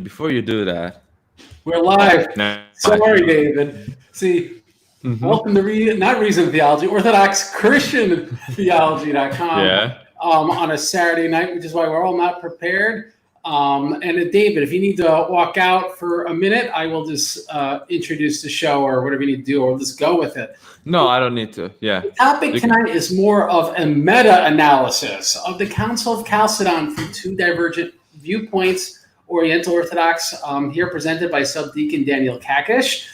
before you do that. We're live. No, Sorry, David. See, welcome to not Reason Theology, Orthodox Christian Theology.com Yeah. on a Saturday night, which is why we're all not prepared. And David, if you need to walk out for a minute, I will just introduce the show or whatever you need to do, or we'll just go with it. No, I don't need to. Yeah. The topic tonight is more of a meta-analysis of the Council of Chalcedon from two divergent viewpoints. Oriental Orthodox, here presented by Subdeacon Daniel Kakish,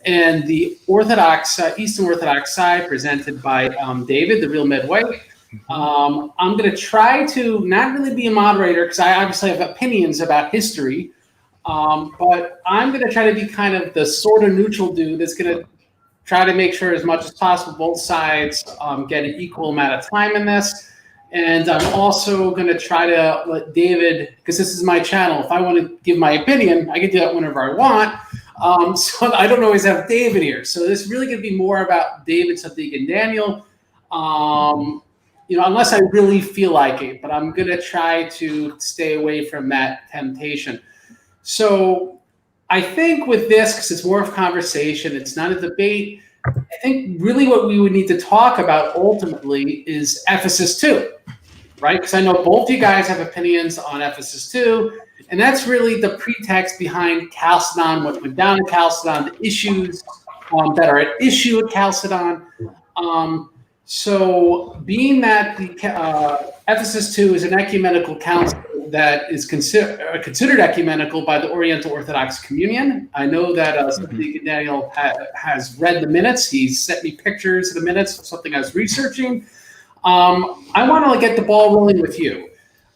and the Orthodox, Eastern Orthodox side presented by David, theRealmedwhite. I'm going to try to not really be a moderator because I obviously have opinions about history, but I'm going to try to be kind of the sort of neutral dude that's going to try to make sure as much as possible both sides get an equal amount of time in this. And I'm also going to try to let David, because this is my channel, if I want to give my opinion, I can do that whenever I want. So I don't always have David here. So this is really going to be more about David, Subdeacon Daniel, unless I really feel like it. But I'm going to try to stay away from that temptation. So I think with this, because it's more of a conversation, it's not a debate, I think really what we would need to talk about ultimately is Ephesus II, right? Because I know both you guys have opinions on Ephesus II, and that's really the pretext behind Chalcedon, what went down in Chalcedon, the issues that are at issue at Chalcedon. So being that the Ephesus II is an ecumenical council that is considered ecumenical by the Oriental Orthodox Communion. I know that Subdeacon Daniel has read the minutes. He sent me pictures of the minutes of something I was researching. I want to get the ball rolling with you.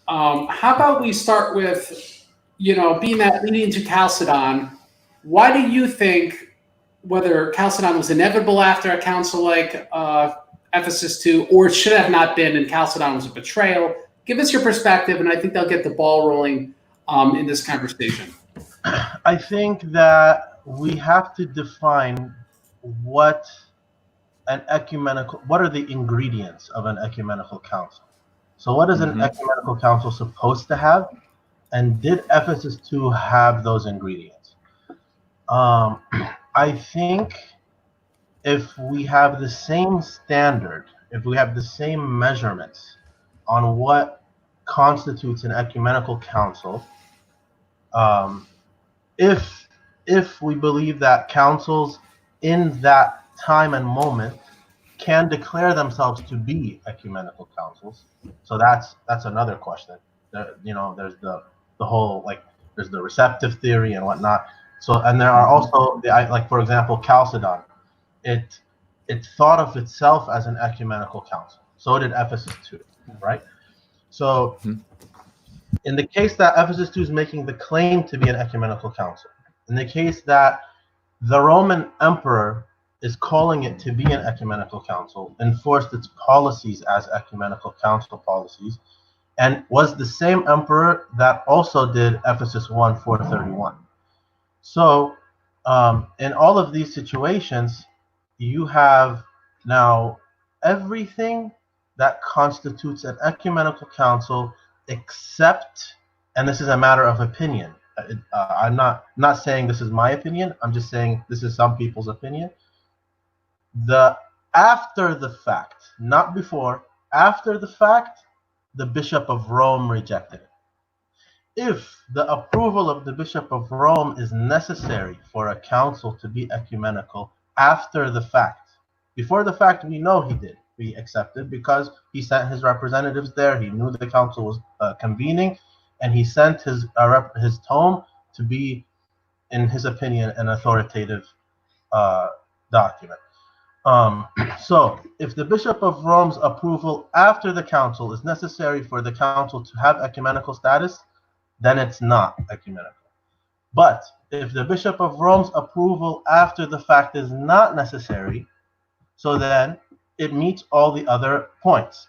How about we start with, being that leading to Chalcedon, why do you think whether Chalcedon was inevitable after a council like Ephesus II, or should have not been, and Chalcedon was a betrayal? Give us your perspective, and I think they'll get the ball rolling in this conversation. I think that we have to define what are the ingredients of an ecumenical council. So what is an ecumenical council supposed to have? And did Ephesus II have those ingredients? I think if we have the same standard, if we have the same measurements on what constitutes an ecumenical council, if we believe that councils in that time and moment can declare themselves to be ecumenical councils, so that's another question. There's the whole, there's the receptive theory and whatnot. So, and there are also for example, Chalcedon. It thought of itself as an ecumenical council. So did Ephesus II, right? So in the case that Ephesus II is making the claim to be an ecumenical council, in the case that the Roman emperor is calling it to be an ecumenical council, enforced its policies as ecumenical council policies, and was the same emperor that also did Ephesus I, 431. So in all of these situations, you have now everything that constitutes an ecumenical council, except, and this is a matter of opinion. I'm not saying this is my opinion. I'm just saying this is some people's opinion. After the fact, not before, after the fact, the Bishop of Rome rejected it. If the approval of the Bishop of Rome is necessary for a council to be ecumenical after the fact, before the fact, we know he did. We accepted because he sent his representatives there. He knew the council was convening, and he sent his tome to be, in his opinion, an authoritative document. So if the Bishop of Rome's approval after the council is necessary for the council to have ecumenical status, then it's not ecumenical. But if the Bishop of Rome's approval after the fact is not necessary, so then it meets all the other points.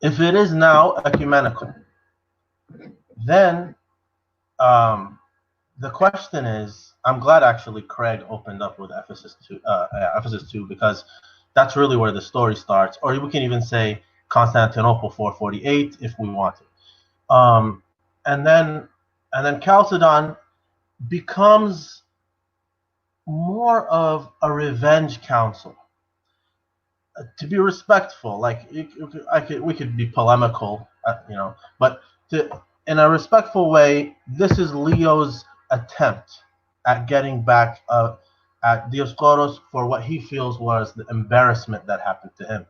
If it is now ecumenical, then the question is, I'm glad actually Craig opened up with Ephesus 2, because that's really where the story starts. Or we can even say Constantinople 448 if we want it. And then And then Chalcedon becomes more of a revenge council. To be respectful, like we could be polemical, but in a respectful way, this is Leo's attempt at getting back at Dioscoros for what he feels was the embarrassment that happened to him.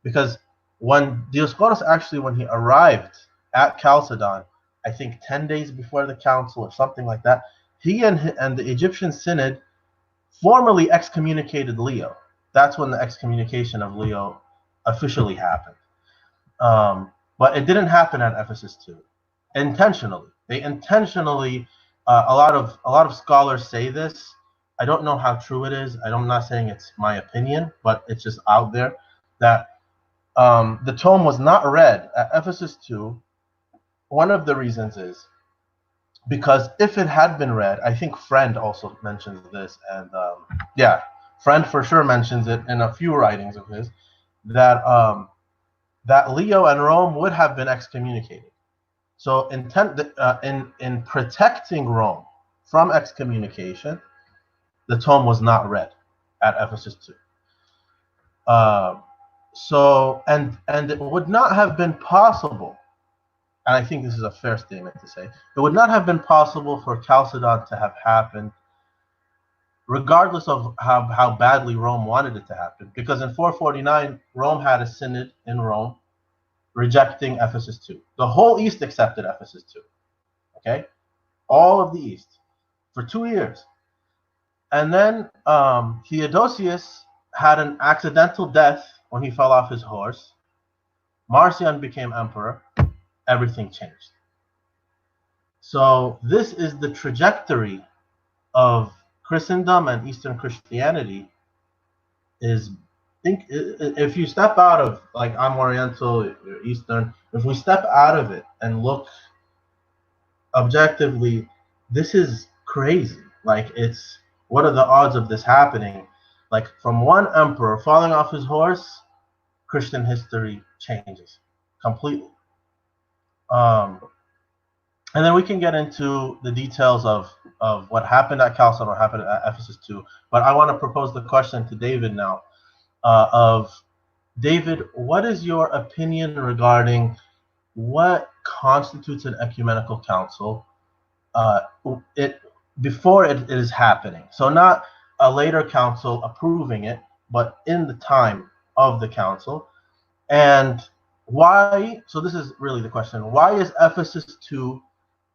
Because when Dioscoros actually, when he arrived at Chalcedon, I think 10 days before the council or something like that, he and the Egyptian Synod formally excommunicated Leo. That's when the excommunication of Leo officially happened. But it didn't happen at Ephesus II intentionally. They intentionally, a lot of scholars say this. I don't know how true it is. I'm not saying it's my opinion, but it's just out there that the tome was not read at Ephesus II. One of the reasons is because if it had been read, I think Friend also mentions this, and Friend for sure mentions it in a few writings of his, that that Leo and Rome would have been excommunicated. So in protecting Rome from excommunication, the tome was not read at Ephesus II. And it would not have been possible, and I think this is a fair statement to say, it would not have been possible for Chalcedon to have happened regardless of how badly Rome wanted it to happen. Because in 449, Rome had a synod in Rome rejecting Ephesus II. The whole East accepted Ephesus II. Okay? All of the East for 2 years. And then Theodosius had an accidental death when he fell off his horse. Marcion became emperor. Everything changed. So this is the trajectory of Christendom and Eastern Christianity. If you step out of, like, I'm Oriental, you're Eastern, if we step out of it and look objectively, this is crazy. Like, what are the odds of this happening? Like, from one emperor falling off his horse, Christian history changes completely. And then we can get into the details of what happened at Chalcedon, what happened at Ephesus II. But I want to propose the question to David now. David, what is your opinion regarding what constitutes an ecumenical council before it is happening? So not a later council approving it, but in the time of the council. And why, so this is really the question, why is Ephesus II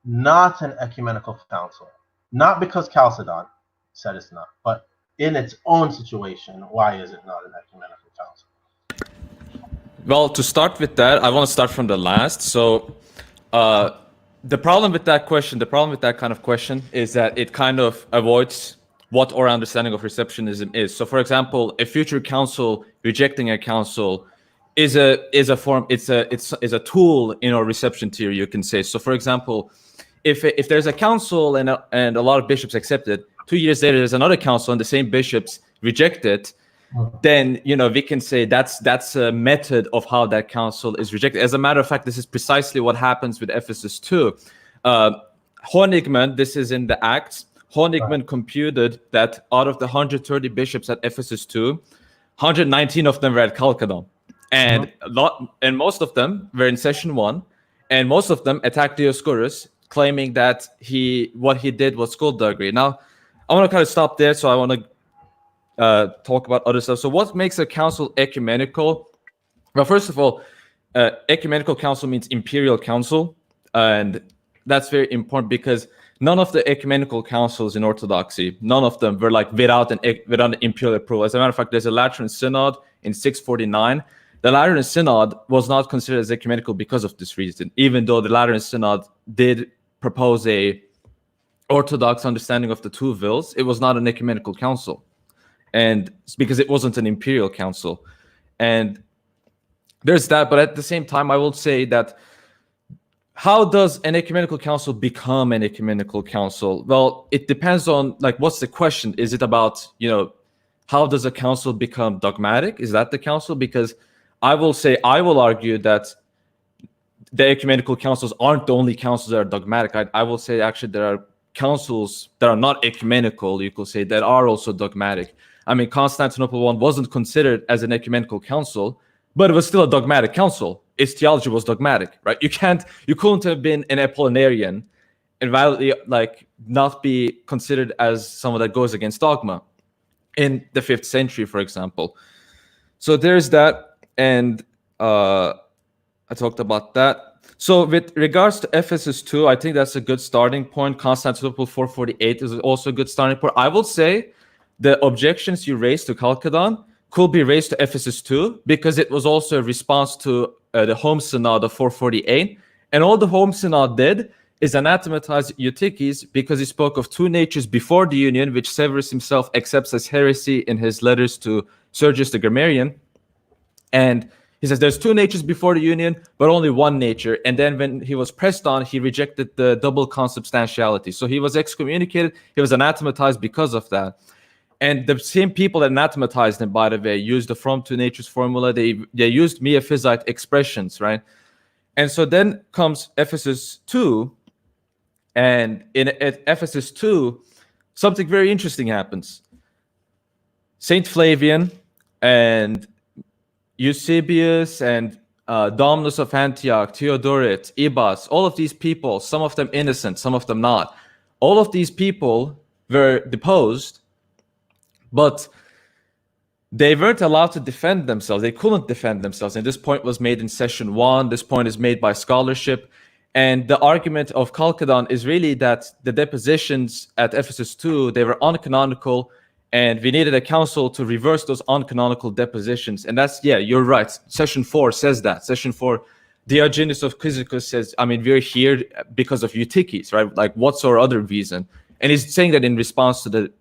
not an ecumenical council? Not because Chalcedon said it's not, but in its own situation, why is it not an ecumenical council? Well, to start with that, I want to start from the last. So the problem with that question, the problem with that kind of question is that it kind of avoids what our understanding of receptionism is. So for example, a future council rejecting a council is a form, it's a tool in our reception theory, you can say. So for example, if there's a council and a lot of bishops accept it, 2 years later there's another council and the same bishops reject it, then we can say that's a method of how that council is rejected. As a matter of fact, this is precisely what happens with Ephesus II. Honigman, this is in the Acts, Honigman computed that out of the 130 bishops at Ephesus II, 119 of them were at Chalcedon. And most of them were in session 1, and most of them attacked Dioscorus, claiming that what he did was skullduggery. Now, I want to kind of stop there, so I want to talk about other stuff. So what makes a council ecumenical? Well, first of all, ecumenical council means imperial council, and that's very important because none of the ecumenical councils in Orthodoxy, none of them were like without an imperial approval. As a matter of fact, there's a Lateran Synod in 649. The Lateran Synod was not considered as ecumenical because of this reason, even though the Lateran Synod did propose a Orthodox understanding of the two wills. It was not an ecumenical council, and it's because it wasn't an imperial council. And there's that, but at the same time, I will say that how does an ecumenical council become an ecumenical council? Well, it depends on, like, what's the question? Is it about, how does a council become dogmatic? Is that the council? Because I will argue that the ecumenical councils aren't the only councils that are dogmatic. I will say actually there are councils that are not ecumenical, you could say, that are also dogmatic. I mean, Constantinople one wasn't considered as an ecumenical council, but it was still a dogmatic council. Its theology was dogmatic, right? You couldn't have been an Apollinarian and validly not be considered as someone that goes against dogma in the 5th century, for example. So there's that, and I talked about that. So with regards to Ephesus II, I think that's a good starting point. Constantinople 448 is also a good starting point. I will say the objections you raised to Chalcedon could be raised to Ephesus II because it was also a response to the Home Synod of 448. And all the Home Synod did is anathematize Eutyches because he spoke of two natures before the union, which Severus himself accepts as heresy in his letters to Sergius the Grammarian. And he says there's two natures before the union, but only one nature. And then when he was pressed on, he rejected the double consubstantiality. So he was excommunicated. He was anathematized because of that. And the same people that anathematized him, by the way, used the from two natures formula. They used Miaphysite expressions, right? And so then comes Ephesus 2. And at Ephesus 2, something very interesting happens. Saint Flavian and Eusebius and Domnus of Antioch, Theodoret, Ibas, all of these people, some of them innocent, some of them not. All of these people were deposed, but they weren't allowed to defend themselves. They couldn't defend themselves. And this point was made in session 1. This point is made by scholarship. And the argument of Chalcedon is really that the depositions at Ephesus 2, they were uncanonical, and we needed a council to reverse those uncanonical depositions. And that's, yeah, you're right. Session 4 says that. Session 4, Diogenes of Cyzicus says, I mean, we're here because of Eutyches, right? Like, what's our other reason? And he's saying that in response to the,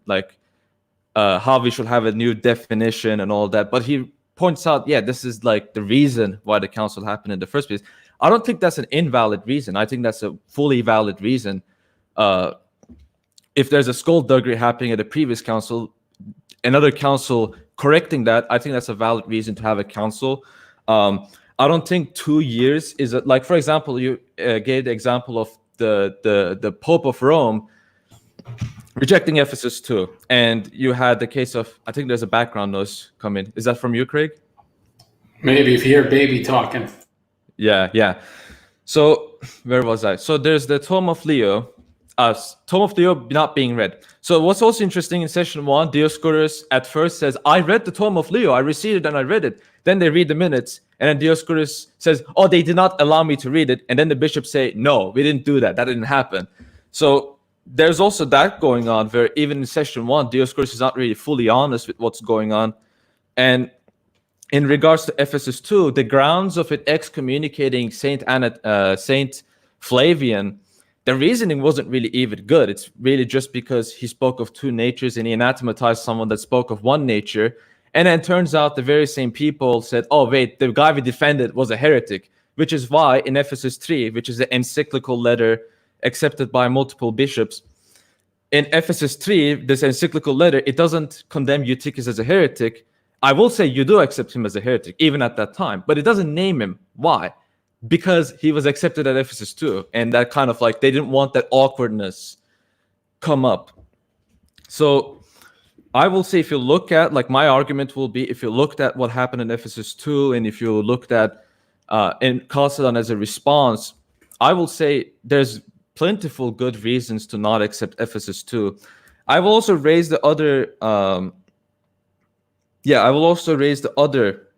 how we should have a new definition and all that. But he points out, yeah, this is like the reason why the council happened in the first place. I don't think that's an invalid reason. I think that's a fully valid reason. If there's a skullduggery happening at a previous council, another council correcting that, I think that's a valid reason to have a council. I don't think 2 years is like, for example, you gave the example of the Pope of Rome rejecting Ephesus 2, and you had the case of, I think there's a background noise coming. Is that from you, Craig? Maybe if you hear baby talking. Yeah. So where was I? So there's the Tome of Leo. Tome of Leo not being read. So what's also interesting in session 1, Dioscorus at first says, I read the Tome of Leo. I received it and I read it. Then they read the minutes. And then Dioscorus says, oh, they did not allow me to read it. And then the bishops say, no, we didn't do that. That didn't happen. So there's also that going on where even in session 1, Dioscorus is not really fully honest with what's going on. And in regards to Ephesus 2, the grounds of it excommunicating Saint Flavian, the reasoning wasn't really even good. It's really just because he spoke of two natures and he anathematized someone that spoke of one nature. And then turns out the very same people said, oh, wait, the guy we defended was a heretic, which is why in Ephesus 3, which is the encyclical letter accepted by multiple bishops, in Ephesus 3, this encyclical letter, it doesn't condemn Eutyches as a heretic. I will say you do accept him as a heretic, even at that time, but it doesn't name him. Why? Because he was accepted at Ephesus 2, and that kind of they didn't want that awkwardness come up. So I will say, if you look at, my argument will be, if you looked at what happened in Ephesus 2, and if you looked at in Chalcedon as a response, I will say there's plentiful good reasons to not accept Ephesus 2. I will also raise the other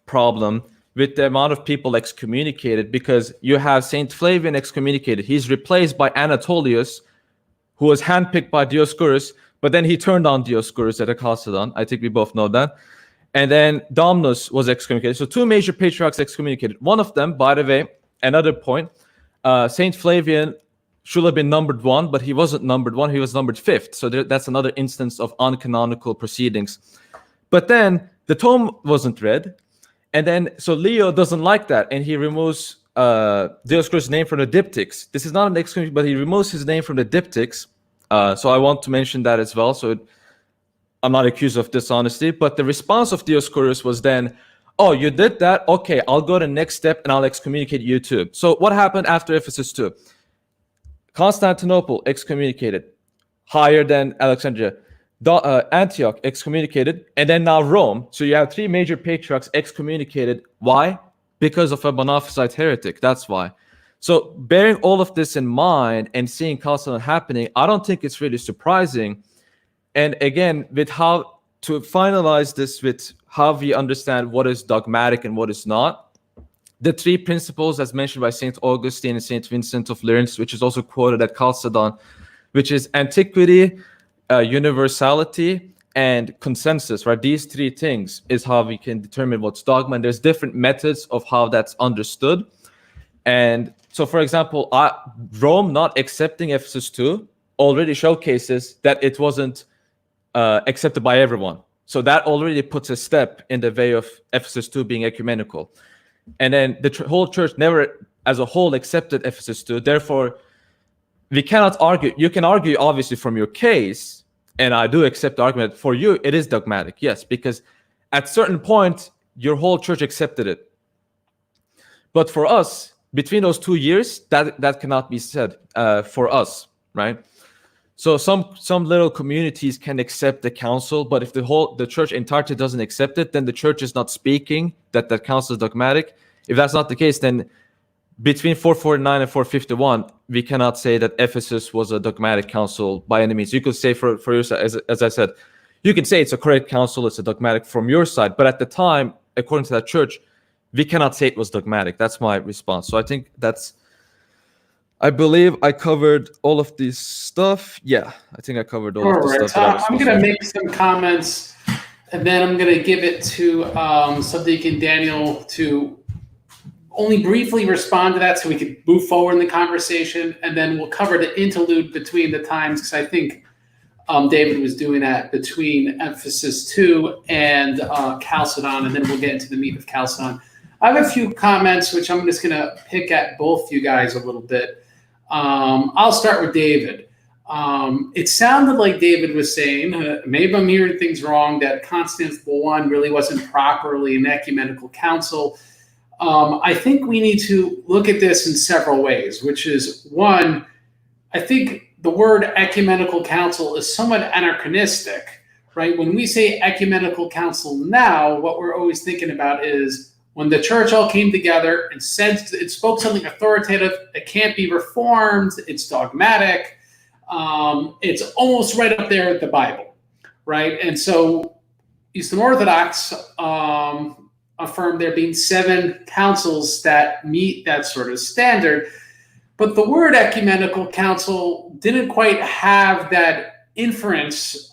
problem with the amount of people excommunicated, because you have Saint Flavian excommunicated. He's replaced by Anatolius, who was handpicked by Dioscorus, but then he turned on Dioscorus at a Chalcedon. I think we both know that. And then Domnus was excommunicated. So two major patriarchs excommunicated. One of them, by the way, another point, Saint Flavian should have been numbered 1, but he wasn't numbered 1. He was numbered 5th. So that's another instance of uncanonical proceedings. But then the tome wasn't read. And then, so Leo doesn't like that, and he removes Dioscorus' name from the diptychs. This is not an excommunication, but he removes his name from the diptychs. So I want to mention that as well. So I'm not accused of dishonesty, but the response of Dioscorus was then, oh, you did that? Okay, I'll go to the next step and I'll excommunicate you too. So what happened after Ephesus II? Constantinople excommunicated, higher than Alexandria. Antioch excommunicated, and then now Rome. So you have three major patriarchs excommunicated. Why? Because of a Monophysite heretic. That's why. So bearing all of this in mind and seeing Chalcedon happening, I don't think it's really surprising. And again, with how to finalize this with how we understand what is dogmatic and what is not, the three principles as mentioned by St. Augustine and St. Vincent of Lerins, which is also quoted at Chalcedon, which is antiquity, universality, and consensus, right? These three things is how we can determine what's dogma, and there's different methods of how that's understood. And so, for example, Rome not accepting Ephesus II already showcases that it wasn't accepted by everyone. So that already puts a step in the way of Ephesus II being ecumenical. And then the whole church never, as a whole, accepted Ephesus II. Therefore, we cannot argue. You can argue, obviously, from your case, and I do accept the argument, for you, it is dogmatic, yes, because at certain point, your whole church accepted it. But for us, between those 2 years, that cannot be said for us, right? So some little communities can accept the council, but if the church entirety doesn't accept it, then the church is not speaking that council is dogmatic. If that's not the case, then between 449 and 451, we cannot say that Ephesus was a dogmatic council by any means. You could say for yourself, as I said, you can say it's a correct council, it's a dogmatic from your side, but at the time, according to that church, we cannot say it was dogmatic. That's my response. So I think I believe I covered all of this stuff. Yeah, I think I covered all of this stuff. I'm going to make some comments, and then I'm going to give it to Subdeacon Daniel to only briefly respond to that so we can move forward in the conversation, and then we'll cover the interlude between the times, because I think David was doing that between Ephesus II and Chalcedon, and then we'll get into the meat of Chalcedon. I have a few comments, which I'm just going to pick at both you guys a little bit. I'll start with David. It sounded like David was saying, maybe I'm hearing things wrong, that Constantinople I really wasn't properly an ecumenical council. I think we need to look at this in several ways, which is, one, I think the word ecumenical council is somewhat anachronistic, right? When we say ecumenical council now, what we're always thinking about is when the church all came together and said it spoke something authoritative, it can't be reformed, it's dogmatic, it's almost right up there with the Bible, right? And so Eastern Orthodox affirm there being 7 councils that meet that sort of standard. But the word ecumenical council didn't quite have that inference,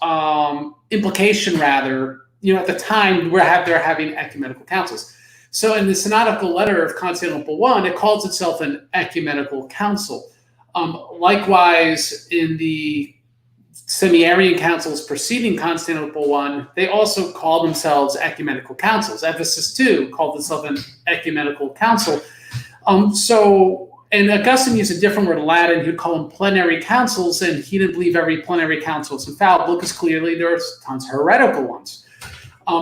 implication rather, at the time they're having ecumenical councils. So in the synodical letter of Constantinople I, it calls itself an ecumenical council. Likewise, in the Semi-Arian councils preceding Constantinople I, they also call themselves ecumenical councils. Ephesus II called itself an ecumenical council. And Augustine used a different word in Latin. He'd call them plenary councils, and he didn't believe every plenary council is infallible, because clearly there's tons of heretical ones.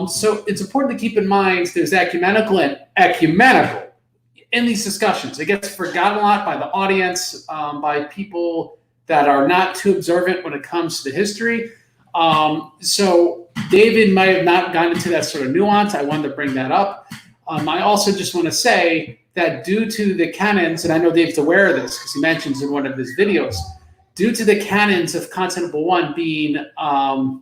So it's important to keep in mind there's ecumenical and ecumenical in these discussions. It gets forgotten a lot by the audience, by people that are not too observant when it comes to the history. So David might have not gotten into that sort of nuance. I wanted to bring that up. I also just want to say that due to the canons, and I know David's aware of this because he mentions in one of his videos, due to the canons of Constantinople I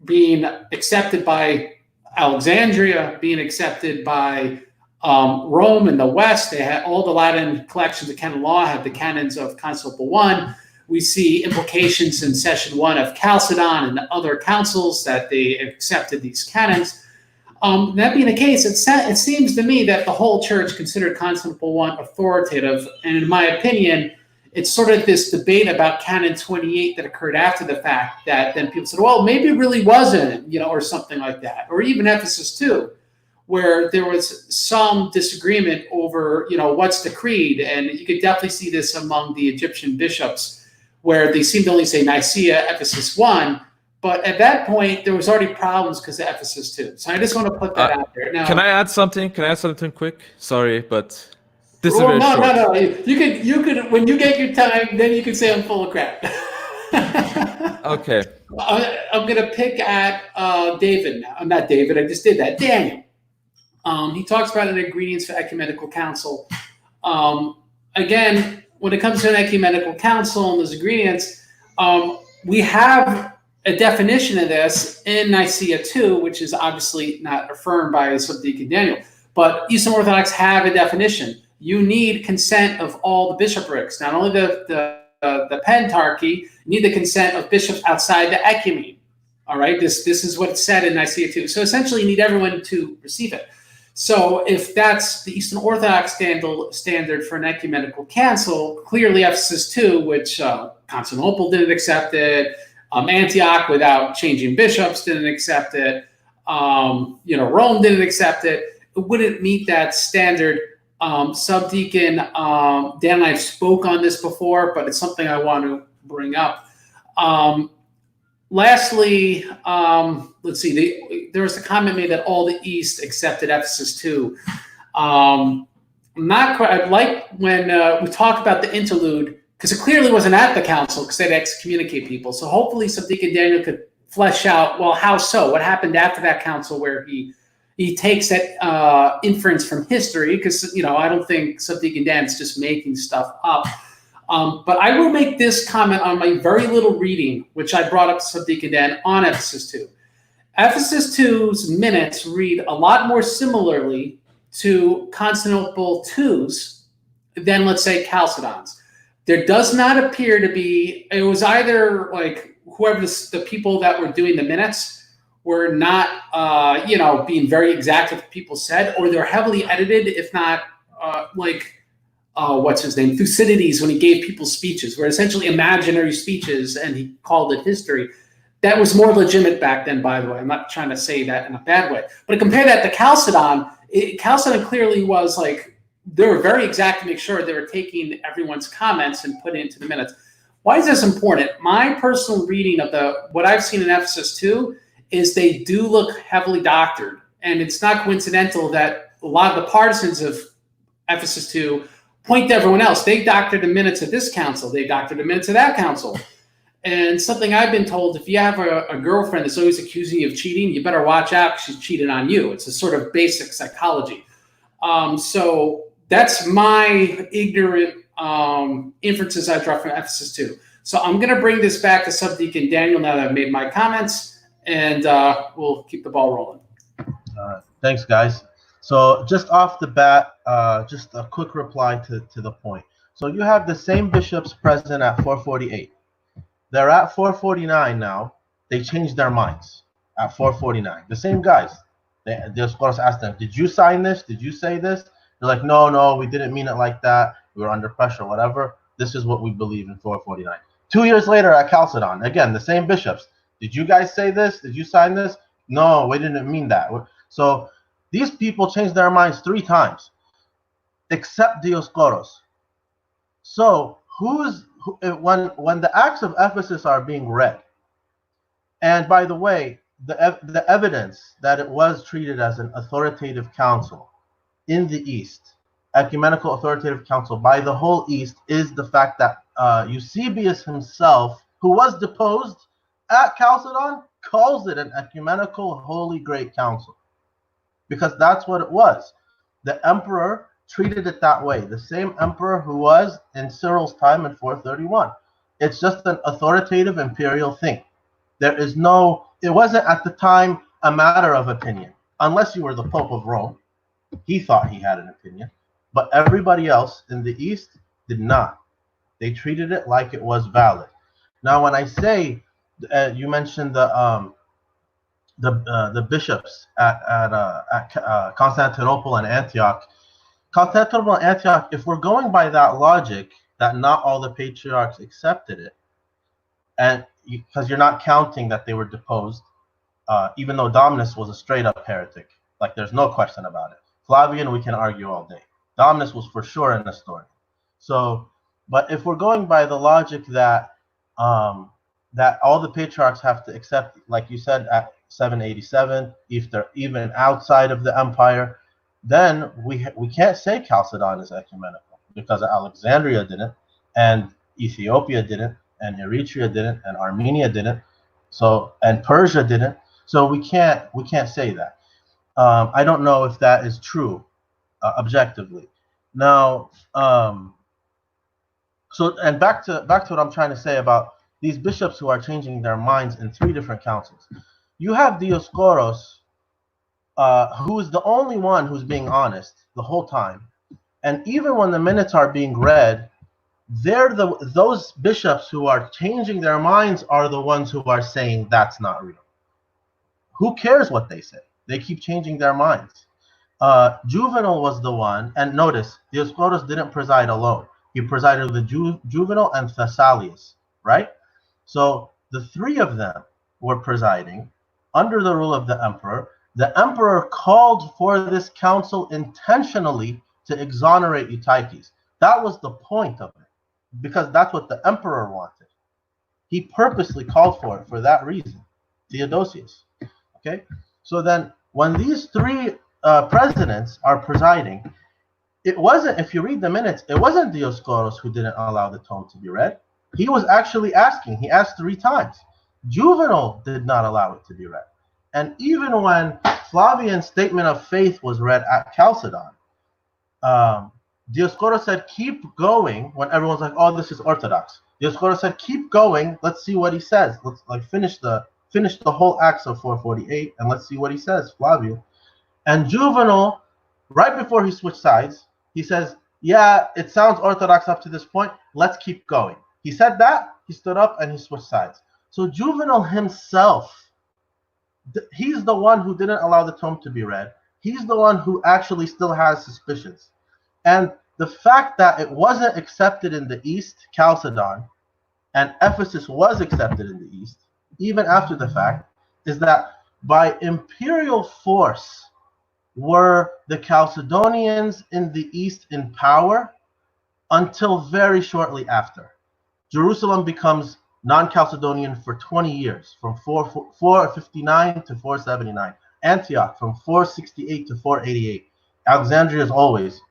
being accepted by Alexandria, being accepted by Rome in the West, they had all the Latin collections of canon law have the canons of Constantinople I. We see implications in session 1 of Chalcedon and other councils that they accepted these canons. That being the case, it seems to me that the whole church considered Constantinople I authoritative. And in my opinion, it's sort of this debate about Canon 28 that occurred after the fact that then people said, well, maybe it really wasn't, or something like that. Or even Ephesus II, where there was some disagreement over, what's the creed. And you could definitely see this among the Egyptian bishops, where they seem to only say Nicaea, Ephesus I, But at that point, there was already problems because of Ephesus II. So I just want to put that out there. Now, can I add something? Can I add something quick? Sorry, but this is very short. No. You could when you get your time, then you can say I'm full of crap. Okay. I'm gonna pick at David now. I'm not David. I just did that. Daniel. He talks about an ingredients for ecumenical council. Again, when it comes to an ecumenical council and those ingredients, we have a definition of this in Nicaea II, which is obviously not affirmed by Subdeacon Daniel, but Eastern Orthodox have a definition. You need consent of all the bishoprics, not only the pentarchy, you need the consent of bishops outside the ecumene. All right, this is what it said in Nicaea II. So essentially, you need everyone to receive it. So if that's the Eastern Orthodox standard for an ecumenical council, clearly Ephesus II, which Constantinople didn't accept it, Antioch without changing bishops didn't accept it, Rome didn't accept it, it wouldn't meet that standard. Subdeacon Dan and I spoke on this before, but it's something I want to bring up. Lastly, let's see. There was a comment made that all the East accepted Ephesus II. Not quite. I like when we talk about the interlude, because it clearly wasn't at the council because they'd excommunicate people. So hopefully Subdeacon Daniel could flesh out, well, how so? What happened after that council where he takes that inference from history? Because, I don't think Subdeacon Dan's just making stuff up. But I will make this comment on my very little reading, which I brought up to Subdeacon Dan on Ephesus II. Ephesus II's minutes read a lot more similarly to Constantinople II's than, let's say, Chalcedon's. There does not appear to be, it was either like whoever the people that were doing the minutes were not, being very exact with what people said, or they're heavily edited, if not what's his name, Thucydides, when he gave people speeches, were essentially imaginary speeches, and he called it history. That was more legitimate back then, by the way. I'm not trying to say that in a bad way. But compare that to Chalcedon. Chalcedon clearly was like, they were very exact to make sure they were taking everyone's comments and putting it into the minutes. Why is this important? My personal reading of what I've seen in Ephesus II is they do look heavily doctored. And it's not coincidental that a lot of the partisans of Ephesus II point to everyone else. They doctored the minutes of this council. They doctored the minutes of that council. And something I've been told, if you have a girlfriend that's always accusing you of cheating, you better watch out because she's cheating on you. It's a sort of basic psychology. So that's my ignorant inferences I draw from Ephesus II. So I'm going to bring this back to Subdeacon Daniel now that I've made my comments, and we'll keep the ball rolling. Thanks, guys. So just off the bat, just a quick reply to the point. So you have the same bishops present at 448. They're at 449 now. They changed their minds at 449. The same guys. The scholars asked them, did you sign this? Did you say this? They're like, no, we didn't mean it like that. We were under pressure, whatever. This is what we believe in 449. 2 years later at Chalcedon, again, the same bishops. Did you guys say this? Did you sign this? No, we didn't mean that. So these people changed their minds 3 times, except Dioscoros. So when the Acts of Ephesus are being read, and by the way, the evidence that it was treated as an authoritative council in the East, ecumenical authoritative council by the whole East, is the fact that Eusebius himself, who was deposed at Chalcedon, calls it an ecumenical holy great council. Because that's what it was. The emperor treated it that way. The same emperor who was in Cyril's time in 431. It's just an authoritative imperial thing. It wasn't at the time a matter of opinion. Unless you were the Pope of Rome. He thought he had an opinion. But everybody else in the East did not. They treated it like it was valid. Now, when I say, you mentioned the bishops at Constantinople and Antioch. Constantinople and Antioch, if we're going by that logic, that not all the patriarchs accepted it, and because you're not counting that they were deposed, even though Dominus was a straight-up heretic, like there's no question about it. Flavian, we can argue all day. Dominus was for sure in the story. So, but if we're going by the logic that that all the patriarchs have to accept, like you said, at 787, if they're even outside of the empire, then we can't say Chalcedon is ecumenical, because Alexandria didn't, and Ethiopia didn't, and Eritrea didn't, and Armenia didn't, so, and Persia didn't. So we can't say that. I don't know if that is true objectively. Now, so, and back to what I'm trying to say about these bishops who are changing their minds in 3 different councils. You have Dioscoros, who is the only one who's being honest the whole time, and even when the minutes are being read, those bishops who are changing their minds are the ones who are saying that's not real. Who cares what they say? They keep changing their minds. Juvenal was the one, and notice, Dioscoros didn't preside alone. He presided with Juvenal and Thessalius, right? So the 3 of them were presiding under the rule of the emperor. The emperor called for this council intentionally to exonerate Eutyches. That was the point of it, because that's what the emperor wanted. He purposely called for it for that reason, Theodosius. Okay, so then when these 3 presidents are presiding, it wasn't, if you read the minutes, it wasn't Dioscoros who didn't allow the tome to be read. He was actually asking. He asked 3 times. Juvenal did not allow it to be read. And even when Flavian's statement of faith was read at Chalcedon, Dioscoros said, keep going, when everyone's like, oh, this is Orthodox. Dioscoros said, keep going. Let's see what he says. Let's finish the whole Acts of 448, and let's see what he says, Flavian. And Juvenal, right before he switched sides, he says, yeah, it sounds Orthodox up to this point. Let's keep going. He said that, he stood up, and he switched sides. So Juvenal himself, he's the one who didn't allow the tome to be read. He's the one who actually still has suspicions. And the fact that it wasn't accepted in the East, Chalcedon, and Ephesus was accepted in the East, even after the fact, is that by imperial force were the Chalcedonians in the East in power until very shortly after. Jerusalem becomes non-Chalcedonian for 20 years, from 459 to 479. Antioch from 468 to 488. Alexandria is always,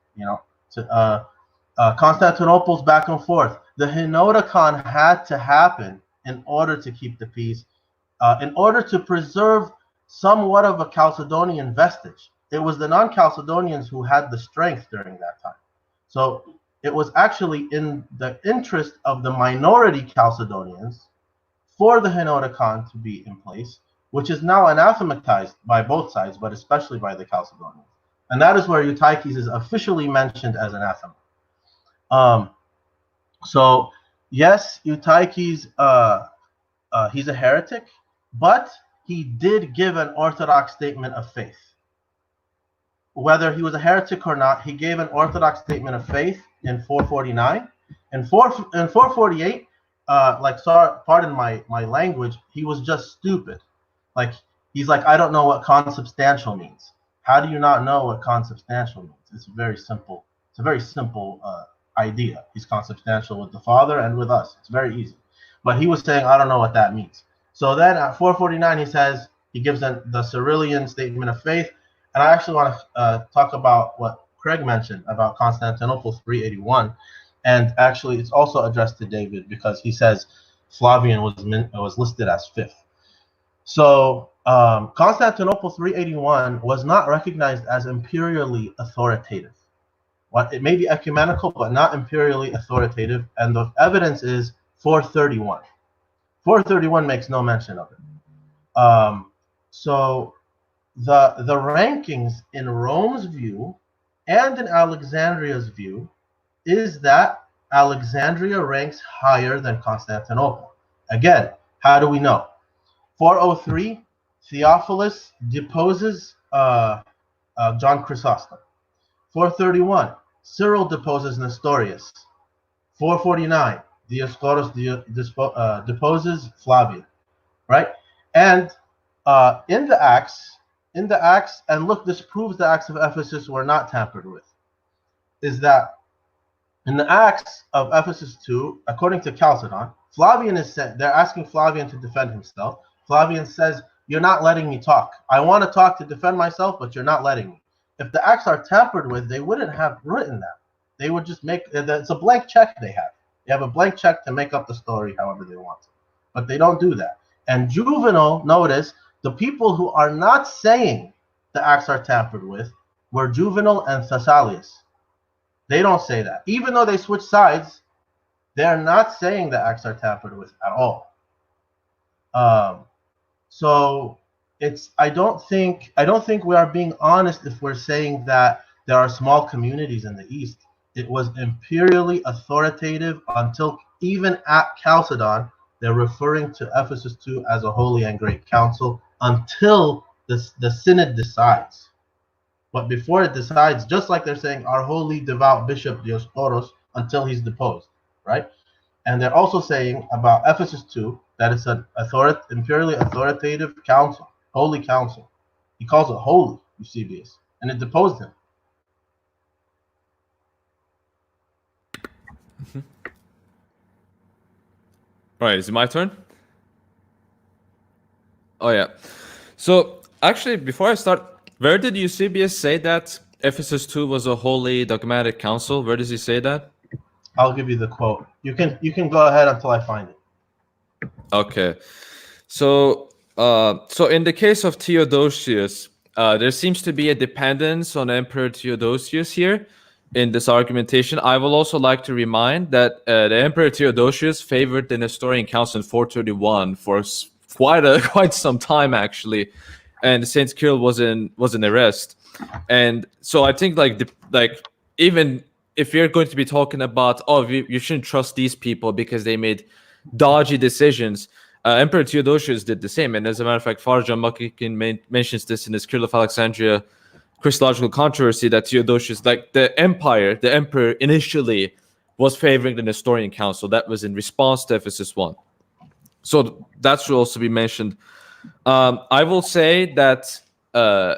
Constantinople's back and forth. The Henoticon had to happen in order to keep the peace, in order to preserve somewhat of a Chalcedonian vestige. It was the non-Chalcedonians who had the strength during that time. So it was actually in the interest of the minority Chalcedonians for the Henoticon to be in place, which is now anathematized by both sides, but especially by the Chalcedonians. And that is where Eutyches is officially mentioned as anathema. So yes, Eutyches, he's a heretic, but he did give an Orthodox statement of faith. Whether he was a heretic or not, he gave an Orthodox statement of faith in 449. In 448, pardon my language, he was just stupid. He's like, I don't know what consubstantial means. How do you not know what consubstantial means? It's very simple. It's a very simple idea. He's consubstantial with the Father and with us. It's very easy. But he was saying, I don't know what that means. So then at 449, he gives the Cyrillian statement of faith. And I actually want to talk about what Craig mentioned about Constantinople 381. And actually, it's also addressed to David because he says Flavian was listed as 5th. So Constantinople 381 was not recognized as imperially authoritative. It may be ecumenical, but not imperially authoritative. And the evidence is 431. 431 makes no mention of it. So the rankings in Rome's view and in Alexandria's view is that Alexandria ranks higher than Constantinople. Again, how do we know? 403, Theophilus deposes John Chrysostom. 431, Cyril deposes Nestorius. 449, Dioscoros deposes Flavian. Right? And in the Acts, and look, this proves the Acts of Ephesus were not tampered with, is that in the Acts of Ephesus II, according to Chalcedon, Flavian is said, they're asking Flavian to defend himself. Flavian says, you're not letting me talk. I want to talk to defend myself, but you're not letting me. If the acts are tampered with, they wouldn't have written that. They would just make, it's a blank check they have. They have a blank check to make up the story however they want to. But they don't do that. And Juvenal, notice, the people who are not saying the acts are tampered with were Juvenal and Thessalius. They don't say that. Even though they switch sides, they're not saying the acts are tampered with at all. So I don't think we are being honest if we're saying that there are small communities in the East. It was imperially authoritative until even at Chalcedon, they're referring to Ephesus II as a holy and great council until the synod decides. But before it decides, just like they're saying our holy devout bishop Diostoros until he's deposed, right? And they're also saying about Ephesus II that it's an imperially authoritative council, holy council. He calls it holy, Eusebius, and it deposed him. All right, is it my turn? Oh yeah. So actually, before I start, where did Eusebius say that Ephesus II was a holy dogmatic council? Where does he say that? I'll give you the quote. You can go ahead until I find it. Okay. So in the case of Theodosius, there seems to be a dependence on Emperor Theodosius here in this argumentation. I will also like to remind that the Emperor Theodosius favored the Nestorian Council in 431 for quite some time actually, and Saint Cyril was in arrest. And so I think like even if you're going to be talking about you shouldn't trust these people because they made dodgy decisions, Emperor Theodosius did the same. And as a matter of fact, Father John Muckikin mentions this in his Cyril of Alexandria Christological controversy, that Theodosius, like the emperor initially was favoring the Nestorian Council. That was in response to Ephesus I. So that should also be mentioned. I will say that I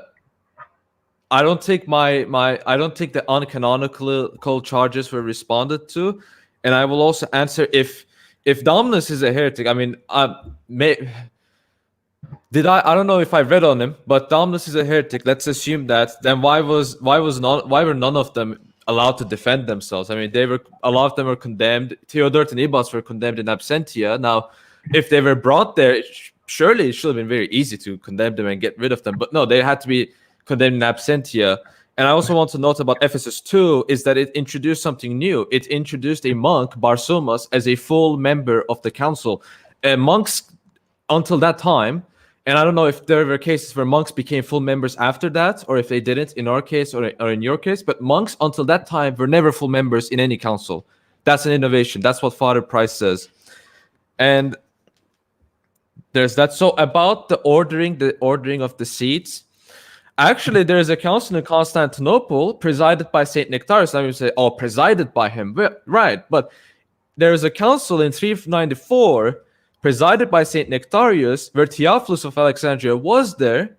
don't think the uncanonical charges were responded to, and I will also answer if Dominus is a heretic. I mean, I don't know if I read on him, but Dominus is a heretic. Let's assume that. Then why were none of them allowed to defend themselves? I mean, a lot of them were condemned. Theodort and Ibas were condemned in absentia. Now, if they were brought there, surely it should have been very easy to condemn them and get rid of them. But no, they had to be condemned in absentia. And I also want to note about Ephesus II is that it introduced something new. It introduced a monk, Barsomas, as a full member of the council. Monks, until that time, and I don't know if there were cases where monks became full members after that, or if they didn't in our case or in your case, but monks until that time were never full members in any council. That's an innovation. That's what Father Price says. And there's that. So about the ordering of the seats, actually, there is a council in Constantinople presided by Saint Nectarius. I would say, presided by him. Well, right, but there is a council in 394 presided by Saint Nectarius, where Theophilus of Alexandria was there.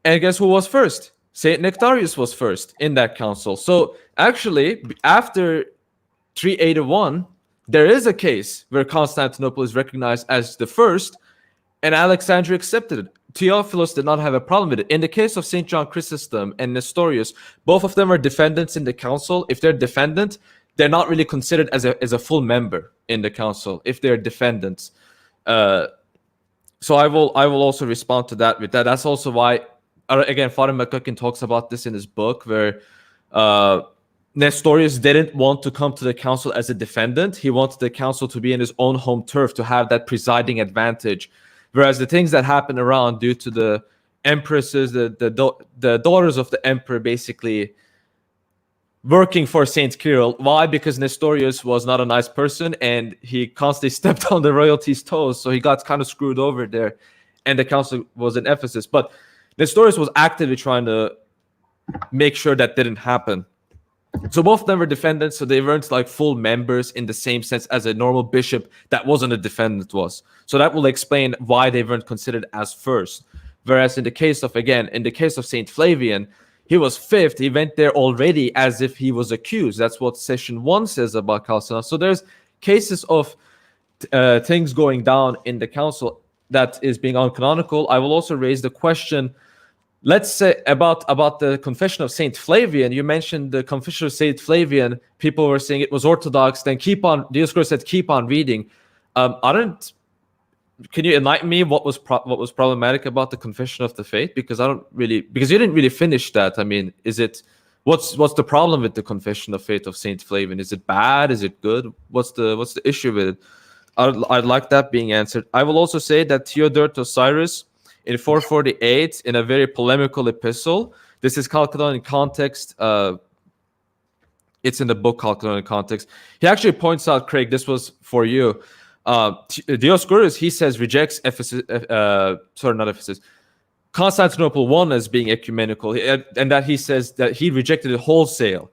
And guess who was first? Saint Nectarius was first in that council. So actually, after 381, there is a case where Constantinople is recognized as the first, and Alexandria accepted it. Theophilus did not have a problem with it. In the case of St. John Chrysostom and Nestorius, both of them are defendants in the council. If they're defendant, they're not really considered as a full member in the council if they're defendants. So I will also respond to that with that. That's also why, again, Father McCucken talks about this in his book, where Nestorius didn't want to come to the council as a defendant. He wanted the council to be in his own home turf, to have that presiding advantage. Whereas the things that happen around due to the empresses, the daughters of the emperor basically working for Saint Cyril. Why? Because Nestorius was not a nice person and he constantly stepped on the royalty's toes. So he got kind of screwed over there. And the council was in Ephesus. But Nestorius was actively trying to make sure that didn't happen. So both of them were defendants, so they weren't like full members in the same sense as a normal bishop that wasn't a defendant was. So that will explain why they weren't considered as first. Whereas in the case of Saint Flavian, he was fifth. He went there already as if he was accused. That's what Session 1 says about Chalcedon. So there's cases of things going down in the council that is being uncanonical, I will also raise the question, let's say about the confession of Saint Flavian. You mentioned the confession of Saint Flavian. People were saying it was orthodox. Then Dioscorus said keep on reading. Can you enlighten me what was problematic about the confession of the faith? Because because you didn't really finish that. I mean, what's the problem with the confession of faith of Saint Flavian? Is it bad? Is it good? What's the issue with it? I'd like that being answered. I will also say that Theodoret Cyrus in 448, in a very polemical epistle, this is Chalcedon in context. It's in the book Chalcedon in context. He actually points out, Craig, this was for you. Dioscorus, he says, rejects Constantinople I as being ecumenical, and that he says that he rejected it wholesale.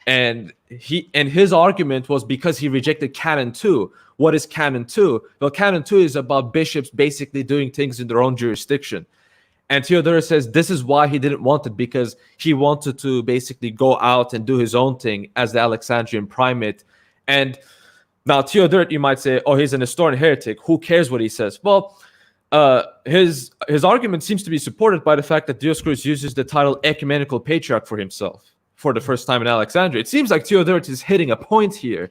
And his argument was because he rejected Canon 2. What is Canon 2? Well, Canon 2 is about bishops basically doing things in their own jurisdiction. And Theodorus says this is why he didn't want it, because he wanted to basically go out and do his own thing as the Alexandrian primate. And now Theodoret, you might say, oh, he's an historian heretic. Who cares what he says? Well, his argument seems to be supported by the fact that Dioscorus uses the title ecumenical patriarch for himself for the first time in Alexandria. It seems like Theodoret is hitting a point here,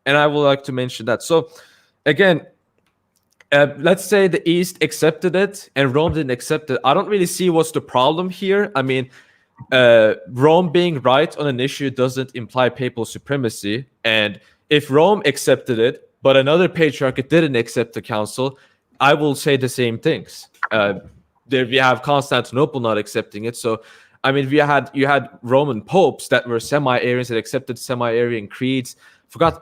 and I would like to mention that. So, again, let's say the East accepted it and Rome didn't accept it. I don't really see what's the problem here. I mean, Rome being right on an issue doesn't imply papal supremacy. And if Rome accepted it, but another patriarchate didn't accept the council, I will say the same things. There we have Constantinople not accepting it. So, I mean, you had Roman popes that were semi-Arians that accepted semi-Arian creeds.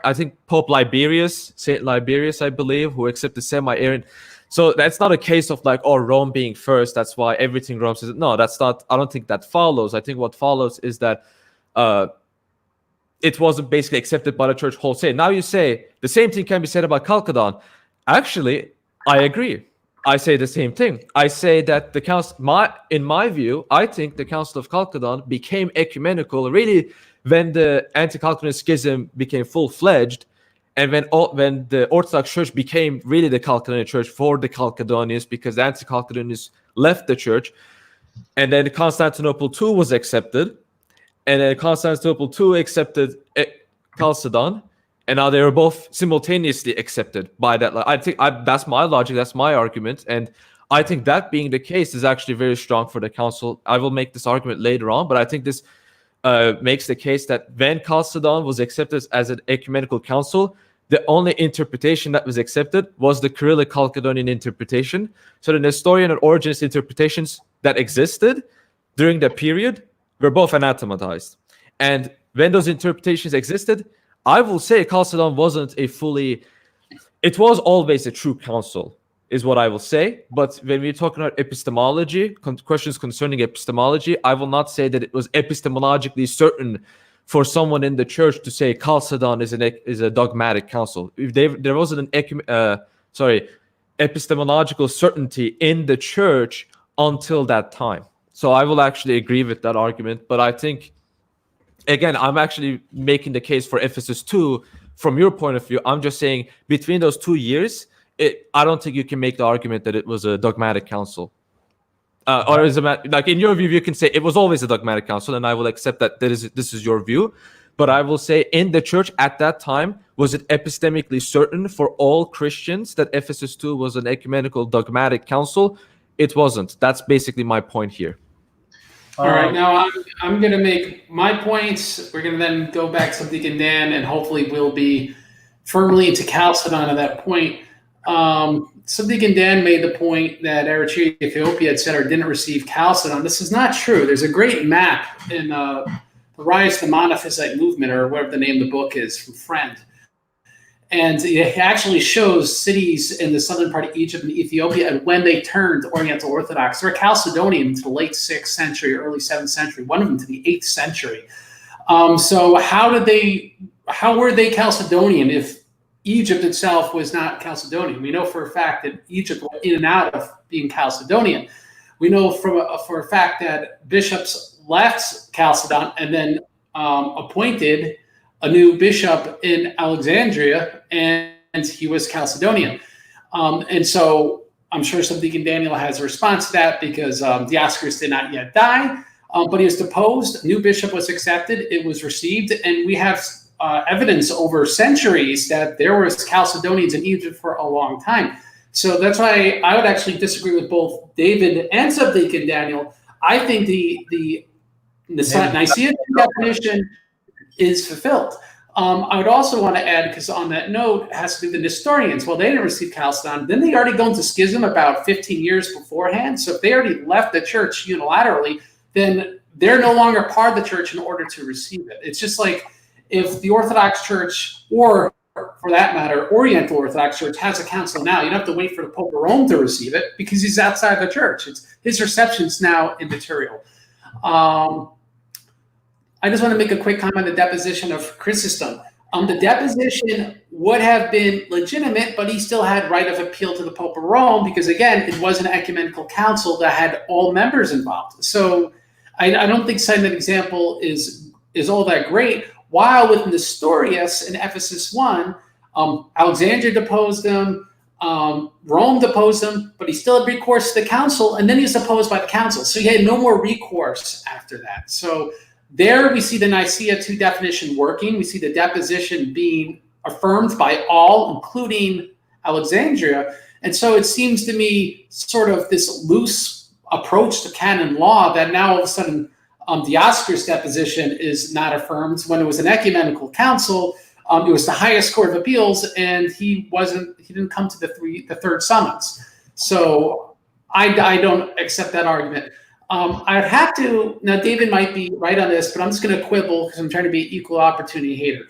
I think Pope Liberius, Saint Liberius, I believe, who accepted semi-Arian. So that's not a case of like, oh, Rome being first, that's why everything Rome says. No, that's not. I don't think that follows. I think what follows is that it wasn't basically accepted by the church wholesale. Now you say the same thing can be said about Chalcedon. Actually, I agree. I say the same thing. I say that the council, in my view, I think the Council of Chalcedon became ecumenical really when the anti-Chalcedonian schism became full-fledged, and when the Orthodox Church became really the Chalcedonian Church for the Chalcedonians, because the anti-Chalcedonians left the church, and then Constantinople II was accepted, and then Constantinople II accepted Chalcedon, and now they were both simultaneously accepted by that. I think that's my logic, that's my argument, and I think that being the case is actually very strong for the council. I will make this argument later on, but I think this makes the case that when Chalcedon was accepted as an ecumenical council, the only interpretation that was accepted was the Cyrillic Chalcedonian interpretation. So the Nestorian and Origenist interpretations that existed during that period were both anathematized. And when those interpretations existed, I will say Chalcedon wasn't it was always a true council, is what I will say. But when we're talking about epistemology, questions concerning epistemology, I will not say that it was epistemologically certain for someone in the church to say Chalcedon is a dogmatic council. If there wasn't an epistemological certainty in the church until that time. So I will actually agree with that argument. But I think, again, I'm actually making the case for Ephesus II from your point of view. I'm just saying between those 2 years, I don't think you can make the argument that it was a dogmatic council. Or is like in your view, you can say it was always a dogmatic council, and I will accept that this is your view. But I will say in the church at that time, was it epistemically certain for all Christians that Ephesus II was an ecumenical dogmatic council? It wasn't. That's basically my point here. All right, now I'm going to make my points. We're going to then go back to Subdeacon Dan, and hopefully we'll be firmly into Chalcedon at that point. Subdeacon Dan made the point that Eritrea, Ethiopia, etc., didn't receive Chalcedon. This is not true. There's a great map in The Rise of the Monophysite Movement, or whatever the name of the book is, from Friend. And it actually shows cities in the southern part of Egypt and Ethiopia and when they turned Oriental Orthodox. They're Chalcedonian to the late 6th century, early 7th century, one of them to the 8th century. So how were they Chalcedonian if Egypt itself was not Chalcedonian? We know for a fact that Egypt went in and out of being Chalcedonian. We know for a fact that bishops left Chalcedon and then appointed a new bishop in Alexandria, and he was Chalcedonian. And so I'm sure Subdeacon Daniel has a response to that because Dioscorus did not yet die, but he was deposed. A new bishop was accepted. It was received. And we have evidence over centuries that there was Chalcedonians in Egypt for a long time. So that's why I would actually disagree with both David and Subdeacon Daniel. I think the Nicaea definition is fulfilled. I would also want to add, because on that note, it has to do with the Nestorians. Well, they didn't receive Chalcedon. Then they already go into schism about 15 years beforehand. So if they already left the church unilaterally, then they're no longer part of the church in order to receive it. It's just like if the Orthodox Church, or for that matter, Oriental Orthodox Church has a council now, you don't have to wait for the Pope of Rome to receive it because he's outside the church. His reception's now immaterial. I just want to make a quick comment on the deposition of Chrysostom. The deposition would have been legitimate, but he still had right of appeal to the Pope of Rome because, again, it was an ecumenical council that had all members involved. So I don't think citing that example is all that great. While with Nestorius in Ephesus I, Alexandria deposed him, Rome deposed him, but he still had recourse to the council, and then he was deposed by the council. So he had no more recourse after that. So there we see the Nicaea II definition working. We see the deposition being affirmed by all, including Alexandria. And so it seems to me sort of this loose approach to canon law that now all of a sudden Dioscorus' deposition is not affirmed. When it was an ecumenical council, it was the highest court of appeals, and he didn't come to the third summons. So I don't accept that argument. I'd have to, now David might be right on this, but I'm just going to quibble because I'm trying to be an equal opportunity hater.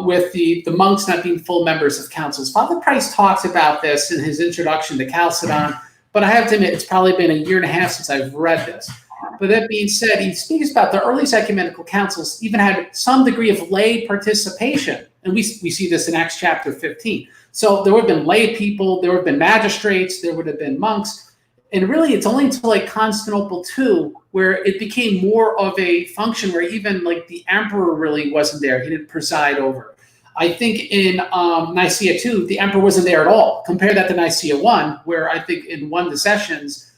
With the monks not being full members of councils. Father Price talks about this in his introduction to Chalcedon, but I have to admit, it's probably been a year and a half since I've read this. But that being said, he speaks about the earliest ecumenical councils even had some degree of lay participation. And we see this in Acts chapter 15. So there would have been lay people, there would have been magistrates, there would have been monks. And really, it's only until like Constantinople II where it became more of a function where even like the emperor really wasn't there. He didn't preside over. I think in Nicaea II, the emperor wasn't there at all. Compare that to Nicaea I, where I think in one of the sessions,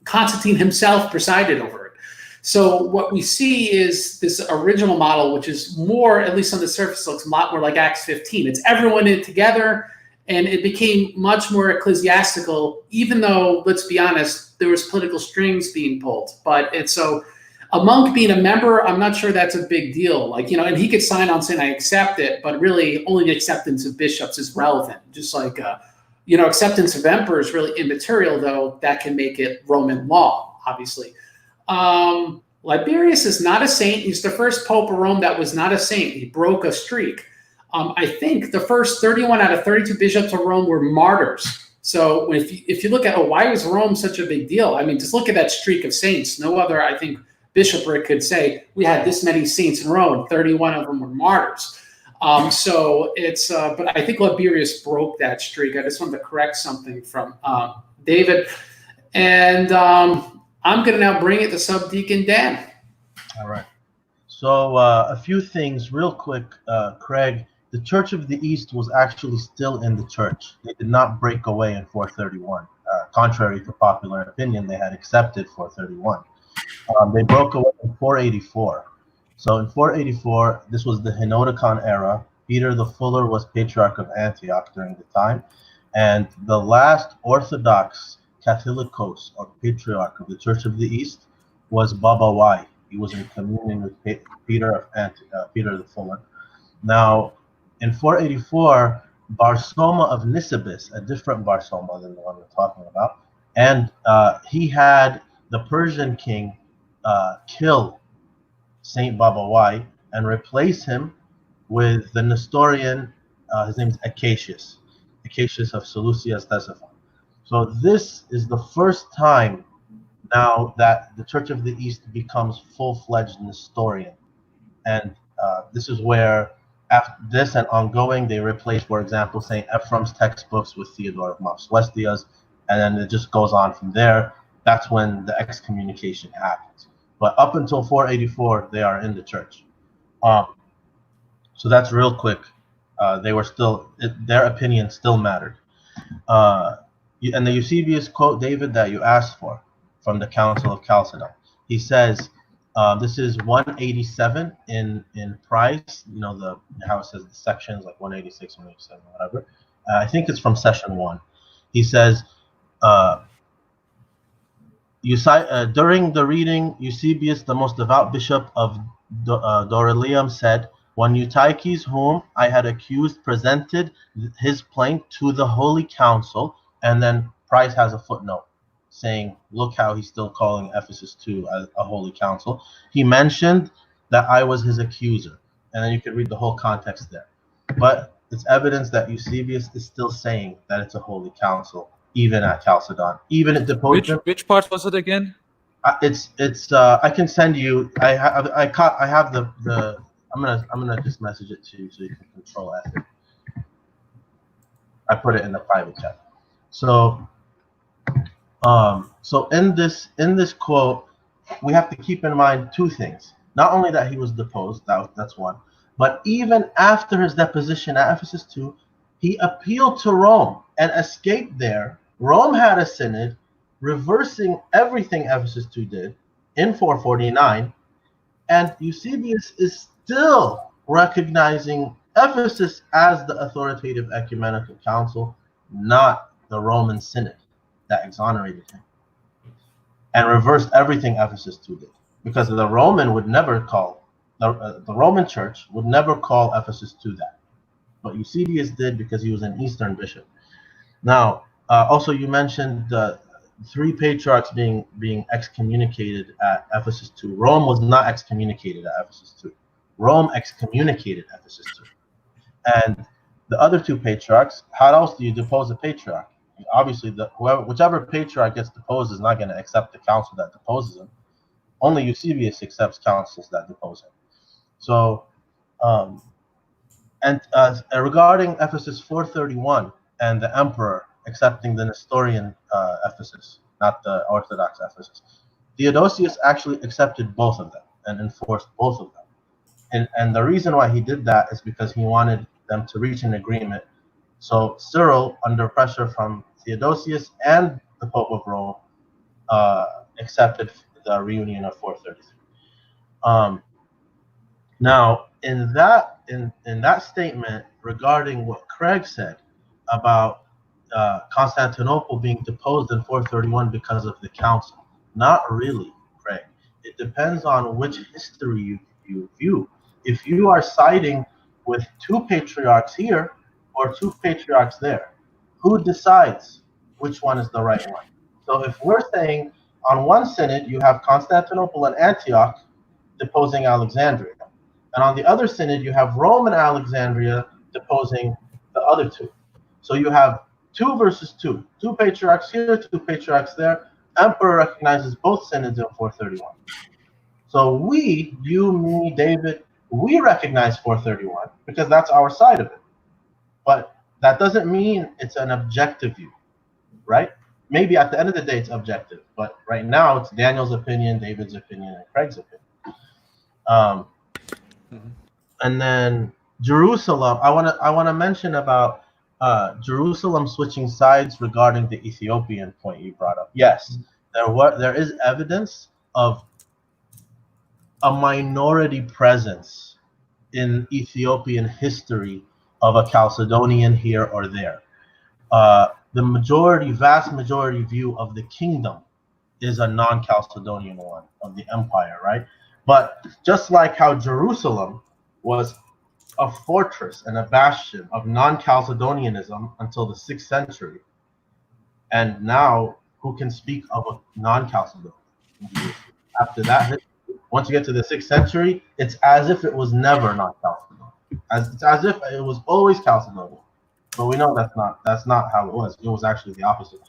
Constantine himself presided over it. So what we see is this original model, which is more, at least on the surface, looks a lot more like Acts 15. It's everyone in it together. And it became much more ecclesiastical, even though, let's be honest, there was political strings being pulled. But it's so a monk being a member, I'm not sure that's a big deal. Like, and he could sign on saying, I accept it, but really only the acceptance of bishops is relevant. Just like, acceptance of emperor is really immaterial, though that can make it Roman law, obviously. Liberius is not a saint. He's the first Pope of Rome that was not a saint. He broke a streak. I think the first 31 out of 32 bishops of Rome were martyrs. So if you look at, why was Rome such a big deal? I mean, just look at that streak of saints. No other, I think, bishopric could say, we had this many saints in Rome, 31 of them were martyrs. So it's, but I think Liberius broke that streak. I just wanted to correct something from David. And I'm going to now bring it to Subdeacon Dan. All right. So a few things real quick, Craig. The Church of the East was actually still in the church. They did not break away in 431. Contrary to popular opinion, they had accepted 431. They broke away in 484. So in 484, this was the Henoticon era. Peter the Fuller was Patriarch of Antioch during the time. And the last Orthodox Catholicos, or Patriarch of the Church of the East, was Baba Y. He was in communion with Peter the Fuller. Now, in 484, Barsoma of Nisibis, a different Barsoma than the one we're talking about, and he had the Persian king kill Saint Baba Y and replace him with the Nestorian, his name's Acacius of Seleucia Ctesiphon. So this is the first time now that the Church of the East becomes full-fledged Nestorian. And this is where, after this and ongoing, they replace, for example, St. Ephraim's textbooks with Theodore of Mount Celestia's, and then it just goes on from there. That's when the excommunication happens. But up until 484, they are in the church. So that's real quick. They were still, their opinion still mattered. And the Eusebius quote, David, that you asked for from the Council of Chalcedon, he says, this is 187 in price. You know, how it says the sections, like 186, 187, whatever. I think it's from session 1. He says, during the reading, Eusebius, the most devout bishop of Dorylaeum, said, when Eutyches, whom I had accused, presented his plaint to the Holy Council, and then Price has a footnote saying, look how he's still calling Ephesus II a Holy Council. He mentioned that I was his accuser. And then you can read the whole context there. But it's evidence that Eusebius is still saying that it's a Holy Council, even at Chalcedon. Even at deposed. Which part was it again? It's I can send you. I have the. I'm gonna just message it to you so you can control F. I put it in the private chat. So in this quote, we have to keep in mind two things. Not only that he was deposed, that's one, but even after his deposition at Ephesus II, he appealed to Rome and escaped there. Rome had a synod reversing everything Ephesus II did in 449, and Eusebius is still recognizing Ephesus as the authoritative ecumenical council, not the Roman synod that exonerated him and reversed everything Ephesus II did, because the Roman would never call the Roman Church would never call Ephesus II that, but Eusebius did because he was an Eastern bishop. Now, also you mentioned 3 patriarchs being excommunicated at Ephesus II. Rome was not excommunicated at Ephesus II. Rome excommunicated Ephesus II. And the other 2 patriarchs, how else do you depose a patriarch? Obviously, whichever patriarch gets deposed is not going to accept the council that deposes him. Only Eusebius accepts councils that depose him. So, regarding Ephesus 431 and the emperor accepting the Nestorian Ephesus, not the Orthodox Ephesus, Theodosius actually accepted both of them and enforced both of them. And the reason why he did that is because he wanted them to reach an agreement. So Cyril, under pressure from Theodosius and the Pope of Rome, accepted the reunion of 433. Now, in that statement regarding what Craig said about Constantinople being deposed in 431 because of the council, not really, Craig. It depends on which history you view. If you are siding with 2 patriarchs here or 2 patriarchs there, who decides which one is the right one? So if we're saying on one synod you have Constantinople and Antioch deposing Alexandria, and on the other synod you have Rome and Alexandria deposing the other 2. So you have 2 versus 2. 2 patriarchs here, 2 patriarchs there. Emperor recognizes both synods in 431. So we, you, me, David, we recognize 431 because that's our side of it. But that doesn't mean it's an objective view, right? Maybe at the end of the day it's objective, but right now it's Daniel's opinion, David's opinion, and Craig's opinion. And then Jerusalem, I want to mention about Jerusalem switching sides regarding the Ethiopian point you brought up. Yes, there is evidence of a minority presence in Ethiopian history of a Chalcedonian here or there. The vast majority view of the kingdom is a non-Chalcedonian one of the empire, right? But just like how Jerusalem was a fortress and a bastion of non-Chalcedonianism until the 6th century, and now who can speak of a non-Chalcedonian? After that, once you get to the 6th century, it's as if it was never non-Chalcedonian. It's as if it was always Chalcedonian. But we know that's not how it was. It was actually the opposite.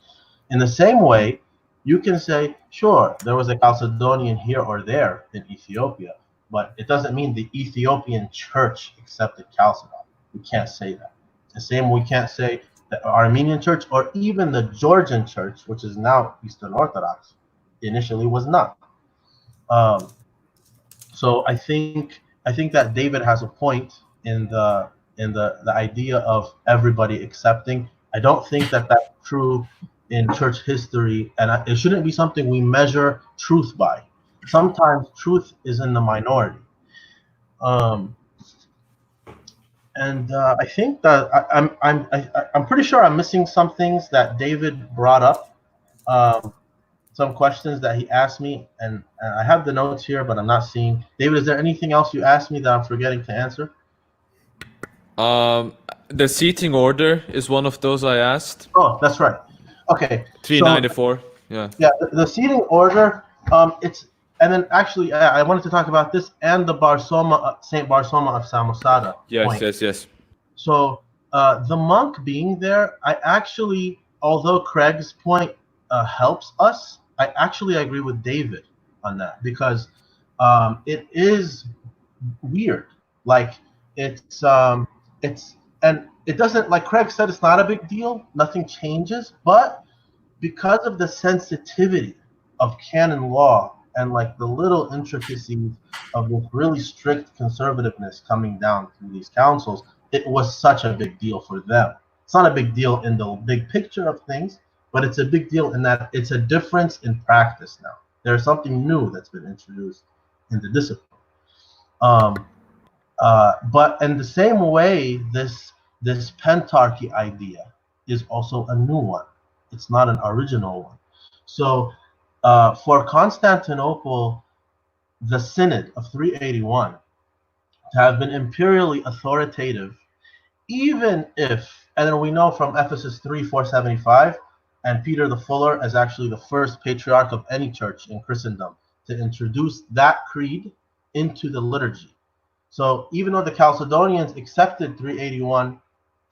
In the same way, you can say, sure, there was a Chalcedonian here or there in Ethiopia, but it doesn't mean the Ethiopian church accepted Chalcedon. We can't say that. The same we can't say the Armenian church or even the Georgian church, which is now Eastern Orthodox, initially was not. So I think that David has a point in in the idea of everybody accepting. I don't think that that's true in church history, and it shouldn't be something we measure truth by. Sometimes truth is in the minority. I think that I'm pretty sure I'm missing some things that David brought up, some questions that he asked me, and I have the notes here, but I'm not seeing. David, is there anything else you asked me that I'm forgetting to answer? The seating order is one of those I asked. Oh, that's right. Okay. 394. So, yeah, the seating order. And then actually I wanted to talk about this and the Saint Barsoma of Samosata. Yes. So the monk being there, I actually, although Craig's point helps us, I actually agree with David on that, because it is weird. Like and it doesn't, like Craig said, it's not a big deal. Nothing changes, but because of the sensitivity of canon law and like the little intricacies of this really strict conservativeness coming down through these councils, it was such a big deal for them. It's not a big deal in the big picture of things, but it's a big deal in that it's a difference in practice now. There's something new that's been introduced in the discipline. But in the same way, this pentarchy idea is also a new one. It's not an original one. So for Constantinople, the Synod of 381 to have been imperially authoritative, even if, and then we know from Ephesus 3:475, and Peter the Fuller as actually the first patriarch of any church in Christendom to introduce that creed into the liturgy. So even though the Chalcedonians accepted 381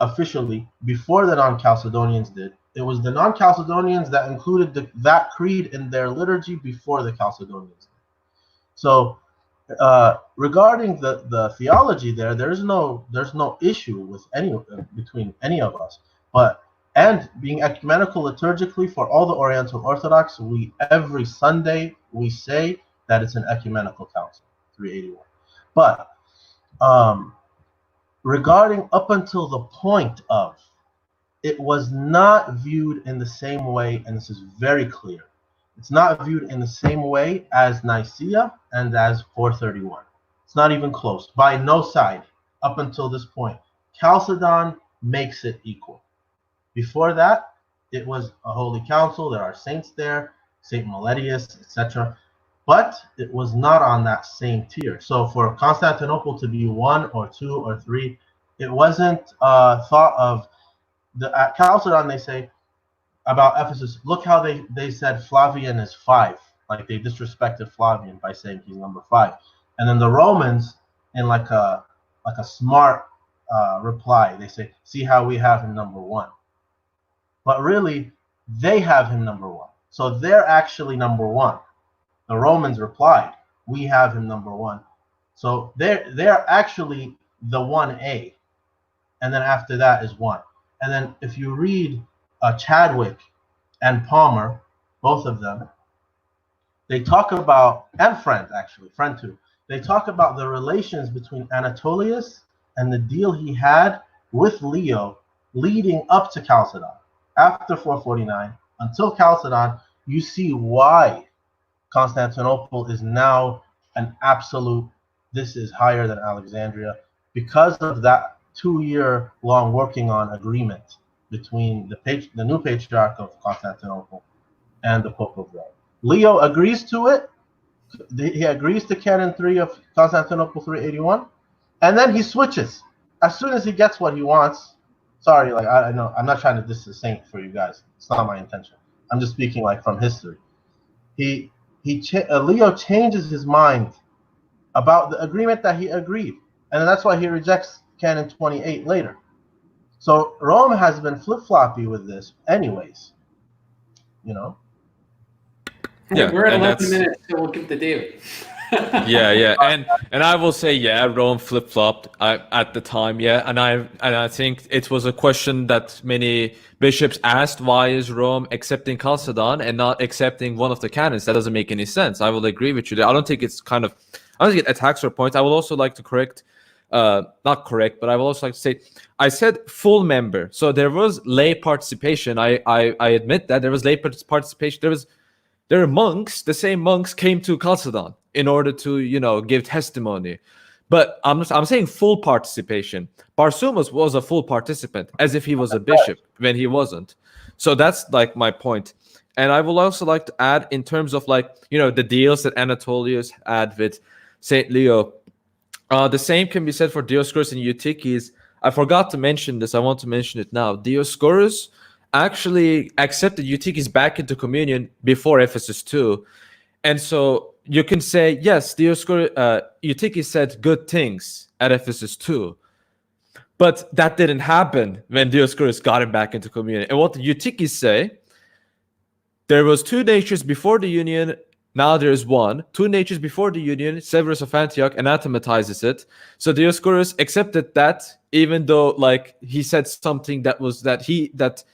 officially before the non-Chalcedonians did, it was the non-Chalcedonians that included that creed in their liturgy before the Chalcedonians did. So regarding the theology there's no issue with between any of us. And being ecumenical liturgically for all the Oriental Orthodox, every Sunday we say that it's an ecumenical council, 381. But regarding up until the point of, it was not viewed in the same way, and this is very clear. It's not viewed in the same way as Nicaea and as 431. It's not even close, by no side, up until this point. Chalcedon makes it equal. Before that, it was a holy council. There are saints there, Saint Meletius, etc. But it was not on that same tier. So for Constantinople to be 1 or 2 or 3, it wasn't thought of. At Chalcedon, they say about Ephesus, look how they said Flavian is 5. Like they disrespected Flavian by saying he's number 5. And then the Romans, in like a smart reply, they say, see how we have him number 1. But really, they have him number 1. So they're actually number 1. The Romans replied, we have him number 1. So they're actually the 1A. And then after that is 1. And then if you read Chadwick and Palmer, both of them, they talk about, and Friend too, they talk about the relations between Anatolius and the deal he had with Leo leading up to Chalcedon. After 449, until Chalcedon, you see why Constantinople is now an absolute, this is higher than Alexandria, because of that 2-year-long working on agreement between the new patriarch of Constantinople and the Pope of Rome. Leo agrees to it. He agrees to Canon 3 of Constantinople 381, and then he switches as soon as he gets what he wants. Sorry, like I know I'm not trying to diss the saint for you guys. It's not my intention. I'm just speaking like from history. Leo changes his mind about the agreement that he agreed, and that's why he rejects Canon 28 later. So Rome has been flip-floppy with this anyways, you know? Yeah, we're at 11 minutes, so we'll give it to David. yeah. And I will say, Rome flip-flopped at the time, and I think it was a question that many bishops asked, why is Rome accepting Chalcedon and not accepting one of the canons? That doesn't make any sense. I will agree with you there. I don't think it attacks your point. I would also like to correct not correct, but I would also like to say, I said full member. So there was lay participation. I admit that there was lay participation. There were monks. The same monks came to Chalcedon in order to give testimony. But I'm saying full participation. Barsumas was a full participant, as if he was a bishop when he wasn't. So that's like my point. And I will also like to add, in terms of the deals that Anatolius had with Saint Leo, the same can be said for Dioscorus and Eutyches. I forgot to mention this. I want to mention it now. Dioscorus actually accepted Eutyches back into communion before Ephesus II. And so you can say, yes, Eutyches said good things at Ephesus II. But that didn't happen when Dioscorus got him back into communion. And what the Eutyches say, there was two natures before the union, now there's one. Two natures before the union, Severus of Antioch anathematizes it. So Dioscorus accepted that, even though he said something that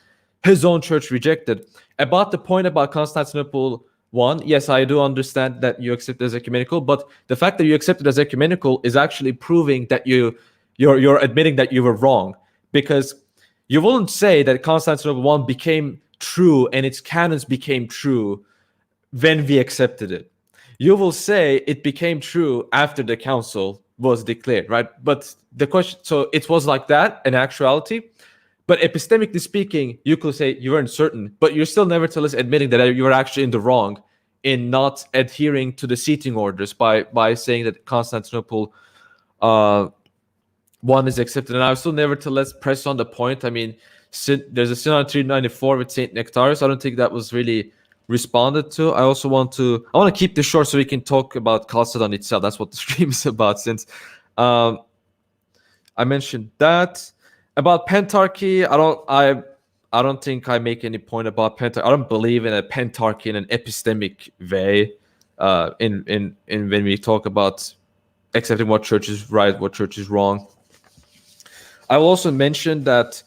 his own church rejected. About the point about Constantinople 1, yes, I do understand that you accept it as ecumenical, but the fact that you accept it as ecumenical is actually proving that you're admitting that you were wrong, because you wouldn't say that Constantinople 1 became true and its canons became true when we accepted it. You will say it became true after the council was declared, right? But the question, so it was like that in actuality. But epistemically speaking, you could say you weren't certain, but you're still nevertheless admitting that you were actually in the wrong in not adhering to the seating orders by saying that Constantinople 1 is accepted. And I still nevertheless press on the point. I mean, there's a Synod 394 with Saint Nectarius. I don't think that was really responded to. I want to keep this short so we can talk about Chalcedon itself. That's what the stream is about. Since I mentioned that. About pentarchy, I don't think I make any point about pentarchy. I don't believe in a pentarchy in an epistemic way. In when we talk about accepting what church is right, what church is wrong. I will also mention that.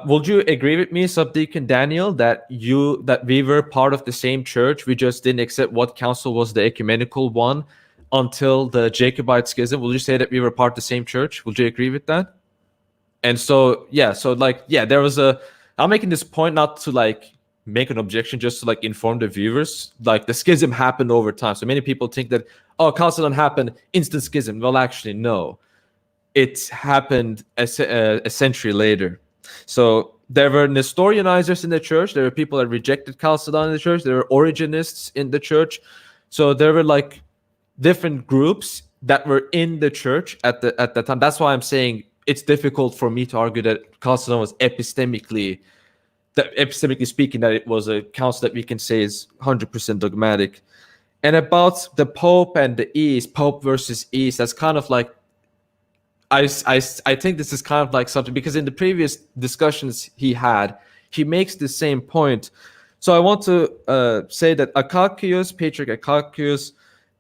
Would you agree with me, Subdeacon Daniel, that we were part of the same church? We just didn't accept what council was the ecumenical one until the Jacobite schism. Will you say that we were part of the same church? Would you agree with that? And so, there was I'm making this point not to make an objection, just to inform the viewers. The schism happened over time. So many people think that, Chalcedon happened, instant schism. Well, actually, no. It happened a century later. So there were Nestorianizers in the church. There were people that rejected Chalcedon in the church. There were Origenists in the church. So there were different groups that were in the church at the time. That's why I'm saying it's difficult for me to argue that Chalcedon was epistemically speaking, that it was a council that we can say is 100% dogmatic. And about the Pope and the East, Pope versus East, that's kind of I think this is kind of something, because in the previous discussions he makes the same point. So I want to say that Patriarch Akakius,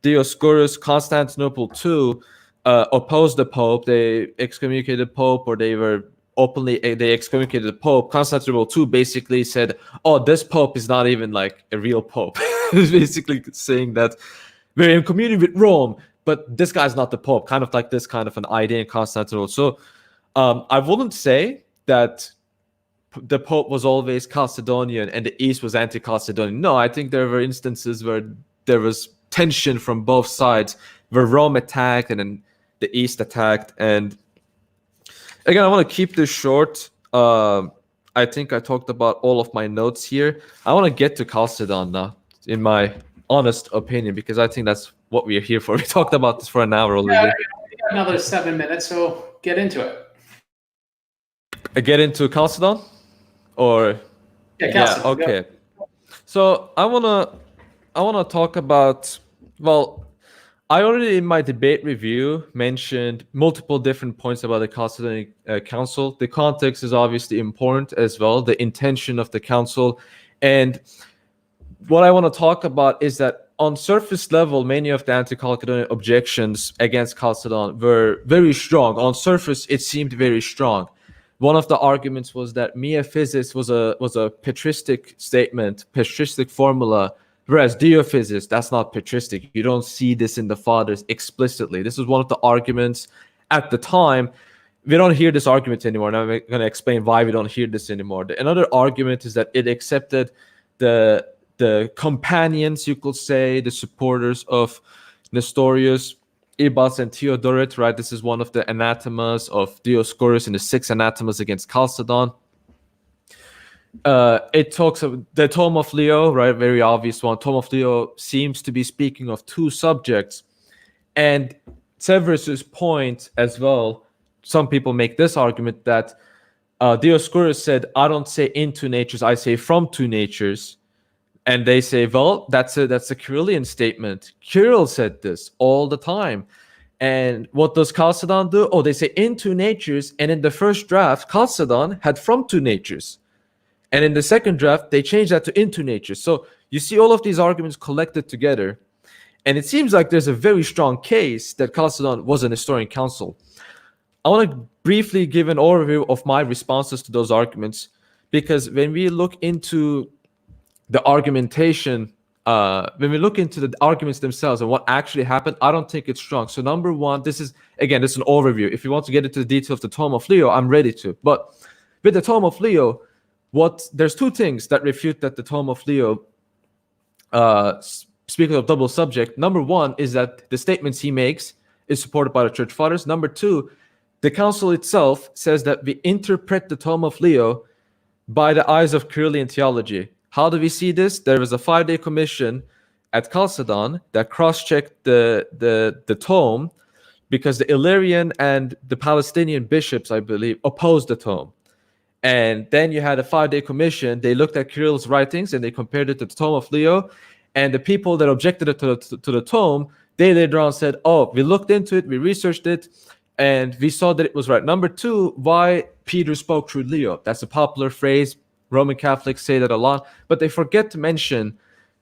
Dioscorus, Constantinople II opposed the Pope. They excommunicated the Pope, or they excommunicated the Pope. Constantinople II basically said, this Pope is not even a real Pope. It's basically saying that we're in communion with Rome, but this guy's not the Pope, kind of this kind of an idea in Constantinople. So I wouldn't say that the Pope was always Chalcedonian and the East was anti-Chalcedonian. No, I think there were instances where there was tension from both sides, where Rome attacked and then the East attacked. And again, I want to keep this short. I think I talked about all of my notes here. I want to get to Chalcedon now, in my honest opinion, because I think that's what we are here for. We talked about this for an hour already. Yeah, we got another 7 minutes, so get into it. Get into Chalcedon? Or Chalcedon. Yeah, okay. So I wanna talk about, well, I already in my debate review mentioned multiple different points about the Chalcedonian Council. The context is obviously important as well, the intention of the council. And what I want to talk about is that on surface level, many of the anti-Chalcedonian objections against Chalcedon were very strong. On surface, it seemed very strong. One of the arguments was that mia physis was a patristic statement, patristic formula, whereas diophysis, that's not patristic. You don't see this in the fathers explicitly. This is one of the arguments. at the time, we don't hear this argument anymore. And I'm going to explain why we don't hear this anymore. Another argument is that it accepted the companions, you could say, the supporters of Nestorius, Ibas, and Theodoret, right? This is one of the anathemas of Dioscorus in the 6 anathemas against Chalcedon. It talks of the Tome of Leo, right? Very obvious one. Tome of Leo seems to be speaking of 2 subjects. And Severus's point as well, some people make this argument that Dioscorus said, I don't say in 2 natures, I say from 2 natures. And they say, well, that's a Cyrillian statement. Kirill said this all the time. And what does Chalcedon do? Oh, they say in 2 natures. And in the first draft, Chalcedon had from 2 natures. And in the second draft, they changed that to in 2 natures. So you see all of these arguments collected together. And it seems like there's a very strong case that Chalcedon was an Nestorian council. I want to briefly give an overview of my responses to those arguments, because when we look into the argumentation, when we look into the arguments themselves and what actually happened, I don't think it's strong. So number one, this is an overview. If you want to get into the detail of the Tome of Leo, I'm ready to. But with the Tome of Leo, there's 2 things that refute that the Tome of Leo, speaking of double subject. Number one is that the statements he makes is supported by the Church Fathers. Number 2, the council itself says that we interpret the Tome of Leo by the eyes of Cyrillian theology. How do we see this? There was a 5-day commission at Chalcedon that cross-checked the tome, because the Illyrian and the Palestinian bishops, I believe, opposed the tome. And then you had a 5-day commission. They looked at Kirill's writings and they compared it to the Tome of Leo. And the people that objected to the tome, they later on said, oh, we looked into it, we researched it, and we saw that it was right. Number 2, why Peter spoke through Leo. That's a popular phrase. Roman Catholics say that a lot, but they forget to mention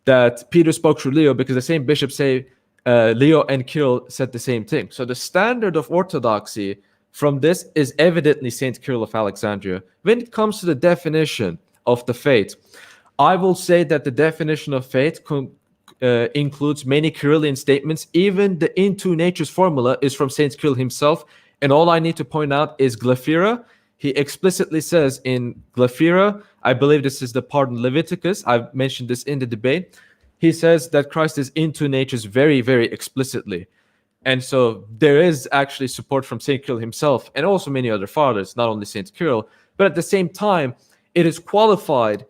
that Peter spoke through Leo, because the same bishops say Leo and Kirill said the same thing. So the standard of orthodoxy from this is evidently Saint Kirill of Alexandria. When it comes to the definition of the faith, I will say that the definition of faith includes many Cyrillian statements. Even the in 2 natures formula is from Saint Kirill himself. And all I need to point out is Glaphyra. He explicitly says in Glaphyra, I believe this is the part in Leviticus, I've mentioned this in the debate, he says that Christ is in 2 natures very, very explicitly. And so there is actually support from St. Kirill himself and also many other fathers, not only St. Kirill, but at the same time, it is qualified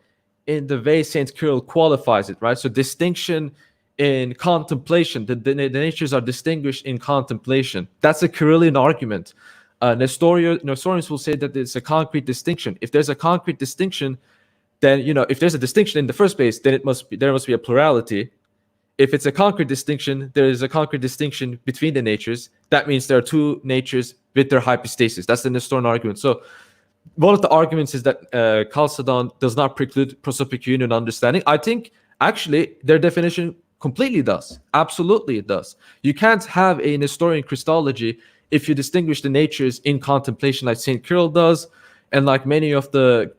in the way St. Kirill qualifies it, right? So distinction in contemplation, the natures are distinguished in contemplation. That's a Cyrillian argument. Nestorians will say that it's a concrete distinction. If there's a concrete distinction, then, if there's a distinction in the first place, then there must be a plurality. If it's a concrete distinction, there is a concrete distinction between the natures. That means there are 2 natures with their hypostasis. That's the Nestorian argument. So one of the arguments is that Chalcedon does not preclude prosopic union understanding. I think actually their definition completely does. Absolutely it does. You can't have a Nestorian Christology if you distinguish the natures in contemplation like St. Kirill does, and like many of the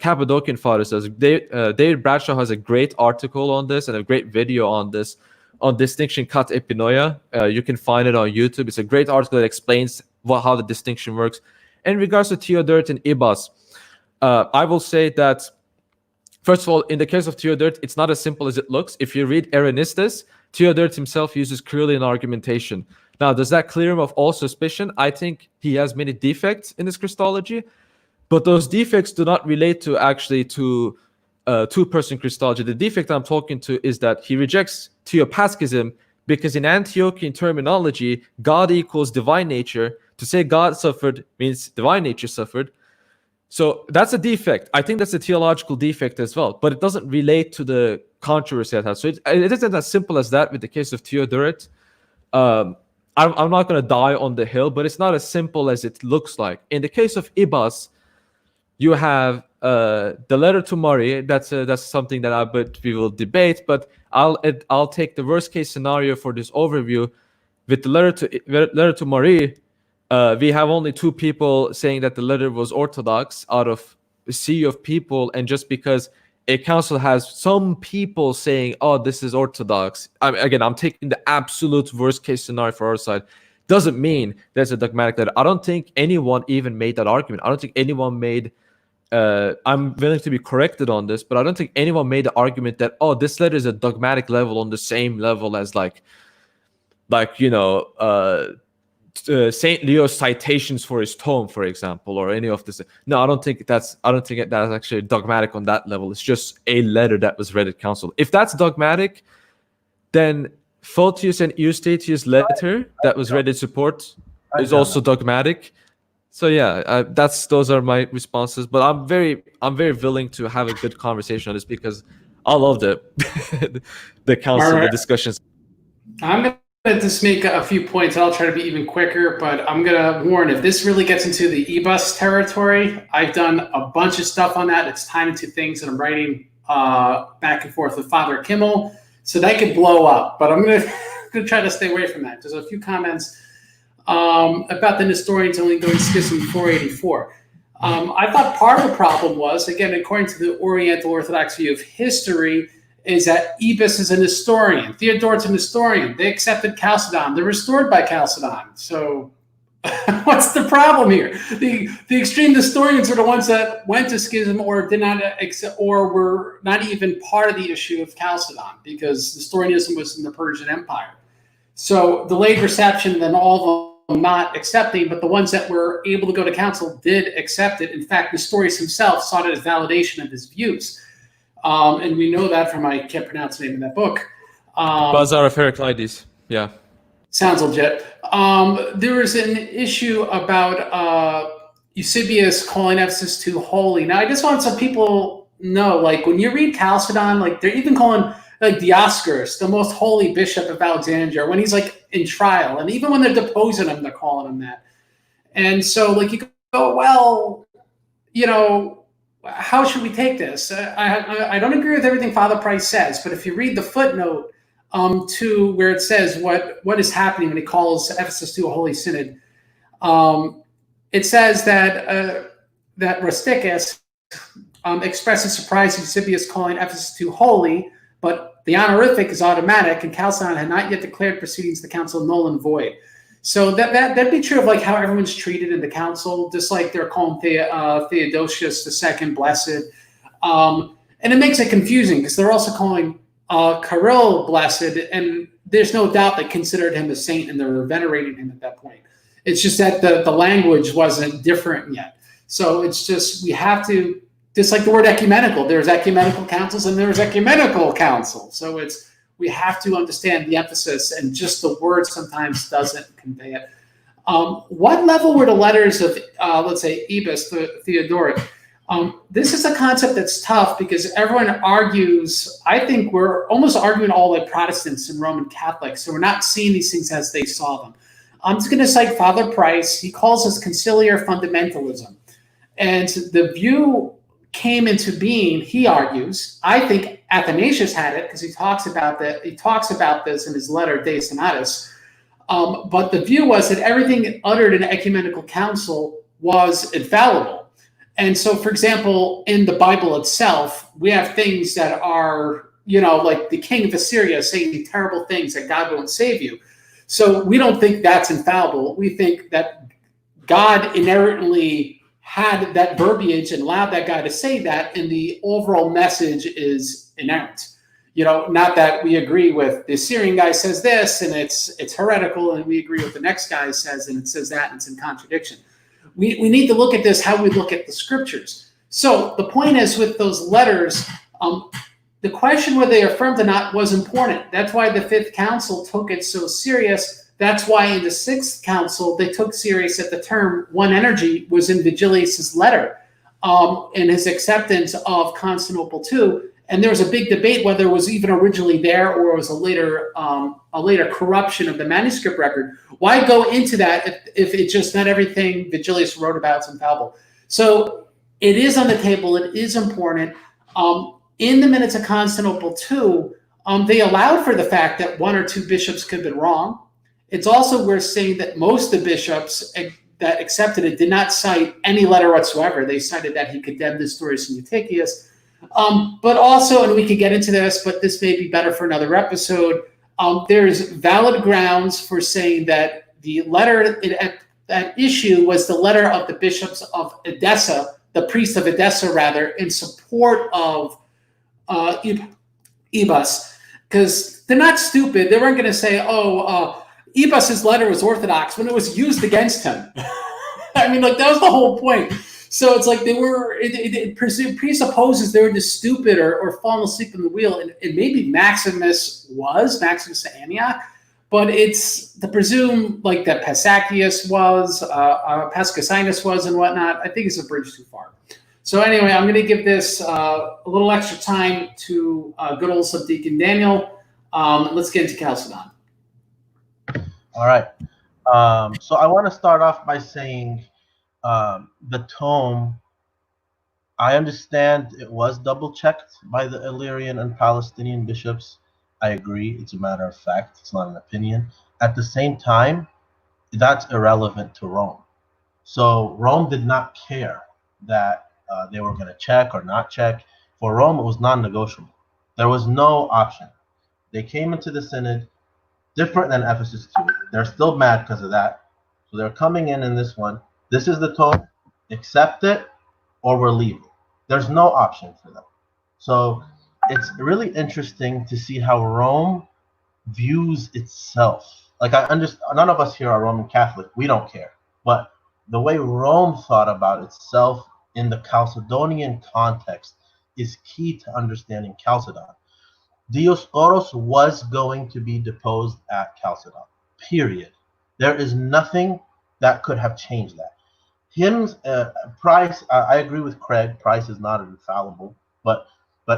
Cappadocian fathers does. David Bradshaw has a great article on this and a great video on this, on distinction kat epinoia. You can find it on YouTube. It's a great article that explains how the distinction works. In regards to Theodoret and Ibas, I will say that, first of all, in the case of Theodoret, it's not as simple as it looks. If you read Eranistus, Theodoret himself uses Cyrillian argumentation. Now, does that clear him of all suspicion? I think he has many defects in his Christology, but those defects do not relate to actually to 2-person Christology. The defect I'm talking to is that he rejects theopaschism, because in Antiochian terminology, God equals divine nature. To say God suffered means divine nature suffered. So that's a defect. I think that's a theological defect as well, but it doesn't relate to the controversy it has. So it isn't as simple as that with the case of Theodoret. I'm not going to die on the hill, but it's not as simple as it looks like. In the case of Ibas, you have the letter to Mari. That's something that we will debate, but I'll take the worst case scenario for this overview. With the letter to Mari, we have only 2 people saying that the letter was orthodox out of a sea of people, and just because a council has some people saying, oh, this is orthodox. I'm taking the absolute worst case scenario for our side. doesn't mean there's a dogmatic letter. I don't think anyone even made that argument. I don't think anyone made, I'm willing to be corrected on this, but I don't think anyone made the argument that, oh, this letter is a dogmatic level on the same level as Saint Leo's citations for his tome, for example, or any of this. No, I don't think that's actually dogmatic on that level. It's just a letter that was read at council. If that's dogmatic, then Photius and Eustathius' letter that was read in support is also dogmatic. So yeah, those are my responses. But I'm very willing to have a good conversation on this because I love the council, the discussions. I'm going to just make a few points. I'll try to be even quicker, but I'm going to warn, if this really gets into the EBUS territory, I've done a bunch of stuff on that. It's tied into things that I'm writing back and forth with Father Kimmel. So that could blow up, but I'm going to try to stay away from that. There's a few comments about the Nestorians only going schism 484. I thought part of the problem was, again, according to the Oriental Orthodox view of history, is that Ebus is a Nestorian. Theodoret's a Nestorian. They accepted Chalcedon. They're restored by Chalcedon. So what's the problem here? The extreme Nestorians are the ones that went to schism or did not accept, or were not even part of the issue of Chalcedon, because Nestorianism was in the Persian Empire. So delayed reception, then all of them not accepting, but the ones that were able to go to council did accept it. In fact, Nestorius himself saw it as validation of his views. And we know that from, I can't pronounce the name of that book. Bazaar of Heraclides. Yeah. Sounds legit. There was an issue about Eusebius calling Ephesus II holy. Now, I just want some people know, like, when you read Chalcedon, like, they're even calling, like, Dioscorus, the most holy bishop of Alexandria, when he's, like, in trial. And even when they're deposing him, they're calling him that. And so, like, you go, well, you know, how should we take this? I don't agree with everything Father Price says, but if you read the footnote to where it says what is happening when he calls Ephesus II a holy synod, it says that Rusticus expresses surprise at Eusebius calling Ephesus II holy, but the honorific is automatic, and Chalcedon had not yet declared proceedings of the council null and void. So that'd be true of like how everyone's treated in the council, just like they're calling Theodosius II blessed. And it makes it confusing because they're also calling Kirill blessed, and there's no doubt they considered him a saint and they're venerating him at that point. It's just that the language wasn't different yet. So it's just, we have to, just like the word ecumenical, there's ecumenical councils and there's ecumenical council. So we have to understand the emphasis, and just the word sometimes doesn't convey it. What level were the letters of, let's say, Ebus, Theodoret? This is a concept that's tough because everyone argues. I think we're almost arguing all like Protestants and Roman Catholics, so we're not seeing these things as they saw them. I'm just going to cite Father Price. He calls this conciliar fundamentalism. And the view came into being, he argues, I think Athanasius had it because he talks about that. He talks about this in his letter De Senatus. But the view was that everything uttered in ecumenical council was infallible. And so, for example, in the Bible itself, we have things that are, you know, like the king of Assyria saying terrible things that God won't save you. So we don't think that's infallible. We think that God inherently had that verbiage and allowed that guy to say that, and the overall message is inerrant. You know, not that we agree with the Assyrian guy says this and it's heretical, and we agree with the next guy says and it says that and it's in contradiction. We need to look at this how we look at the scriptures. So the point is, with those letters, the question whether they affirmed or not was important. That's why the Fifth Council took it so serious. That's why in the Sixth Council, they took serious that the term one energy was in Vigilius' letter and his acceptance of Constantinople II. And there was a big debate whether it was even originally there or it was a later corruption of the manuscript record. Why go into that if it's just not everything Vigilius wrote about is infallible? So it is on the table. It is important. In the minutes of Constantinople II, they allowed for the fact that one or two bishops could have been wrong. It's also worth saying that most of the bishops that accepted it did not cite any letter whatsoever. They cited that he condemned Nestorius and Eutychius. But also, and we could get into this, but this may be better for another episode, there's valid grounds for saying that the letter at issue was the letter of the bishops of Edessa, the priest of Edessa, rather, in support of Ebus, because they're not stupid. They weren't going to say, Ebus's letter was orthodox when it was used against him. I mean, like, that was the whole point. So it's like it presupposes they were just stupid or falling asleep in the wheel. And maybe Maximus at Antioch, but it's to presume like that Pasacius was, Pascasinus was, and whatnot. I think it's a bridge too far. So anyway, I'm going to give this a little extra time to good old Subdeacon Daniel. Let's get into Chalcedon. All right. So I want to start off by saying the tome, I understand it was double-checked by the Illyrian and Palestinian bishops. I agree. It's a matter of fact. It's not an opinion. At the same time, that's irrelevant to Rome. So Rome did not care that they were going to check or not check. For Rome, it was non-negotiable. There was no option. They came into the synod different than Ephesus II. They're still mad because of that. So they're coming in this one. This is the tone. Accept it or we're leaving. There's no option for them. So it's really interesting to see how Rome views itself. Like, I understand, none of us here are Roman Catholic. We don't care. But the way Rome thought about itself in the Chalcedonian context is key to understanding Chalcedon. Dioscoros was going to be deposed at Chalcedon, period. There is nothing that could have changed that. Price, I agree with Craig, Price is not infallible, but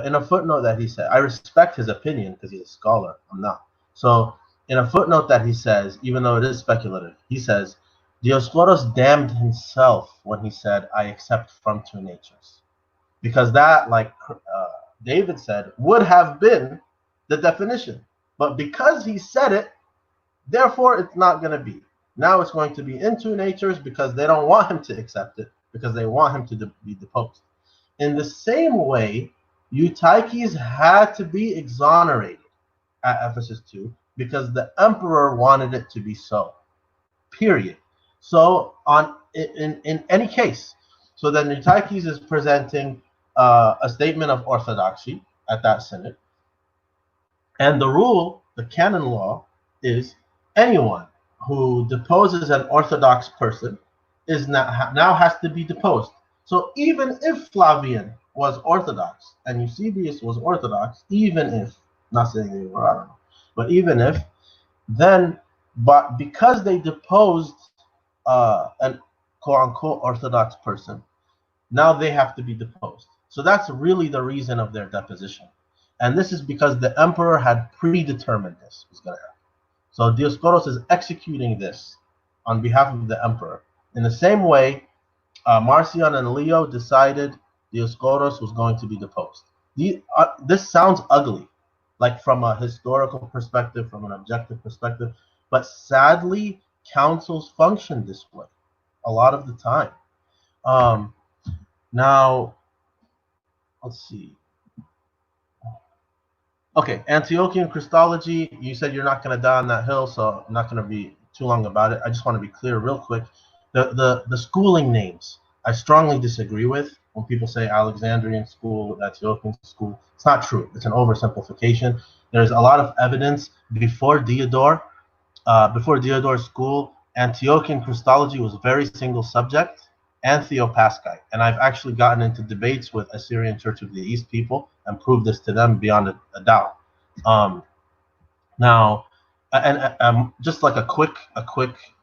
in a footnote that he said, I respect his opinion because he's a scholar, I'm not. So in a footnote that he says, even though it is speculative, he says, Dioscoros damned himself when he said, I accept from two natures. Because that, like David said, would have been the definition. But because he said it, therefore it's not going to be. Now it's going to be in two natures because they don't want him to accept it, because they want him to be deposed. In the same way, Eutyches had to be exonerated at Ephesus II because the emperor wanted it to be so, period. So in any case, so then Eutyches is presenting a statement of orthodoxy at that synod. And the rule, the canon law, is anyone who deposes an orthodox person is now has to be deposed. So even if Flavian was orthodox and Eusebius was orthodox, even if, not saying they were, I don't know, but even if, then, but because they deposed an quote-unquote orthodox person, now they have to be deposed. So that's really the reason of their deposition. And this is because the emperor had predetermined this was going to happen. So Dioscoros is executing this on behalf of the emperor. In the same way, Marcion and Leo decided Dioscoros was going to be deposed. This sounds ugly, like from a historical perspective, from an objective perspective, but sadly, councils function this way a lot of the time. Now, let's see. Okay, Antiochian Christology, you said you're not going to die on that hill, so I'm not going to be too long about it. I just want to be clear real quick. The schooling names, I strongly disagree with. When people say Alexandrian school, Antiochian school, it's not true. It's an oversimplification. There's a lot of evidence before Diodor's school, Antiochian Christology was very single subject and Theopaschae. And I've actually gotten into debates with Assyrian Church of the East people and proved this to them beyond a doubt. Now, just like a quick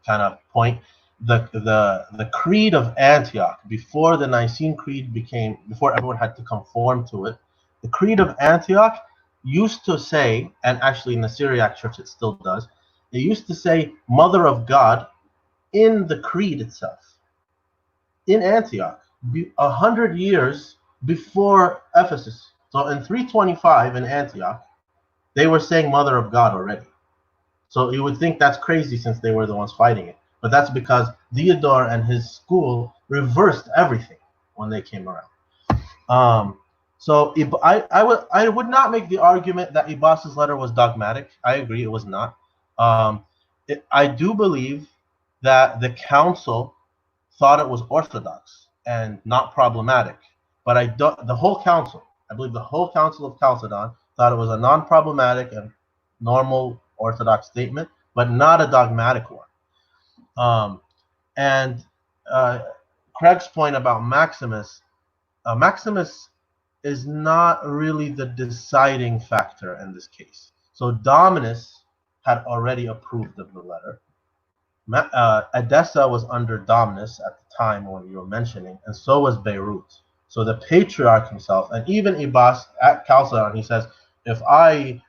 kind of point, the Creed of Antioch, before the Nicene Creed before everyone had to conform to it, the Creed of Antioch used to say, and actually in the Syriac Church it still does, it used to say Mother of God in the Creed itself. In Antioch, 100 years before Ephesus. So in 325 in Antioch, they were saying Mother of God already. So you would think that's crazy since they were the ones fighting it. But that's because Diodor and his school reversed everything when they came around. So I would not make the argument that Ibas's letter was dogmatic. I agree, it was not. I do believe that the council thought it was orthodox and not problematic. But I don't. The whole council, I believe, the whole Council of Chalcedon thought it was a non-problematic and normal orthodox statement, but not a dogmatic one. And Craig's point about Maximus, Maximus is not really the deciding factor in this case. So Dominus had already approved of the letter. Edessa was under Dominus at the time when you were mentioning, and so was Beirut. So the patriarch himself, and even Ibas at Chalcedon, he says, if I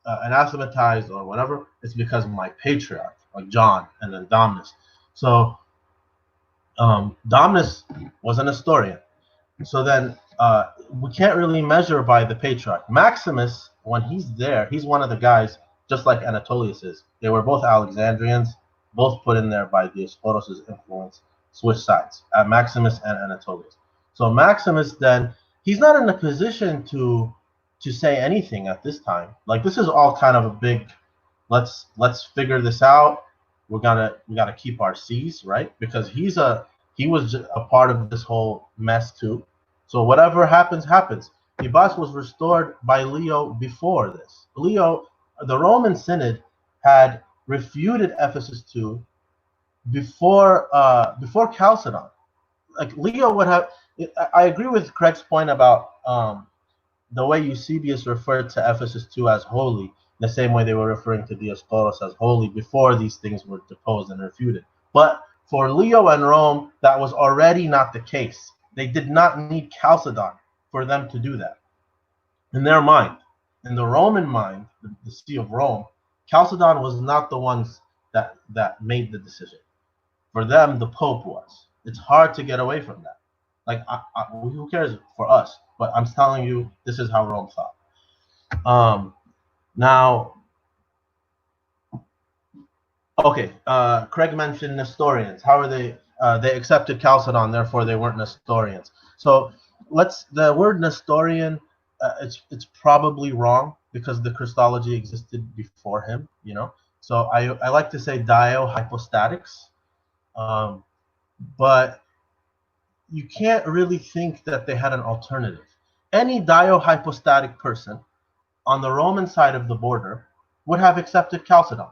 anathematize or whatever, it's because of my patriarch, like John, and then Dominus. So Dominus was an historian. So then we can't really measure by the patriarch. Maximus, when he's there, he's one of the guys, just like Anatolius is. They were both Alexandrians, both put in there by Dioscoros's influence, switch sides, Maximus and Anatolius. So Maximus then, he's not in a position to say anything at this time. Like, this is all kind of a big, let's figure this out. We gotta keep our C's, right? Because he was a part of this whole mess too. So whatever happens, happens. Ibas was restored by Leo before this. Leo, the Roman Synod, had refuted Ephesus II before Chalcedon. Like, Leo would have. I agree with Craig's point about the way Eusebius referred to Ephesus II as holy, the same way they were referring to Dioscoros as holy before these things were deposed and refuted. But for Leo and Rome, that was already not the case. They did not need Chalcedon for them to do that. In their mind, in the Roman mind, the See of Rome, Chalcedon was not the ones that made the decision. For them, the Pope was. It's hard to get away from that. Like, who cares for us? But I'm telling you, this is how Rome thought. Now, okay, Craig mentioned Nestorians. How are they? They accepted Chalcedon, therefore they weren't Nestorians. So the word Nestorian, it's probably wrong because the Christology existed before him, you know. So I like to say dio-hypostatics, but you can't really think that they had an alternative. Any dio-hypostatic person on the Roman side of the border would have accepted Chalcedon,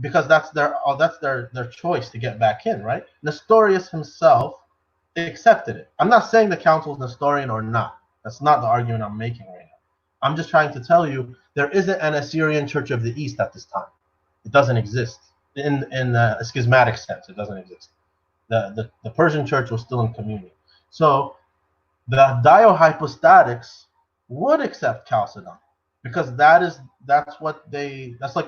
because that's their choice to get back in, right? Nestorius himself accepted it. I'm not saying the council is Nestorian or not. That's not the argument I'm making right now. I'm just trying to tell you there isn't an Assyrian Church of the East at this time. It doesn't exist in a schismatic sense. It doesn't exist. The Persian Church was still in communion. So the dio-hypostatics would accept Chalcedon because that's like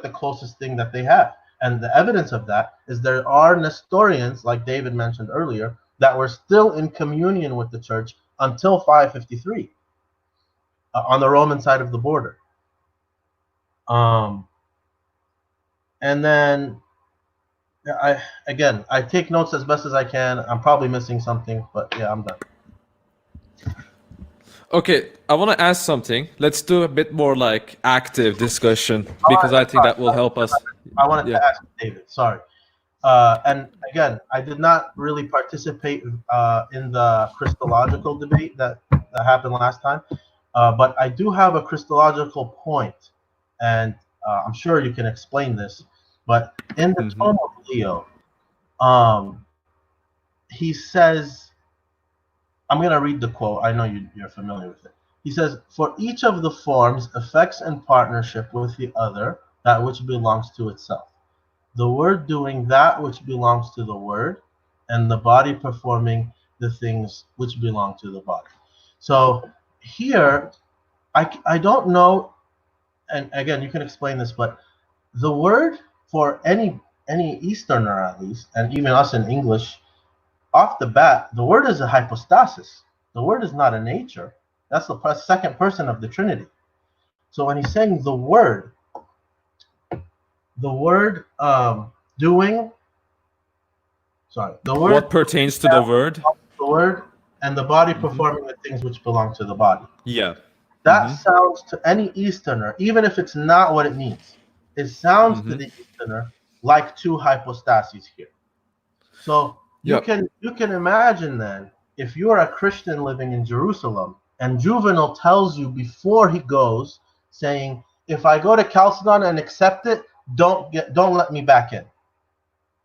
the closest thing that they have. And the evidence of that is there are Nestorians, like David mentioned earlier, that were still in communion with the church until 553 on the Roman side of the border. And then I take notes as best as I can. I'm probably missing something, but yeah, I'm done. Okay, I want to ask something. Let's do a bit more like active discussion because I think that will help us. I wanted to ask David, sorry. And again, I did not really participate in the Christological debate that happened last time, but I do have a Christological point, and I'm sure you can explain this. But in the Tome of Leo, he says, I'm going to read the quote. I know you're familiar with it. He says, "For each of the forms affects in partnership with the other that which belongs to itself. The Word doing that which belongs to the Word, and the body performing the things which belong to the body." So here, I don't know, and again, you can explain this, but the word for any Easterner at least, and even us in English, off the bat, the word is a hypostasis. The word is not a nature. That's the second person of the Trinity. So when he's saying the word doing, sorry, the word. What pertains to the word? The word and the body performing the things which belong to the body. Yeah. That sounds to any Easterner, even if it's not what it means, it sounds to the Easterner like two hypostases here. So you can imagine then, if you are a Christian living in Jerusalem and Juvenal tells you before he goes, saying, if I go to Chalcedon and accept it, don't let me back in.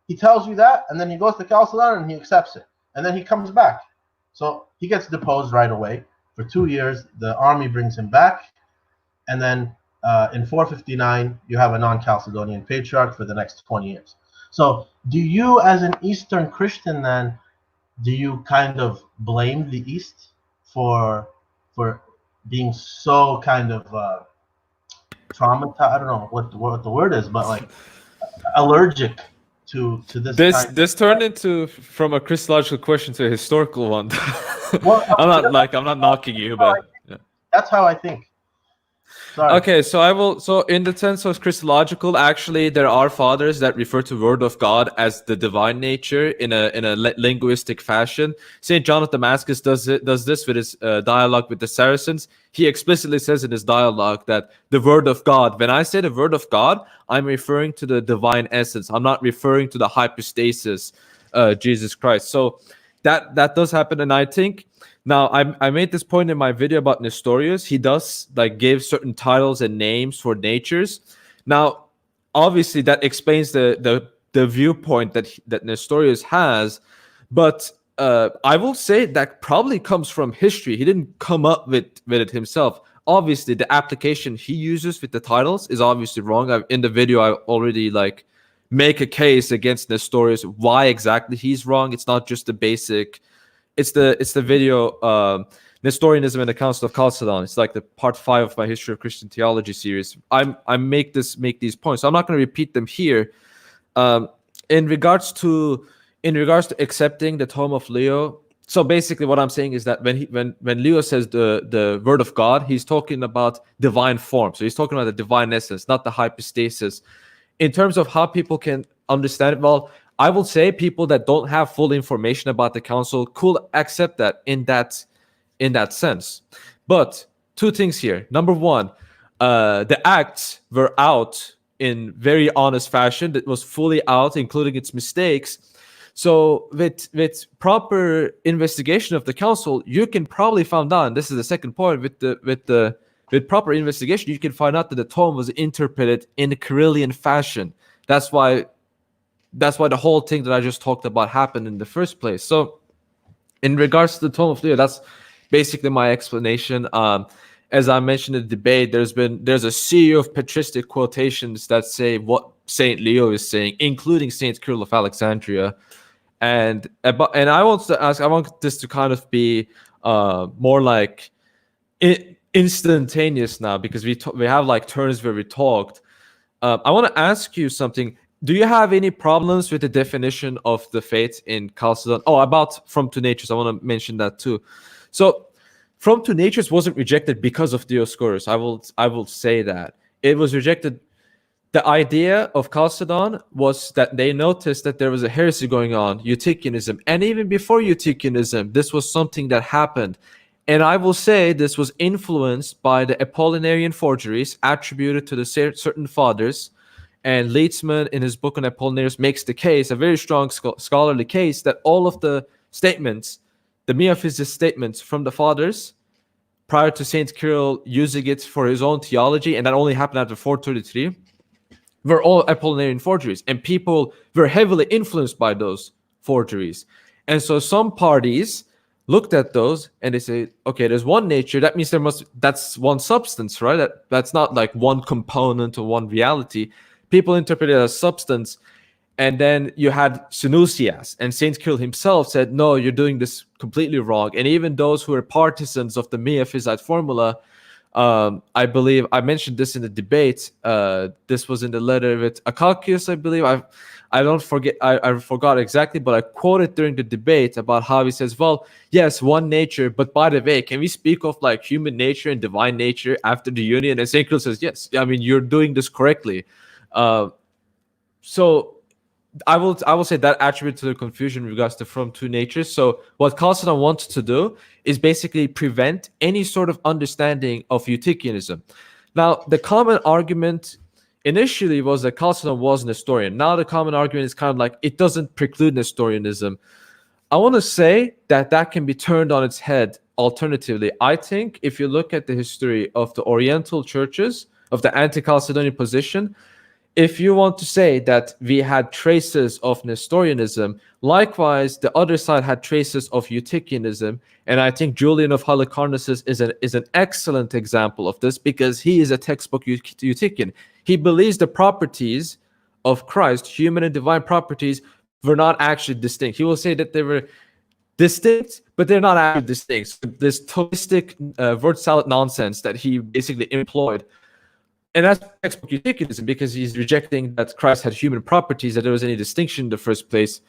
He tells you that, and then he goes to Chalcedon and he accepts it, and then he comes back. So he gets deposed right away. For 2 years, the army brings him back, and then in 459, you have a non-Chalcedonian patriarch for the next 20 years. So do you, as an Eastern Christian, then, do you kind of blame the East for being so kind of traumatized? I don't know what the word is, but like allergic to this. This turned into from a Christological question to a historical one. Well, I'm not knocking you, but yeah. That's how I think. Sorry. Okay, so I will. So in the sense of Christological, actually, there are fathers that refer to Word of God as the divine nature in a linguistic fashion. Saint John of Damascus does this with his dialogue with the Saracens. He explicitly says in his dialogue that the Word of God. When I say the Word of God, I'm referring to the divine essence. I'm not referring to the hypostasis, Jesus Christ. So that does happen, and I think. Now, I made this point in my video about Nestorius. He does like give certain titles and names for natures. Now, obviously, that explains the viewpoint that Nestorius has, but I will say that probably comes from history. He didn't come up with it himself. Obviously, the application he uses with the titles is obviously wrong. In the video, I already like make a case against Nestorius why exactly he's wrong. It's not just the basic. It's the video Nestorianism and the Council of Chalcedon. It's like the part 5 of my History of Christian Theology series. I make these points. So I'm not going to repeat them here. In regards to accepting the tome of Leo. So basically, what I'm saying is that when Leo says the Word of God, he's talking about divine form. So he's talking about the divine essence, not the hypostasis. In terms of how people can understand it, well, I will say people that don't have full information about the council could accept that in that sense. But two things here. Number one, the acts were out in very honest fashion. It was fully out, including its mistakes. So with proper investigation of the council, you can probably find out. And this is the second point. With proper investigation, you can find out that the tome was interpreted in a Cyrillian fashion. That's why the whole thing that I just talked about happened in the first place. So in regards to the tome of Leo, that's basically my explanation. As I mentioned in the debate, there's a sea of patristic quotations that say what Saint Leo is saying, including Saint Cyril of Alexandria. And I want this to kind of be more like instantaneous now, because we have like turns where we talked. I want to ask you something. Do you have any problems with the definition of the faith in Chalcedon? Oh, about from two natures. I want to mention that too. So, from two natures wasn't rejected because of Dioscorus. I will say that it was rejected. The idea of Chalcedon was that they noticed that there was a heresy going on, Eutychianism, and even before Eutychianism, this was something that happened. And I will say this was influenced by the Apollinarian forgeries attributed to the certain fathers. And Leitzman, in his book on Apollinaris, makes the case, a very strong scholarly case, that all of the statements, the Miaphysite statements from the fathers, prior to Saint Cyril using it for his own theology, and that only happened after 433, were all Apollinarian forgeries. And people were heavily influenced by those forgeries. And so some parties looked at those and they say, okay, there's one nature. That means that's one substance, right? That's not like one component or one reality. People interpret it as substance. And then you had Sanusias, and Saint Cyril himself said, no, you're doing this completely wrong. And even those who are partisans of the Miaphysite formula, I believe I mentioned this in the debate. This was in the letter with Akakius, I believe. I forgot exactly, but I quoted during the debate about how he says, well, yes, one nature, but by the way, can we speak of like human nature and divine nature after the union? And Saint Cyril says, yes, I mean, you're doing this correctly. So I will say that attribute to the confusion in regards to from two natures. So what Chalcedon wants to do is basically prevent any sort of understanding of Eutychianism. Now, the common argument initially was that Chalcedon was Nestorian. Now the common argument is kind of like it doesn't preclude Nestorianism. I want to say that that can be turned on its head. Alternatively, I think if you look at the history of the Oriental churches, of the anti-Chalcedonian position, if you want to say that we had traces of Nestorianism, likewise, the other side had traces of Eutychianism. And I think Julian of Halicarnassus is an excellent example of this, because he is a textbook Eutychian. He believes the properties of Christ, human and divine properties, were not actually distinct. He will say that they were distinct, but they're not actually distinct. So this Thomistic word salad nonsense that he basically employed. And that's textbook Eutychianism, because he's rejecting that Christ had human properties, that there was any distinction in the first place.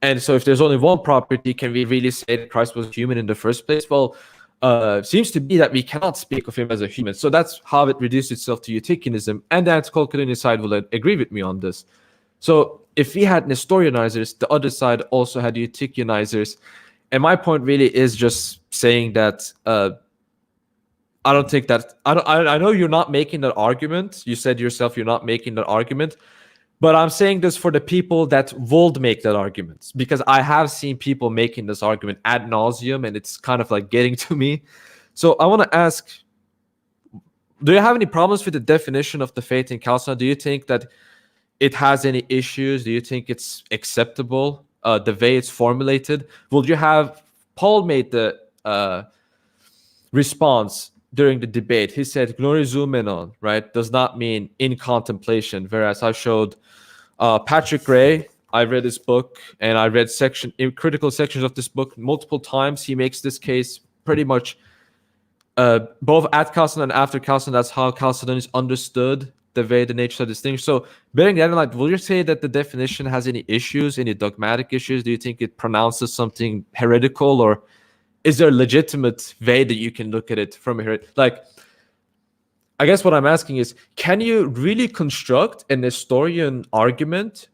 And so if there's only one property, can we really say that Christ was human in the first place? Well, seems to be that we cannot speak of him as a human. So that's how it reduced itself to Eutychianism. And the anti-Chalcedonian side will agree with me on this. So if we had Nestorianizers, the other side also had Eutychianizers. And my point really is just saying that I don't think that I know you're not making that argument. You said yourself you're not making that argument, but I'm saying this for the people that would make that argument, because I have seen people making this argument ad nauseum, and it's kind of like getting to me. So I want to ask, do you have any problems with the definition of the faith in Chalcedon? Do you think that it has any issues? Do you think it's acceptable, the way it's formulated? Would you have Paul made the response during the debate? He said glorizumenon, right, does not mean in contemplation, whereas I showed Patrick Gray, I read his book, and I read critical sections of this book multiple times. He makes this case pretty much both at Chalcedon and after Chalcedon. That's how Chalcedon is understood, the way the nature are distinguished. So bearing that in mind, will you say that the definition has any issues, any dogmatic issues? Do you think it pronounces something heretical, or is there a legitimate way that you can look at it from here? Like, I guess what I'm asking is, can you really construct a Nestorian argument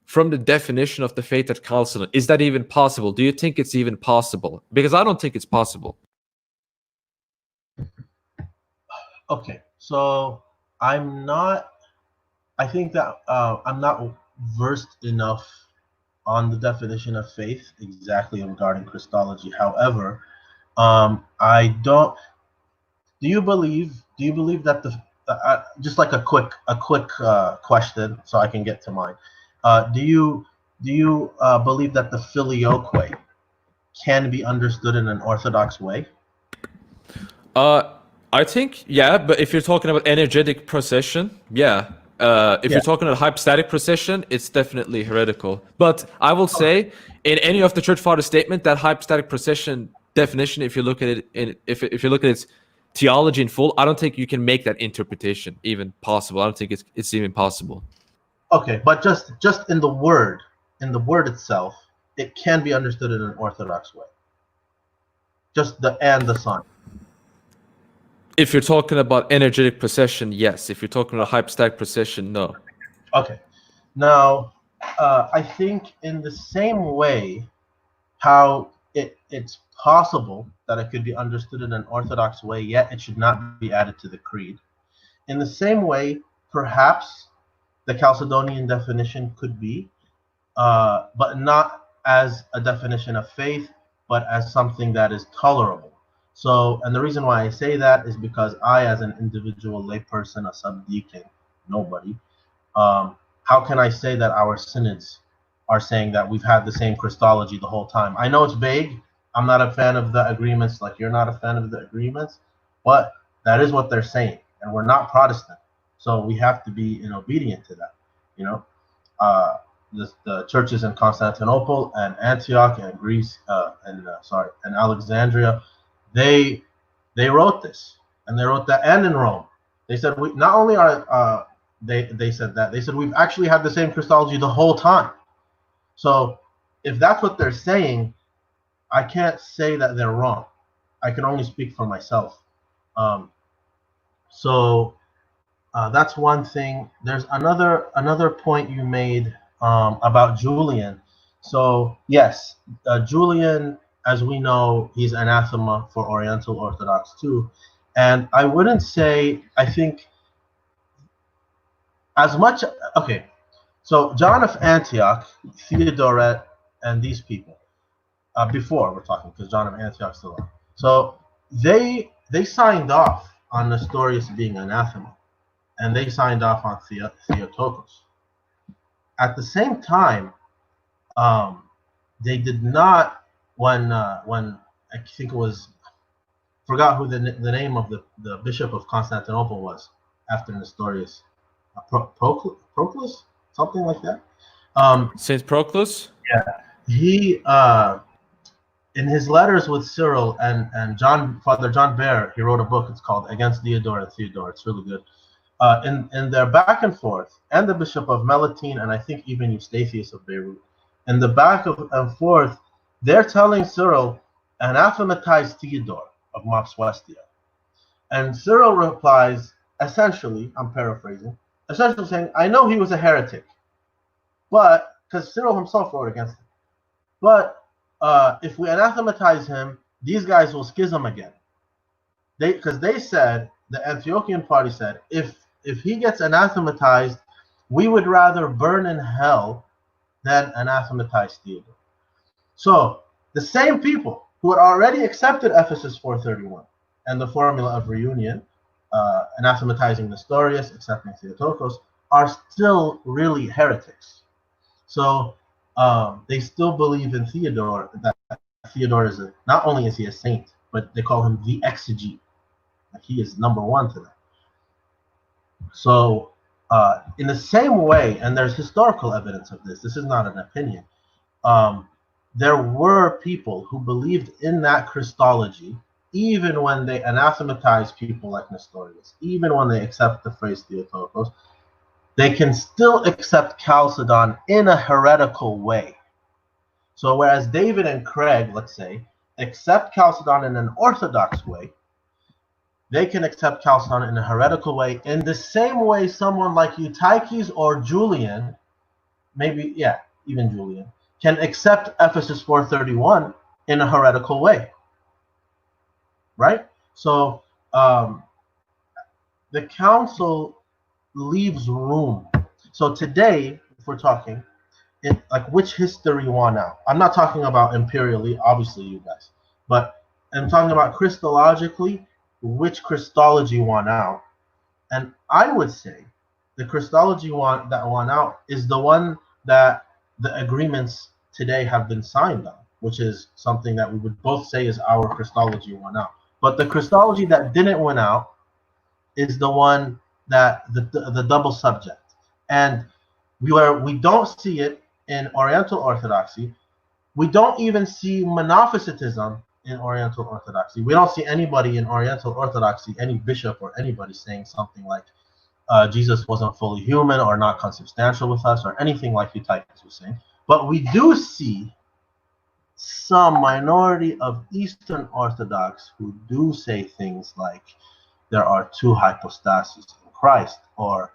from the definition of the faith at Chalcedon? Is that even possible? Do you think it's even possible? Because I don't think it's possible. Okay, so I think that I'm not versed enough on the definition of faith exactly regarding Christology. However, I don't. Do you believe that just like a quick question, so I can get to mine? Do you believe that the filioque can be understood in an Orthodox way? I think, yeah, but if you're talking about energetic procession, yeah. If you're talking about hypostatic procession, it's definitely heretical. But I will say, in any of the Church Fathers' statement, that hypostatic procession definition, if you look at it, if you look at its theology in full, I don't think you can make that interpretation even possible. I don't think it's even possible. Okay, but just in the word itself, it can be understood in an Orthodox way. Just the and the sign. If you're talking about energetic procession, yes. If you're talking about hypostatic procession, no. Okay. Now, I think in the same way how it's possible that it could be understood in an Orthodox way, yet it should not be added to the creed. In the same way, perhaps the Chalcedonian definition could be, but not as a definition of faith, but as something that is tolerable. So, and the reason why I say that is because I, as an individual layperson, a subdeacon, nobody, how can I say that our synods are saying that we've had the same Christology the whole time? I know it's vague. I'm not a fan of the agreements, like you're not a fan of the agreements, but that is what they're saying, and we're not Protestant, so we have to be obedient to that. The churches in Constantinople and Antioch and Greece and Alexandria, they wrote this, and they wrote that, and in Rome, they said we not only are they said that, they said we've actually had the same Christology the whole time. So if that's what they're saying, I can't say that they're wrong. I can only speak for myself. So that's one thing. There's another point you made about Julian. So yes, Julian, as we know, he's anathema for Oriental Orthodox too. And I wouldn't say, I think as much, okay, so John of Antioch, Theodoret, and these people, before we're talking, because John of Antioch still on. So they signed off on Nestorius being anathema, and they signed off on Theotokos. At the same time, they did not, when I think it was, forgot who the name of the bishop of Constantinople was after Nestorius, Proclus, something like that. Saint Proclus. Yeah, he in his letters with Cyril and Father John Baer, he wrote a book. It's called Against Theodore and Theodore. It's really good. In their back and forth, and the Bishop of Melitene, and I think even Eustathius of Beirut, in the back and forth, they're telling Cyril, anathematize Theodore of Mopsuestia. And Cyril replies, essentially, I'm paraphrasing, essentially saying, I know he was a heretic, but, because Cyril himself wrote against him, but if we anathematize him, these guys will schism again. Because they said, the Antiochian party said, if he gets anathematized, we would rather burn in hell than anathematize Theodore. So the same people who had already accepted Ephesus 4:31 and the formula of reunion, anathematizing Nestorius, accepting Theotokos, are still really heretics. So they still believe in Theodore, that Theodore is not only is he a saint, but they call him the exegete. Like he is number one to them. So in the same way, and there's historical evidence of this, this is not an opinion, there were people who believed in that Christology, even when they anathematized people like Nestorius, even when they accept the phrase Theotokos, they can still accept Chalcedon in a heretical way. So whereas David and Craig, let's say, accept Chalcedon in an orthodox way, they can accept Chalcedon in a heretical way, in the same way someone like Eutyches or Julian, maybe, yeah, even Julian, can accept Ephesus 4:31 in a heretical way, right? So the council leaves room. So today, if we're talking, like which history won out? I'm not talking about imperially, obviously you guys, but I'm talking about Christologically, which Christology won out. And I would say the Christology that won out is the one that the agreements today have been signed on, which is something that we would both say is our Christology won out. But the Christology that didn't win out is the one that the double subject. And we don't see it in Oriental Orthodoxy. We don't even see monophysitism in Oriental Orthodoxy. We don't see anybody in Oriental Orthodoxy, any bishop or anybody saying something like Jesus wasn't fully human or not consubstantial with us or anything like Eutyches was saying. But we do see some minority of Eastern Orthodox who do say things like there are two hypostases in Christ, or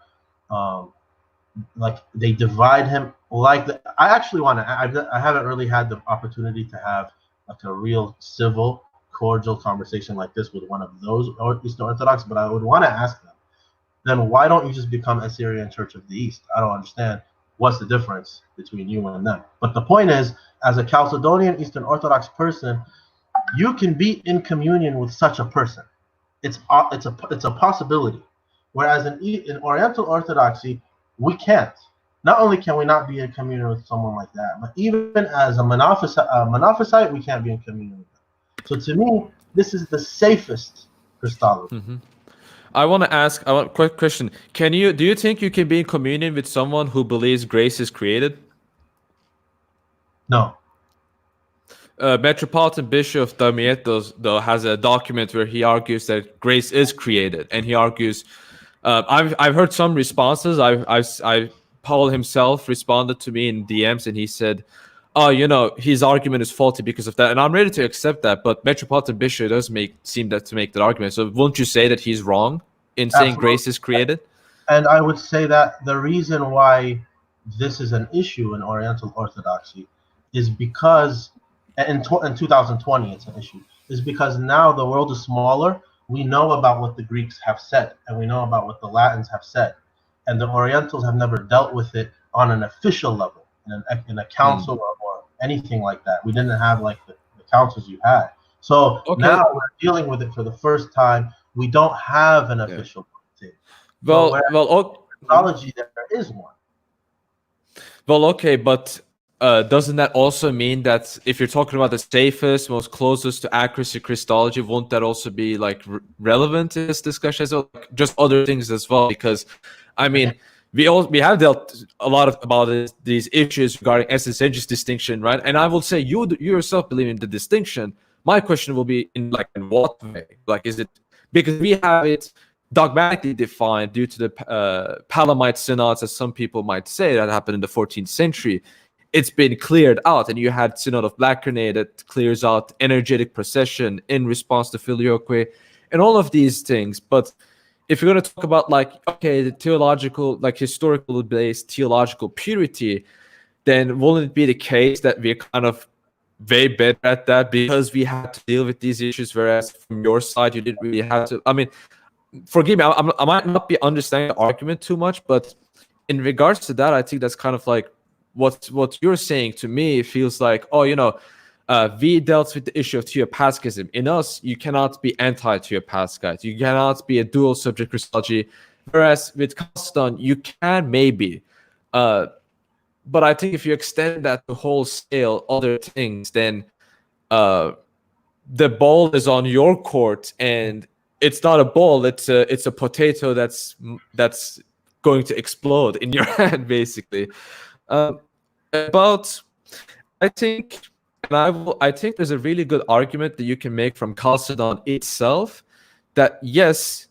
like they divide him. Like I actually want to. I haven't really had the opportunity to have like a real civil, cordial conversation like this with one of those Eastern Orthodox, but I would want to ask them, then why don't you just become Assyrian Church of the East? I don't understand. What's the difference between you and them? But the point is, as a Chalcedonian Eastern Orthodox person, you can be in communion with such a person. It's a possibility. Whereas in Oriental Orthodoxy, we can't. Not only can we not be in communion with someone like that, but even as a Monophysite, we can't be in communion with them. So to me, this is the safest Christology. Mm-hmm. I want to ask a quick question. Do you think you can be in communion with someone who believes grace is created? No. Metropolitan Bishop Damiettos, though, has a document where he argues that grace is created, and he argues. I've heard some responses. Paul himself responded to me in DMs, and he said, "Oh, his argument is faulty because of that," and I'm ready to accept that. But Metropolitan Bishop does seem to make that argument. So, won't you say that he's wrong in saying grace is created? And I would say that the reason why this is an issue in Oriental Orthodoxy is because in 2020 it's an issue. Is because now the world is smaller. We know about what the Greeks have said, and we know about what the Latins have said. and the Orientals have never dealt with it on an official level, in a council or anything like that. We didn't have like the councils you had. So now we're dealing with it for the first time. We don't have an official thing. Christology, there is one. Well, okay, but doesn't that also mean that if you're talking about the safest, most closest to accuracy Christology, won't that also be like relevant in this discussion as well? Like, just other things as well, because I mean, we have dealt a lot about these issues regarding essence and distinction, right? And I will say you yourself believe in the distinction. My question will be in what way? Like, is it because we have it dogmatically defined due to the Palamite synods, as some people might say, that happened in the 14th century? It's been cleared out, and you had Synod of Blackernay that clears out energetic procession in response to filioque and all of these things. But if you're going to talk about the theological, historical based theological purity, then wouldn't it be the case that we're kind of way better at that because we had to deal with these issues, whereas from your side you didn't really have to? I mean, forgive me, I might not be understanding the argument too much, but in regards to that, I think that's kind of like what you're saying to me. It feels like, we dealt with the issue of theopaschism. In us, you cannot be anti-theopascite. You cannot be a dual subject Christology. Whereas with Chalcedon, you can maybe. But I think if you extend that to wholesale other things, then the ball is on your court, and it's not a ball. It's a potato that's going to explode in your hand, basically. I think there's a really good argument that you can make from Chalcedon itself that yes,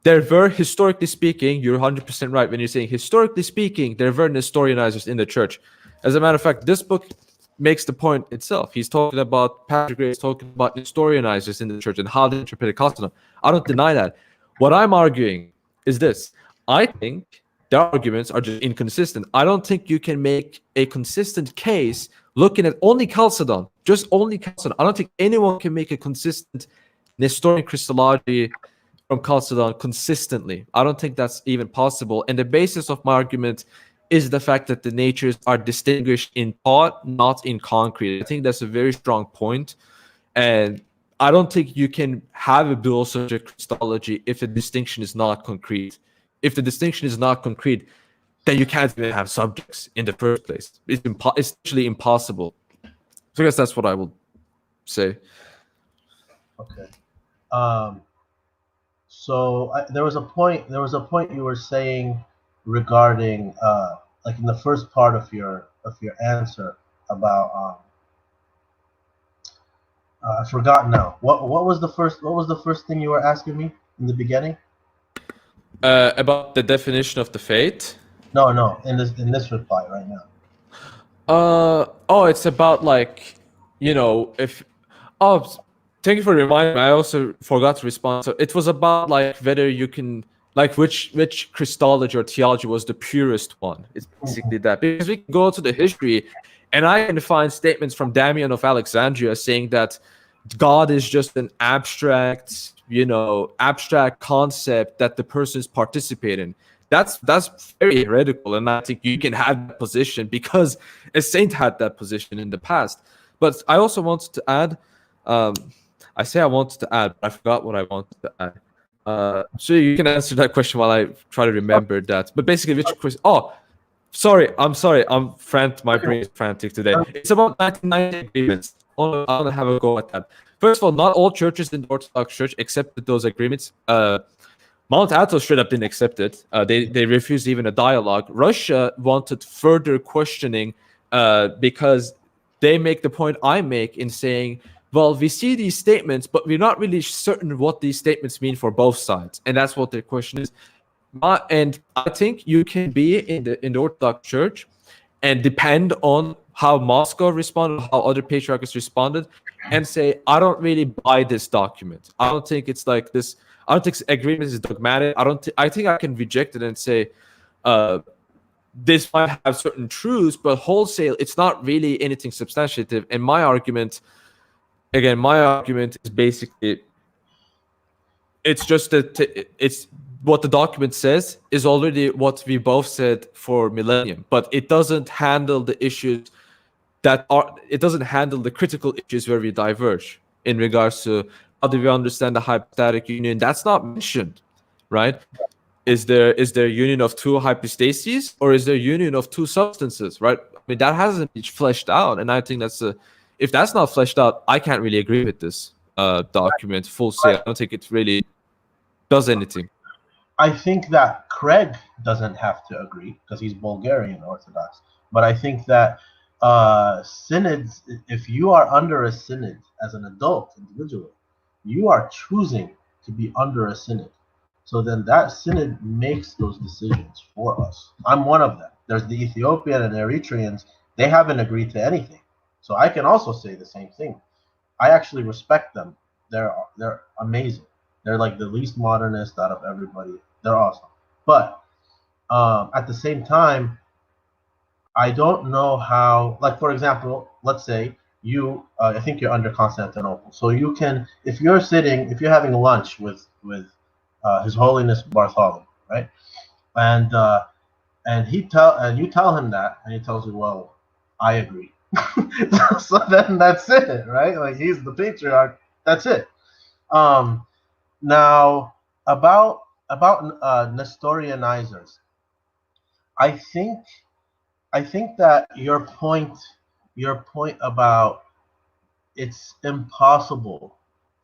there were, historically speaking, you're 100% right when you're saying historically speaking, there were Nestorianizers in the church. As a matter of fact, this book makes the point itself. He's talking about, Patrick Gray is talking about Nestorianizers in the church and how they interpreted Chalcedon. I don't deny that. What I'm arguing is this. I think their arguments are just inconsistent. I don't think you can make a consistent case looking at only Chalcedon, just only Chalcedon. I don't think anyone can make a consistent Nestorian Christology from Chalcedon consistently. I don't think that's even possible. And the basis of my argument is the fact that the natures are distinguished in thought, not in concrete. I think that's a very strong point. And I don't think you can have a dual subject Christology if the distinction is not concrete. If the distinction is not concrete, then you can't even have subjects in the first place. It's actually impossible. So I guess that's what I will say. Okay. There was a point you were saying regarding like in the first part of your answer about I forgot now. What was the first thing you were asking me in the beginning? About the definition of the faith? No, in this reply right now. It's about thank you for reminding me. I also forgot to respond. So it was about whether you can which Christology or theology was the purest one. It's basically that, because we can go to the history and I can find statements from Damian of Alexandria saying that God is just an abstract concept that the persons participate in. That's very heretical, and I think you can have that position because a saint had that position in the past. But I also wanted to add, I wanted to add, but I forgot what I wanted to add. So you can answer that question while I try to remember that. But basically, which question? Oh, I'm sorry. My brain is frantic today. It's about 1990 agreements. I want to have a go at that. First of all, not all churches in the Orthodox Church accepted those agreements. Mount Athos straight up didn't accept it. They refused even a dialogue. Russia wanted further questioning because they make the point I make in saying, well, we see these statements, but we're not really certain what these statements mean for both sides. And that's what their question is. And I think you can be in the Orthodox Church and depend on how Moscow responded, how other patriarchs responded, and say, I don't really buy this document. I don't think it's like this. I don't think agreement is dogmatic. I think I can reject it and say, this might have certain truths, but wholesale, it's not really anything substantive. And my argument is basically, it's just that what the document says is already what we both said for millennium, but it doesn't handle the issues it doesn't handle the critical issues where we diverge in regards to how do we understand the hypostatic union. That's not mentioned, right? Is there union of two hypostases, or is there union of two substances, right? I mean, that hasn't been fleshed out, and I think if that's not fleshed out, I can't really agree with this document full scale. I don't think it really does anything. I think that Craig doesn't have to agree because he's Bulgarian Orthodox, but I think that synods, if you are under a synod as an adult individual, you are choosing to be under a synod. So then that synod makes those decisions for us. I'm one of them. There's the Ethiopian and Eritreans. They haven't agreed to anything. So I can also say the same thing. I actually respect them. They're amazing. They're like the least modernist out of everybody. They're awesome. But at the same time, I don't know how, like, for example, let's say you, I think you're under Constantinople. So you can, if you're having lunch with His Holiness Bartholomew, right? And you tell him that, and he tells you, well, I agree. So then that's it, right? Like, he's the patriarch. That's it. Now about Nestorianizers, I think that your point about it's impossible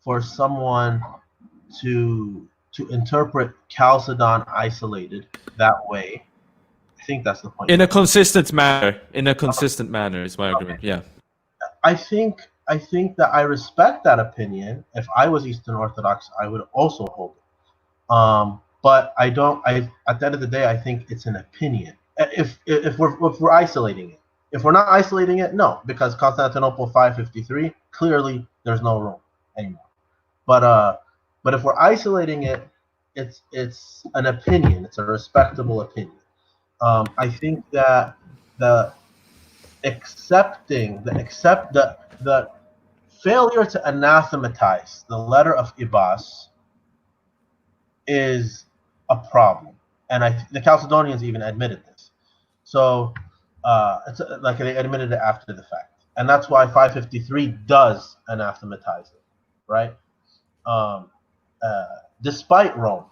for someone to interpret Chalcedon isolated that way. I think that's the point. In a consistent manner is my argument. Yeah. I think that I respect that opinion. If I was Eastern Orthodox, I would also hold it. But at the end of the day, I think it's an opinion. If we're isolating it. If we're not isolating it, no, because Constantinople 553, clearly there's no room anymore. But if we're isolating it, it's an opinion. It's a respectable opinion. I think that the failure to anathematize the letter of Ibas is a problem, and the Chalcedonians even admitted this. So it's like they admitted it after the fact, and that's why 553 does anathematize it, right? Despite Rome,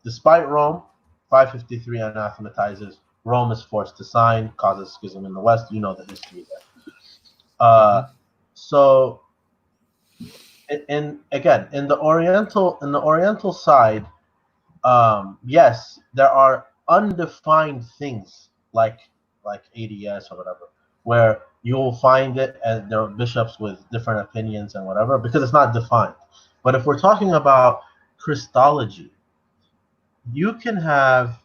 553 anathematizes. Rome is forced to sign, causes schism in the West. You know the history there. So, in the Oriental side, yes, there are undefined things like ADS or whatever, where you will find it, and there are bishops with different opinions and whatever, because it's not defined. But if we're talking about Christology, you can have,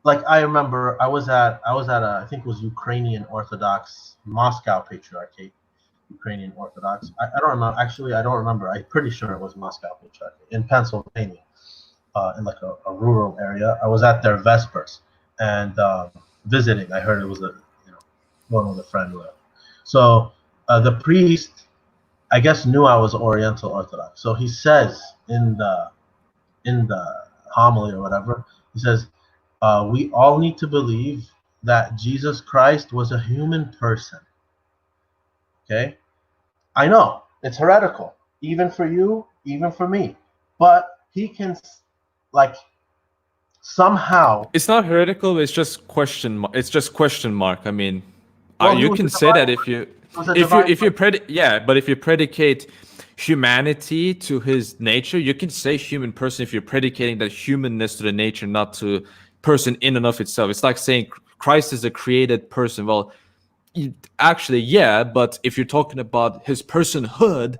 like, I remember I was at I think it was Ukrainian Orthodox, Moscow Patriarchate, Ukrainian Orthodox. I don't remember. Actually, I don't remember. I'm pretty sure it was Moscow Patriarchate in Pennsylvania, in like a rural area. I was at their Vespers and visiting. I heard it was going with a friend. So the priest, I guess, knew I was Oriental Orthodox. So he says in the homily or whatever, he says, we all need to believe that Jesus Christ was a human person. Okay? I know, it's heretical, even for you, even for me. But he can, like, somehow... It's not heretical, it's just question mark. I mean, well, you can say that if you predicate humanity to his nature, you can say human person if you're predicating that humanness to the nature, not to person in and of itself. It's like saying Christ is a created person. Well, actually, yeah, but if you're talking about his personhood,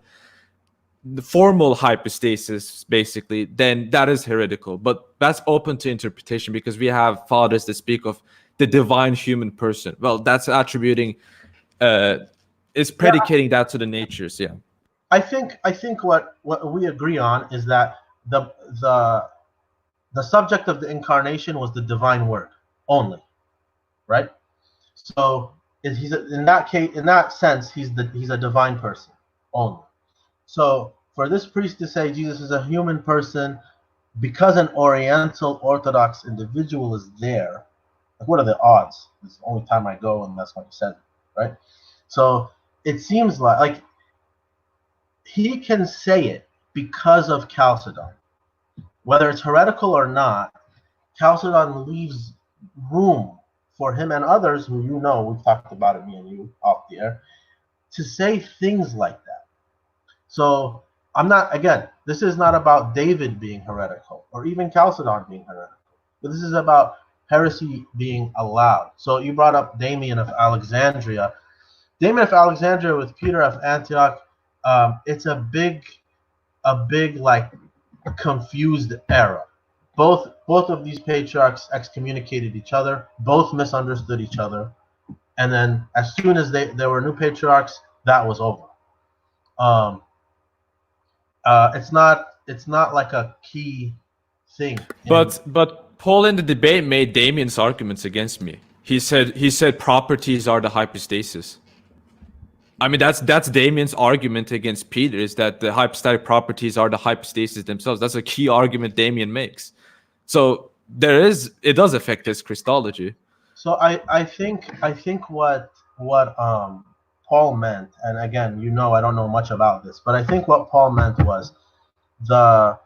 the formal hypostasis, basically, then that is heretical. But that's open to interpretation because we have fathers that speak of the divine human person. Well, that's attributing, is predicating that to the natures. Yeah. I think what we agree on is that the subject of the incarnation was the divine word only, right? So in that sense, he's a divine person only. So for this priest to say Jesus is a human person, because an Oriental Orthodox individual is there, like what are the odds? It's the only time I go, and that's when he said it, right? So it seems like he can say it because of Chalcedon. Whether it's heretical or not, Chalcedon leaves room for him and others who we've talked about it, me and you, off the air, to say things like that. So this is not about David being heretical or even Chalcedon being heretical, but this is about heresy being allowed. So you brought up Damien of Alexandria. Damien of Alexandria with Peter of Antioch, it's a big like confused era. Both of these patriarchs excommunicated each other, both misunderstood each other, and then as soon as there were new patriarchs, that was over. It's not like a key thing. But Paul in the debate made Damien's arguments against me. He said properties are the hypostasis. I mean, that's Damien's argument against Peter, is that the hypostatic properties are the hypostasis themselves. That's a key argument Damien makes. So it does affect his Christology. So I think what Paul meant, and again, I don't know much about this, but I think what Paul meant was the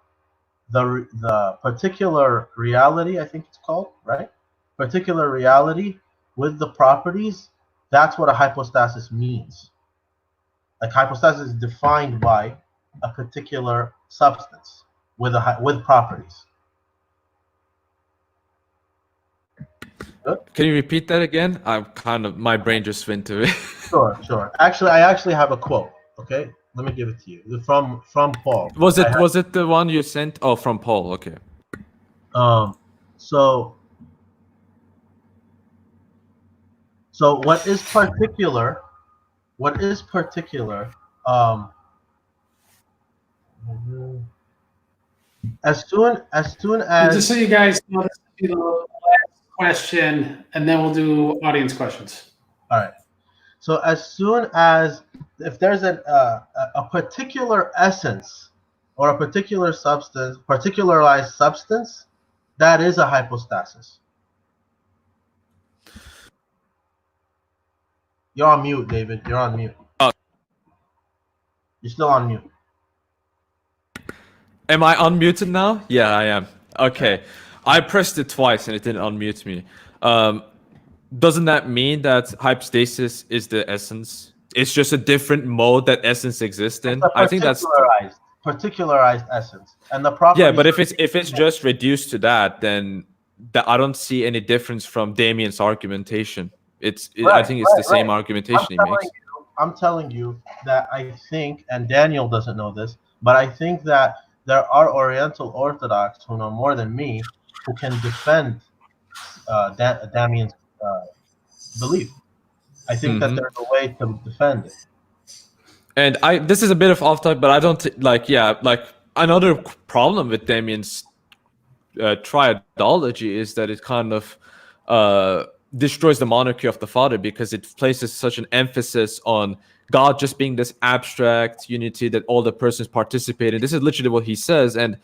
particular reality, I think it's called, right? Particular reality with the properties, that's what a hypostasis means. Like hypostasis is defined by a particular substance with properties. Good? Can you repeat that again? My brain just went to it. Sure. Actually, I have a quote. Okay, let me give it to you from Paul. Was it the one you sent? Oh, from Paul. Okay. So what is particular? As soon as, just so you guys know, this will be the last question, and then we'll do audience questions. All right. So as soon as, if there's a particular essence or a particular substance, particularized substance, that is a hypostasis. You're on mute, David. You're on mute. You're still on mute. Am I unmuted now? Yeah, I am. Okay. I pressed it twice and it didn't unmute me. Doesn't that mean that hypostasis is the essence? It's just a different mode that essence exists in? I think that's particularized essence. And the property. Yeah, but if it's just reduced to that, then I don't see any difference from Damien's argumentation. I think it's the same argumentation he makes. I'm telling you that I think, and Daniel doesn't know this, but I think that there are Oriental Orthodox who know more than me who can defend Damien's belief. I think that there's a way to defend it. And this is a bit of off topic, but I don't another problem with Damien's triadology is that it kind of destroys the monarchy of the Father, because it places such an emphasis on God just being this abstract unity that all the persons participate in. This is literally what he says. And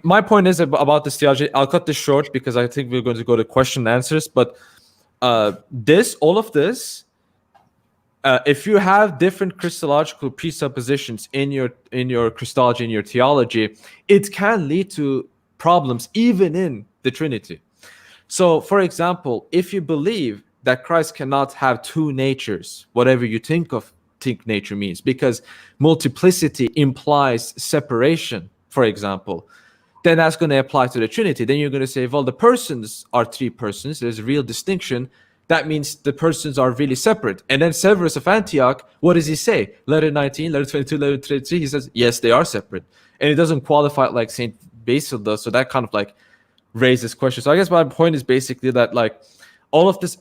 my point is about this theology. I'll cut this short because I think we're going to go to question and answers. But all of this, if you have different Christological presuppositions in your Christology, in your theology, it can lead to problems even in the Trinity. So, for example, if you believe that Christ cannot have two natures, whatever you think nature means, because multiplicity implies separation, for example, then that's going to apply to the Trinity. Then you're going to say, well, the persons are three persons. There's a real distinction. That means the persons are really separate. And then Severus of Antioch, what does he say? Letter 19, letter 22, letter 33, he says, yes, they are separate. And it doesn't qualify like St. Basil does. So that kind of like raises questions. So I guess my point is basically that like all of this,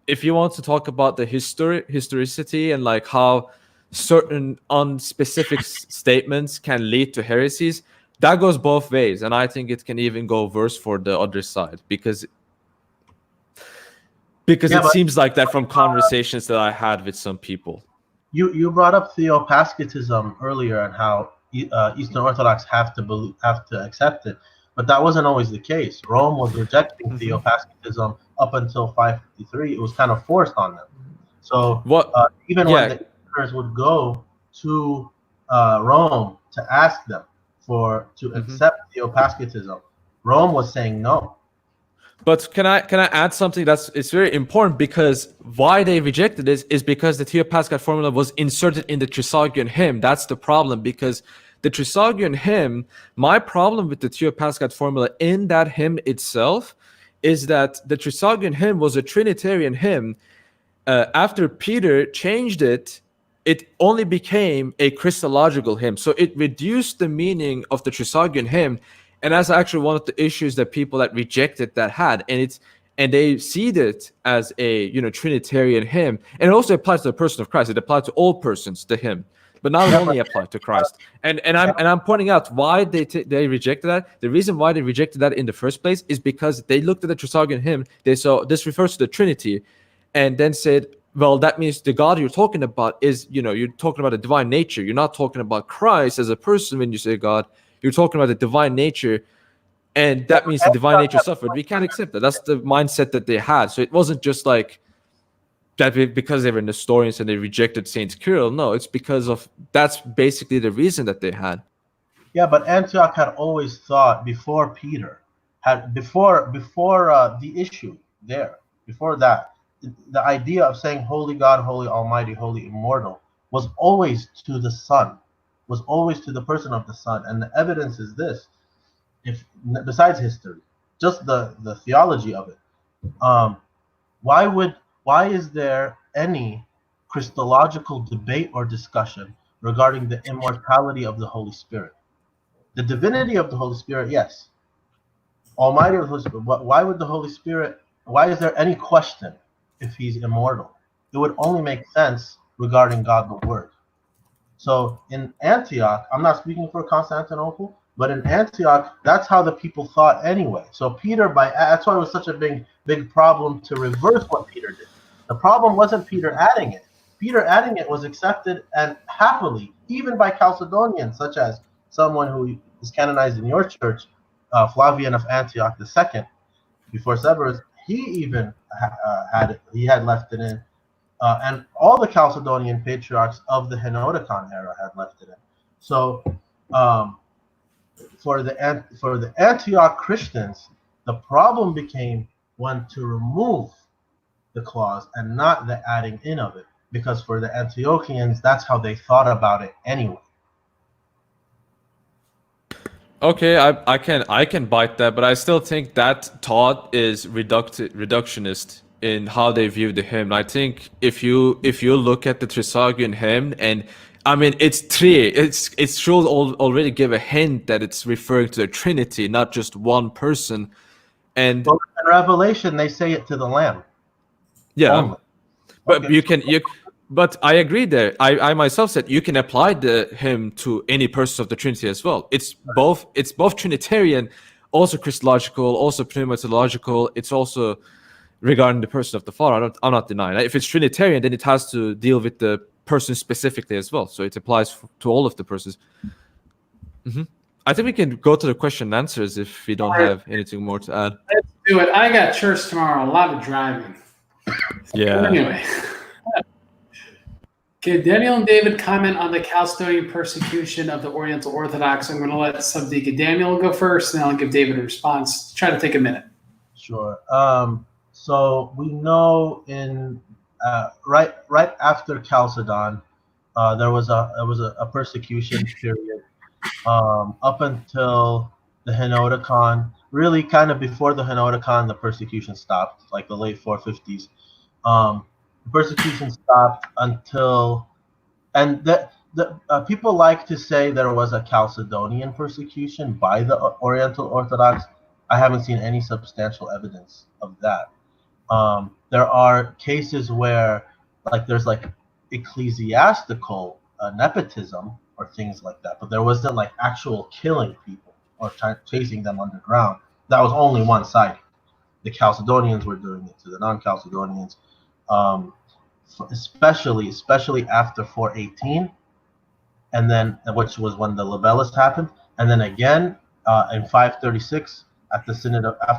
if you want to talk about the historicity and like how certain unspecific statements can lead to heresies, that goes both ways. And I think it can even go worse for the other side because it seems like that from conversations that I had with some people. You brought up theopascatism earlier and how Eastern Orthodox have to accept it. But that wasn't always the case. Rome was rejecting Theopascatism up until 553. It was kind of forced on them. So even when the emperors would go to Rome to ask them to accept Theopascatism, Rome was saying no. But can I add something it's very important, because why they rejected this is because the Theopascat formula was inserted in the Trisagion hymn. That's the problem, because the Trisagion hymn, my problem with the Theopascat formula in that hymn itself is that the Trisagion hymn was a Trinitarian hymn. After Peter changed it, it only became a Christological hymn. So it reduced the meaning of the Trisagion hymn. And that's actually one of the issues that people that rejected that had. And they see it as a Trinitarian hymn. And it also applies to the person of Christ. It applies to all persons, the hymn. But now it only applies to Christ. And I'm pointing out why they rejected that. The reason why they rejected that in the first place is because they looked at the Trisagion hymn. They saw this refers to the Trinity, and then said, well, that means the God you're talking about is, you're talking about the divine nature. You're not talking about Christ as a person when you say God. You're talking about the divine nature, and that means the divine nature suffered. We can't accept that. That's the mindset that they had. So it wasn't just like that because they were Nestorians and they rejected Saint Cyril. No, it's because of that's basically the reason that they had. Yeah, but Antioch had always thought before Peter before the issue there, before that, the idea of saying holy God, holy almighty, holy immortal was always to the Son, was always to the person of the Son. And the evidence is this, besides history, just the theology of it. Why is there any Christological debate or discussion regarding the immortality of the Holy Spirit? The divinity of the Holy Spirit, yes. Almighty of the Holy Spirit. Why would the Holy Spirit, why is there any question if he's immortal? It would only make sense regarding God the Word. So in Antioch, I'm not speaking for Constantinople, but in Antioch, that's how the people thought anyway. So Peter, that's why it was such a big problem to reverse what Peter did. The problem wasn't Peter adding it. Peter adding it was accepted and happily, even by Chalcedonians, such as someone who is canonized in your church, Flavian of Antioch II, before Severus. He even had it. He had left it in. And all the Chalcedonian patriarchs of the Henoticon era had left it in. So for the Antioch Christians, the problem became when to remove the clause and not the adding in of it, because for the Antiochians, that's how they thought about it anyway. Okay, I can bite that, but I still think that thought is reductionist in how they view the hymn. I think if you look at the Trisagion hymn, and I mean it should already give a hint that it's referring to the Trinity, not just one person. And well, in Revelation, they say it to the Lamb. Yeah, but okay. But I agree there. I myself said you can apply the hymn to any person of the Trinity as well. It's both Trinitarian, also Christological, also pneumatological. It's also regarding the person of the Father. I'm not denying that. If it's Trinitarian, then it has to deal with the person specifically as well. So it applies to all of the persons. I think we can go to the question and answers if we don't have anything more to add. Let's do it. I got church tomorrow. A lot of driving. Yeah. Anyway. Okay, Daniel and David comment on the Chalcedonian persecution of the Oriental Orthodox. I'm going to let Subdeacon Daniel go first, and then I'll give David a response. Try to take a minute. Sure. So we know in right after Chalcedon, there was a persecution period up until the Henoticon. Really, kind of before the Henoticon, the persecution stopped, like the late 450s. The persecution stopped until, and the people like to say there was a Chalcedonian persecution by the Oriental Orthodox. I haven't seen any substantial evidence of that. There are cases where, like, there's like ecclesiastical nepotism or things like that, but there wasn't like actual killing people or chasing them underground. That was only one side. The Chalcedonians were doing it to the non-Chalcedonians. Especially after 418, and then which was when the Libellus happened, and then again in 536 after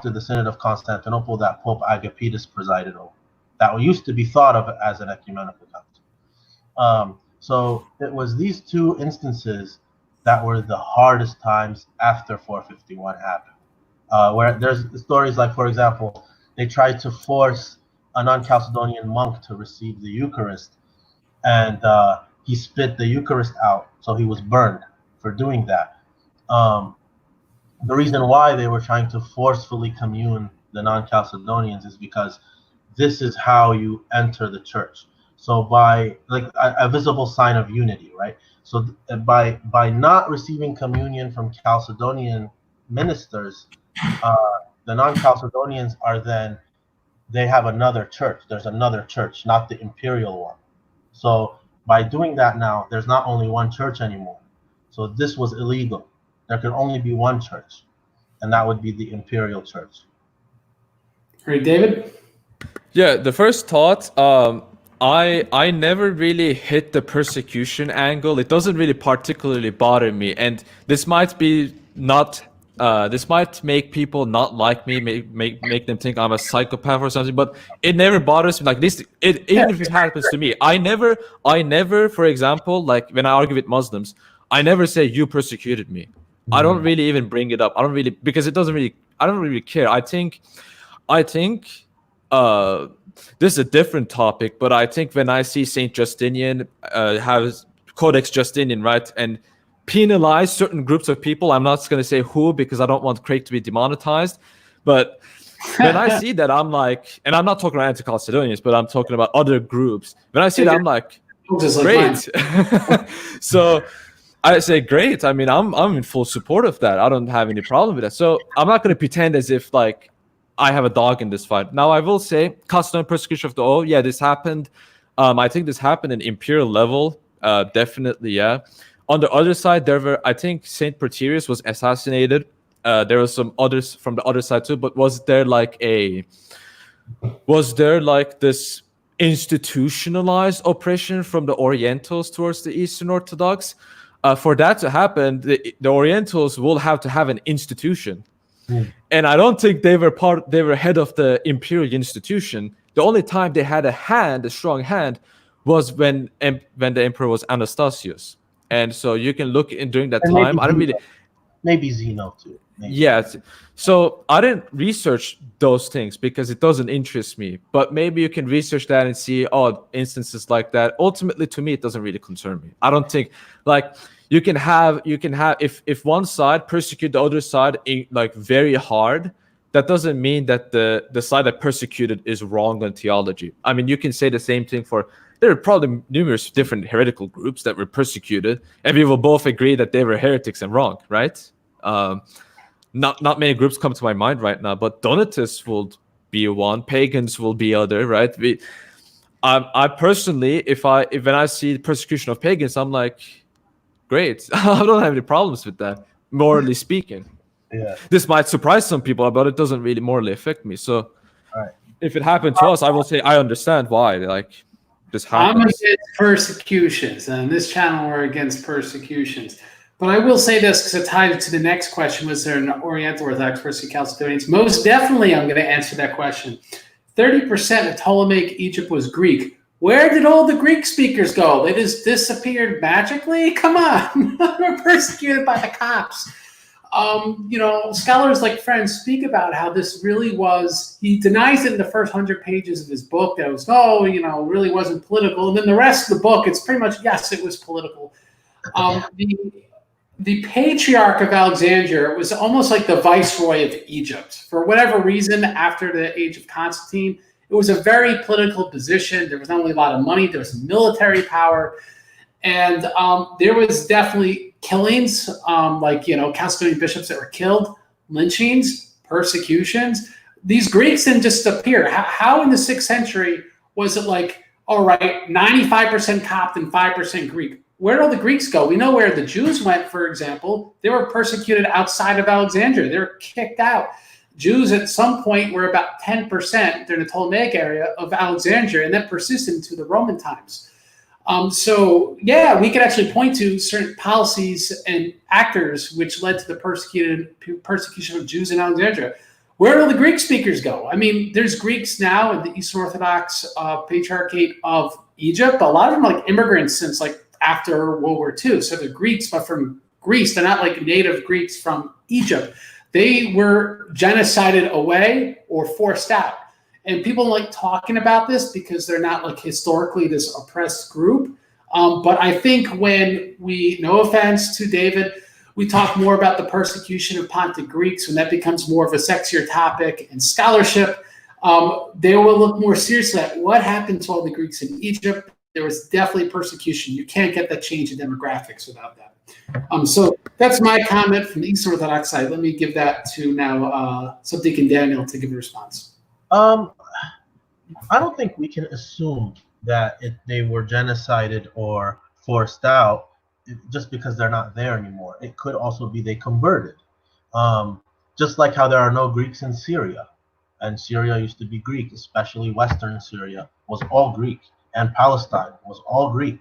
the Synod of Constantinople that Pope Agapitus presided over. That used to be thought of as an ecumenical council. So it was these two instances that were the hardest times after 451 happened, where there's stories like, for example, they tried to force a non-Chalcedonian monk to receive the Eucharist, and he spit the Eucharist out, so he was burned for doing that. The reason why they were trying to forcefully commune the non-Chalcedonians is because this is how you enter the church. So by like a visible sign of unity, right? So by not receiving communion from Chalcedonian ministers, the non-Chalcedonians they have another church. There's another church, not the imperial one. So by doing that now, there's not only one church anymore. So this was illegal. There could only be one church, and that would be the imperial church. All right, David? Yeah, the first thought, I never really hit the persecution angle. It doesn't really particularly bother me, and this might be not. This might make people not like me, make them think I'm a psychopath or something. But it never bothers me. Like this, even if it happens to me, I never, for example, like when I argue with Muslims, I never say you persecuted me. I don't really even bring it up. I don't really, because it doesn't really. I don't really care. I think. This is a different topic, but I think when I see Saint Justinian has Codex Justinian, right, and penalize certain groups of people, I'm not going to say who because I don't want Craig to be demonetized, but when I see that, I'm like, and I'm not talking about anti-Chalcedonians, but I'm talking about other groups. When I see that, I'm like, great. So I say, great. I mean, I'm in full support of that. I don't have any problem with that. So I'm not going to pretend as if like I have a dog in this fight. Now I will say, Chalcedonian persecution of the old, yeah, this happened. I think this happened in imperial level, definitely, yeah. On the other side, I think Saint Proterius was assassinated. There were some others from the other side too. But was there like this institutionalized oppression from the Orientals towards the Eastern Orthodox? For that to happen, the Orientals will have to have an institution. And I don't think they were head of the imperial institution. The only time they had a strong hand, was when the emperor was Anastasius. And so you can look in during that time. I don't really. Maybe Zeno too. Maybe. Yeah. So I didn't research those things because it doesn't interest me. But maybe you can research that and see instances like that. Ultimately, to me, it doesn't really concern me. I don't think like you can have if one side persecute the other side like very hard. That doesn't mean that the side that persecuted is wrong on theology. I mean, you can say the same thing for. There are probably numerous different heretical groups that were persecuted, and we will both agree that they were heretics and wrong, right? Not many groups come to my mind right now, but Donatists will be one, pagans will be other, right? I personally, when I see persecution of pagans, I'm like, great. I don't have any problems with that, morally speaking. Yeah. This might surprise some people, but it doesn't really morally affect me. So, right. If it happened to us, I will say I understand why. Like. I'm against persecutions, and this channel we're against persecutions. But I will say this because it ties to the next question: was there an Oriental Orthodox versus Chalcedonians? Most definitely, I'm going to answer that question. 30% of Ptolemaic Egypt was Greek. Where did all the Greek speakers go? They just disappeared magically? Come on, we're persecuted by the Copts. Scholars like Friends speak about how this really was, he denies it in the first 100 pages of his book that it was, really wasn't political. And then the rest of the book, it's pretty much, yes, it was political. The Patriarch of Alexandria was almost like the viceroy of Egypt. For whatever reason, after the age of Constantine, it was a very political position. There was not only a lot of money, there was military power. And there was definitely killings, Chalcedonian bishops that were killed, lynchings, persecutions. These Greeks didn't just appear. How in the 6th century was it like, all right, 95% Copt and 5% Greek? Where did all the Greeks go? We know where the Jews went, for example. They were persecuted outside of Alexandria. They were kicked out. Jews at some point were about 10% during the Ptolemaic area of Alexandria, and that persisted into the Roman times. So yeah, we could actually point to certain policies and actors which led to the persecution of Jews in Alexandria. Where do the Greek speakers go? I mean, there's Greeks now in the Eastern Orthodox Patriarchate of Egypt, but a lot of them are like immigrants since like after World War II. So they're Greeks, but from Greece. They're not like native Greeks from Egypt. They were genocided away or forced out. And people like talking about this because they're not like historically this oppressed group. But I think when we, no offense to David, we talk more about the persecution of Pontic Greeks, when that becomes more of a sexier topic in scholarship, they will look more seriously at what happened to all the Greeks in Egypt. There was definitely persecution. You can't get that change in demographics without that. So that's my comment from the Eastern Orthodox side. Let me give that to now Subdeacon Daniel to give a response. I don't think we can assume that they were genocided or forced out just because they're not there anymore. It could also be they converted. Just like how there are no Greeks in Syria. And Syria used to be Greek, especially Western Syria was all Greek. And Palestine was all Greek.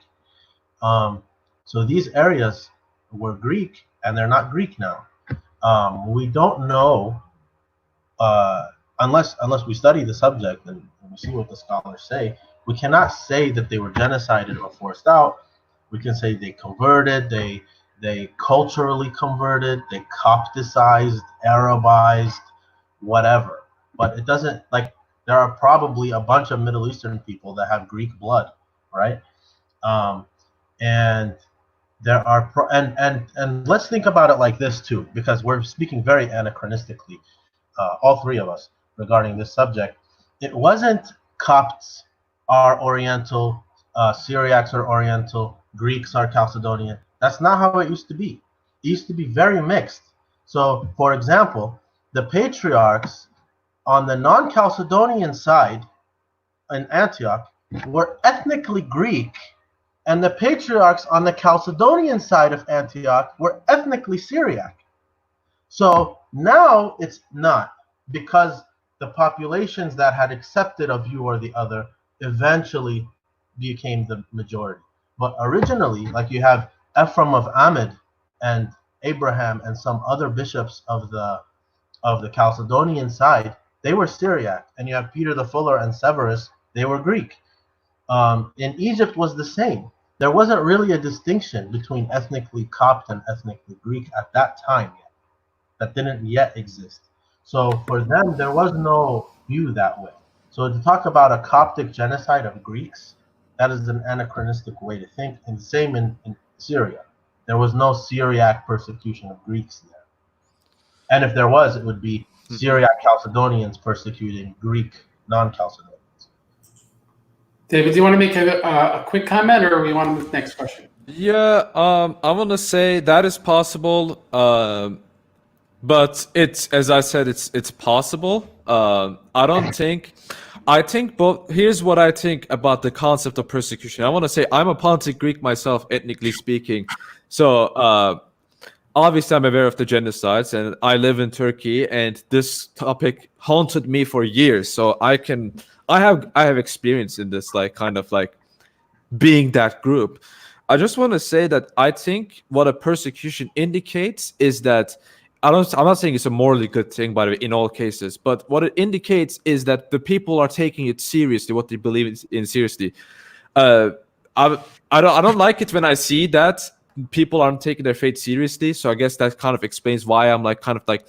So these areas were Greek, and they're not Greek now. We don't know, unless we study the subject and we see what the scholars say, we cannot say that they were genocided or forced out. We can say they converted, they culturally converted, they Copticized, Arabized, whatever. But it doesn't, like, there are probably a bunch of Middle Eastern people that have Greek blood, right? And there are and let's think about it like this too, because we're speaking very anachronistically, all three of us, regarding this subject. It wasn't Copts are Oriental, Syriacs are Oriental, Greeks are Chalcedonian. That's not how it used to be. It used to be very mixed. So, for example, the patriarchs on the non-Chalcedonian side in Antioch were ethnically Greek, and the patriarchs on the Chalcedonian side of Antioch were ethnically Syriac. So now it's not, because the populations that had accepted a view or the other eventually became the majority. But originally, like you have Ephraim of Amid and Abraham and some other bishops of the Chalcedonian side, they were Syriac. And you have Peter the Fuller and Severus, they were Greek. In Egypt was the same. There wasn't really a distinction between ethnically Copt and ethnically Greek at that time yet. That didn't yet exist. So for them, there was no view that way. So to talk about a Coptic genocide of Greeks, that is an anachronistic way to think. And the same in Syria. There was no Syriac persecution of Greeks there. And if there was, it would be Syriac Chalcedonians persecuting Greek non-Chalcedonians. David, do you want to make a quick comment, or we want to move to the next question? Yeah, I want to say that is possible, but it's, as I said, it's possible. I think both. Here's what I think about the concept of persecution. I want to say I'm a Pontic Greek myself, ethnically speaking. So obviously I'm aware of the genocides, and I live in Turkey, and this topic haunted me for years. So I have experience in this, like, kind of like being that group. I just want to say that I think what a persecution indicates is that I'm not saying it's a morally good thing, by the way, in all cases, but what it indicates is that the people are taking it seriously, what they believe in seriously. I don't like it when I see that people aren't taking their faith seriously. So I guess that kind of explains why I'm like kind of like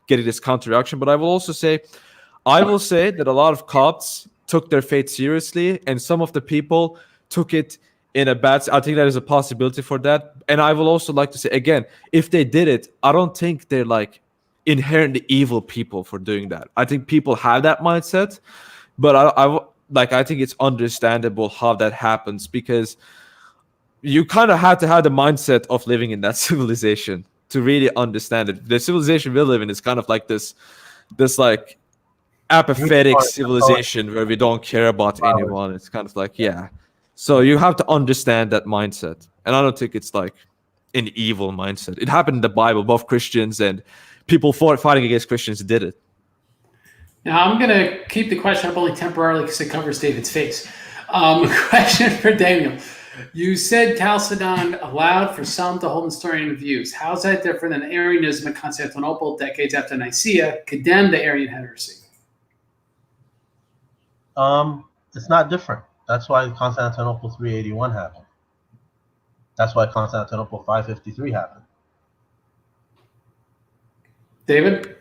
getting this counter reaction. But I will say that a lot of Copts took their faith seriously, and some of the people took it in a bad. I think there is a possibility for that. And I will also like to say again, if they did it, I don't think they're like inherently evil people for doing that. I think people have that mindset, but I think it's understandable how that happens, because you kind of have to have the mindset of living in that civilization to really understand it. The civilization we live in is kind of like this like apathetic civilization where we don't care about anyone. It's kind of like, yeah. So you have to understand that mindset. And I don't think it's like an evil mindset. It happened in the Bible. Both Christians and people fighting against Christians did it. Now, I'm going to keep the question up only temporarily because it covers David's face. Question for Daniel. You said Chalcedon allowed for some to hold Nestorian views. How is that different than Arianism at Constantinople decades after Nicaea condemned the Arian heresy? It's not different. That's why Constantinople 381 happened. That's why Constantinople 553 happened. David?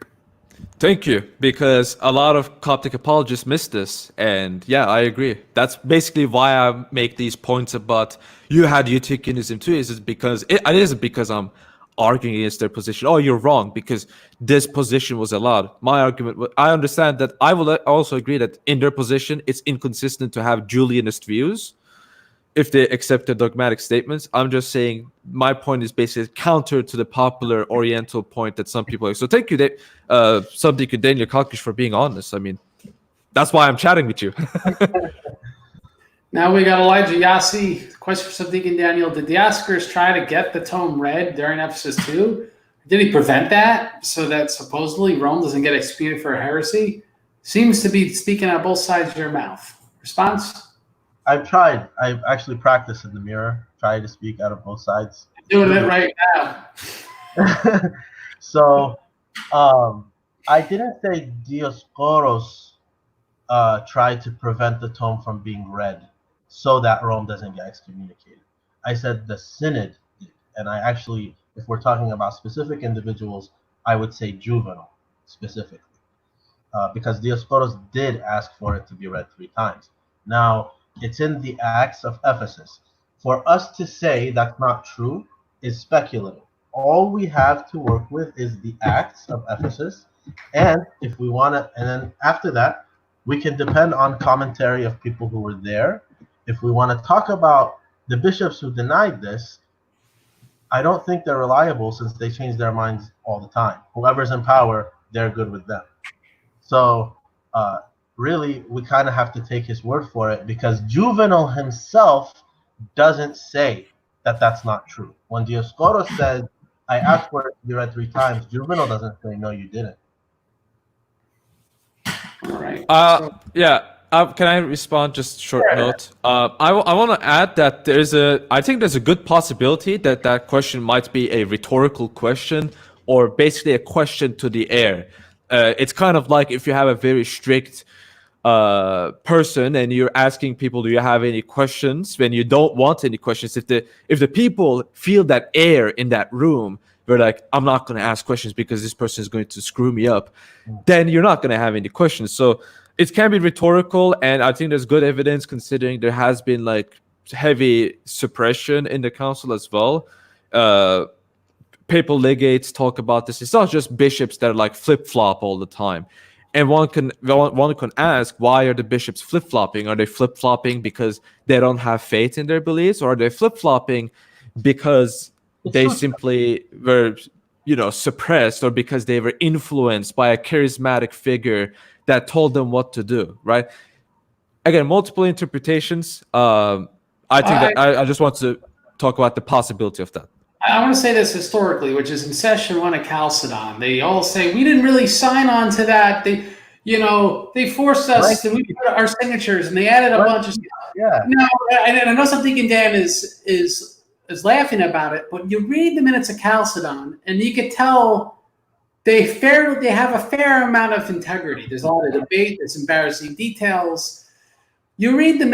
Thank you, because a lot of Coptic apologists miss this, and yeah, I agree. That's basically why I make these points about you had Eutychianism too. It isn't because I'm arguing against their position. Oh, you're wrong because this position was allowed. My argument, I understand that. I will also agree that in their position, it's inconsistent to have Julianist views if they accept the dogmatic statements. I'm just saying my point is basically counter to the popular Oriental point that some people are. So thank you, Subdeacon Daniel Kakish, for being honest. I mean, that's why I'm chatting with you. Now we got Elijah Yassi. Question for Subdeacon Daniel. Did Dioscorus try to get the tome read during Ephesus II? Did he prevent that so that supposedly Rome doesn't get executed for heresy? Seems to be speaking out both sides of your mouth. Response? I've tried. I've actually practiced in the mirror, tried to speak out of both sides. Doing it right now. So, I didn't say Dioscorus tried to prevent the tome from being read so that Rome doesn't get excommunicated. I said the synod did. And I actually, if we're talking about specific individuals, I would say Juvenal specifically. Because Dioscorus did ask for it to be read 3 times. Now, it's in the Acts of Ephesus. For us to say that's not true is speculative. All we have to work with is the Acts of Ephesus, and if we want to, and then after that, we can depend on commentary of people who were there. If we want to talk about the bishops who denied this, I don't think they're reliable since they change their minds all the time. Whoever's in power, they're good with them. So, really, we kind of have to take his word for it because Juvenal himself doesn't say that that's not true. When Dioscorus said, I asked for it to be read 3 times, Juvenal doesn't say, no, you didn't. All right. Yeah. Can I respond just short note? I want to add that I think there's a good possibility that that question might be a rhetorical question or basically a question to the air. It's kind of like if you have a very strict person and you're asking people, do you have any questions, when you don't want any questions. If the people feel that air in that room, they're like, I'm not going to ask questions because this person is going to screw me up, then you're not going to have any questions. So it can be rhetorical, and I think there's good evidence considering there has been like heavy suppression in the council as well. Papal legates talk about this. It's not just bishops that are like flip-flop all the time. And one can ask, why are the bishops flip-flopping? Are they flip-flopping because they don't have faith in their beliefs, or are they flip-flopping because they simply were, suppressed, or because they were influenced by a charismatic figure that told them what to do, right? Again, multiple interpretations. I think I just want to talk about the possibility of that. I want to say this historically, which is in session 1 of Chalcedon. They all say, we didn't really sign on to that. They forced us to put our signatures, and they added a bunch of stuff. Yeah. No, and I know Subdeacon Dan is laughing about it, but you read the minutes of Chalcedon, and you could tell they have a fair amount of integrity. There's a lot of debate. There's embarrassing details. You read the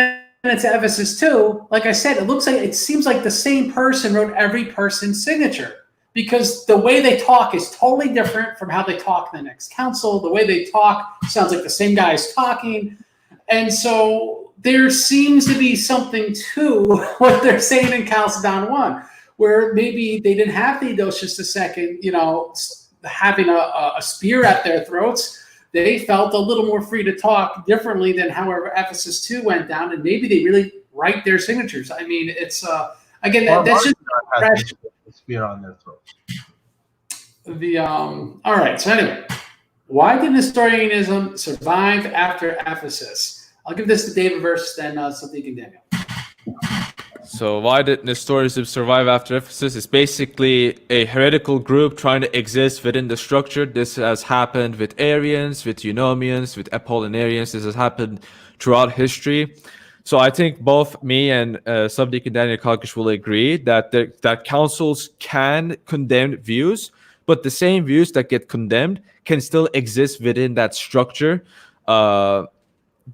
minutes of Ephesus II, like I said, it seems like the same person wrote every person's signature, because the way they talk is totally different from how they talk in the next council. The way they talk sounds like the same guy is talking. And so there seems to be something to what they're saying in Chalcedon 1, where maybe they didn't have Theodosius II, having a spear at their throats. They felt a little more free to talk differently than however Ephesus II went down, and maybe they really write their signatures. I mean, it's again that's just a spear on their throat. All right. So anyway, why did Nestorianism survive after Ephesus? I'll give this to David verse, then Subdeacon Daniel. So why did Nestorianism survive after Ephesus? It's basically a heretical group trying to exist within the structure. This has happened with Arians, with Eunomians, with Apollinarians. This has happened throughout history. So I think both me and Subdeacon Daniel Kakish will agree that that councils can condemn views, but the same views that get condemned can still exist within that structure. But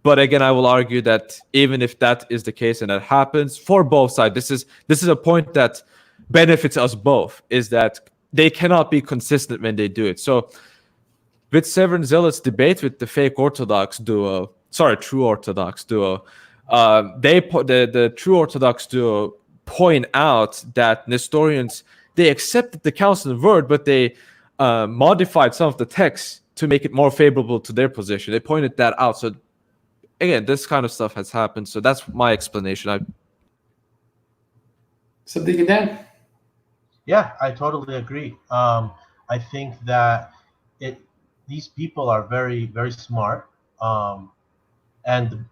again, I will argue that even if that is the case and that happens for both sides, this is a point that benefits us both, is that they cannot be consistent when they do it. So with Severin Zealot's debate with the fake Orthodox duo, true Orthodox duo, the true Orthodox duo point out that Nestorians, they accepted the Chalcedon word, but they modified some of the texts to make it more favorable to their position. They pointed that out. So again, this kind of stuff has happened. So that's my explanation. Subdeacon Dan? Yeah, I totally agree. I think that these people are very, very smart. And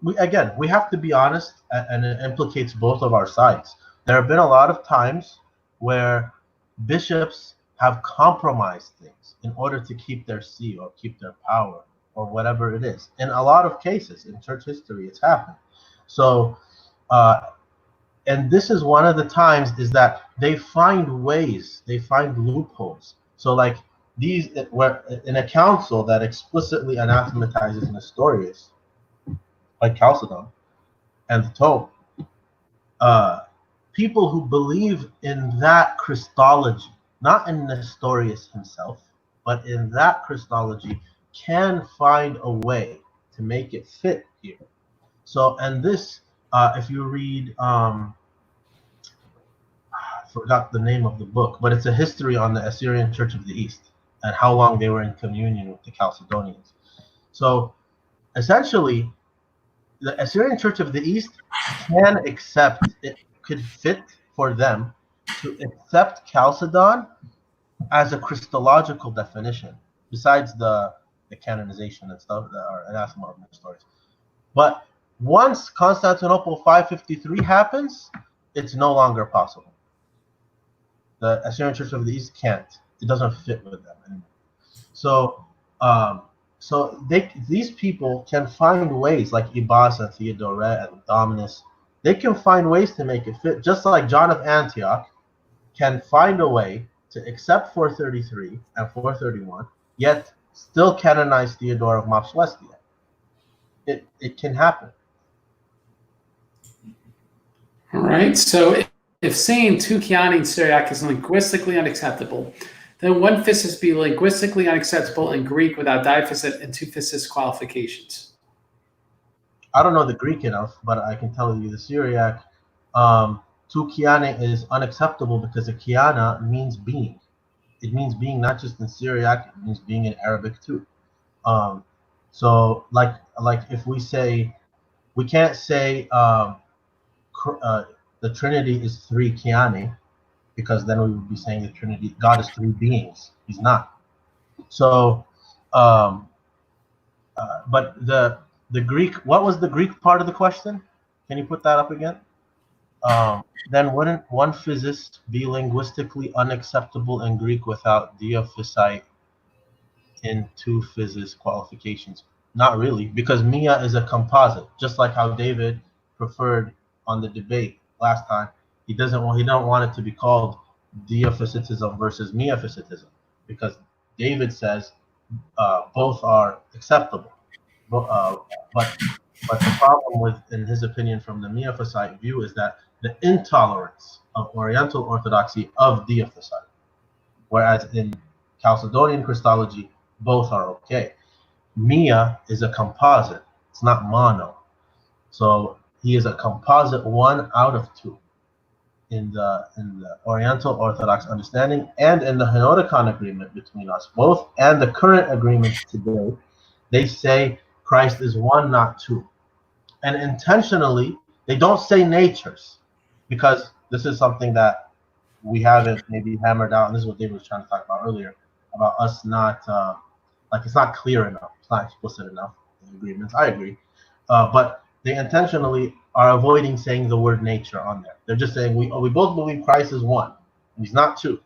we have to be honest, and it implicates both of our sides. There have been a lot of times where bishops have compromised things in order to keep their see or keep their power or whatever it is. In a lot of cases in church history, it's happened. So, and this is one of the times is that they find ways, they find loopholes. So like these, where in a council that explicitly anathematizes Nestorius, like Chalcedon and the Tome, people who believe in that Christology, not in Nestorius himself, but in that Christology, can find a way to make it fit here. So, and this, if you read, I forgot the name of the book, but it's a history on the Assyrian Church of the East and how long they were in communion with the Chalcedonians. So, essentially, the Assyrian Church of the East can accept, it could fit for them to accept Chalcedon as a Christological definition, besides the canonization and stuff that are anathema of Nestorius. But once Constantinople 553 happens, it's no longer possible. The Assyrian Church of the East can't. It doesn't fit with them anymore. So, these people can find ways, like Ibas and Theodoret and Dominus. They can find ways to make it fit, just like John of Antioch can find a way to accept 433 and 431, yet still canonize Theodore of Mopsuestia. It can happen. All right. So if saying two Chiani in Syriac is linguistically unacceptable, then one physis be linguistically unacceptable in Greek without diaphysit and two physis qualifications. I don't know the Greek enough, but I can tell you the Syriac. Tu Chiane is unacceptable because a Chiana means being. It means being not just in Syriac, it means being in Arabic too. So like if we say, we can't say the Trinity is three Chiane, because then we would be saying the Trinity, God is three beings. He's not. So, but the Greek, what was the Greek part of the question? Can you put that up again? Then wouldn't one physis be linguistically unacceptable in Greek without diaphysite in two physis qualifications? Not really, because Mia is a composite, just like how David preferred on the debate last time. He don't want it to be called diaphysitism versus miaphysitism, because David says both are acceptable. But the problem with, in his opinion, from the miaphysite view, is that the intolerance of Oriental Orthodoxy of diaphysite, whereas in Chalcedonian Christology, both are okay. Mia is a composite; it's not mono. So he is a composite 1 out of 2 in the Oriental Orthodox understanding, and in the Henoticon agreement between us both, and the current agreement today. They say Christ is 1, not 2, and intentionally they don't say natures, because this is something that we haven't maybe hammered out, and this is what David was trying to talk about earlier, about us not like, it's not clear enough, it's not explicit enough in agreements. I agree, but they intentionally are avoiding saying the word nature on there. They're just saying we both believe Christ is 1, he's not 2.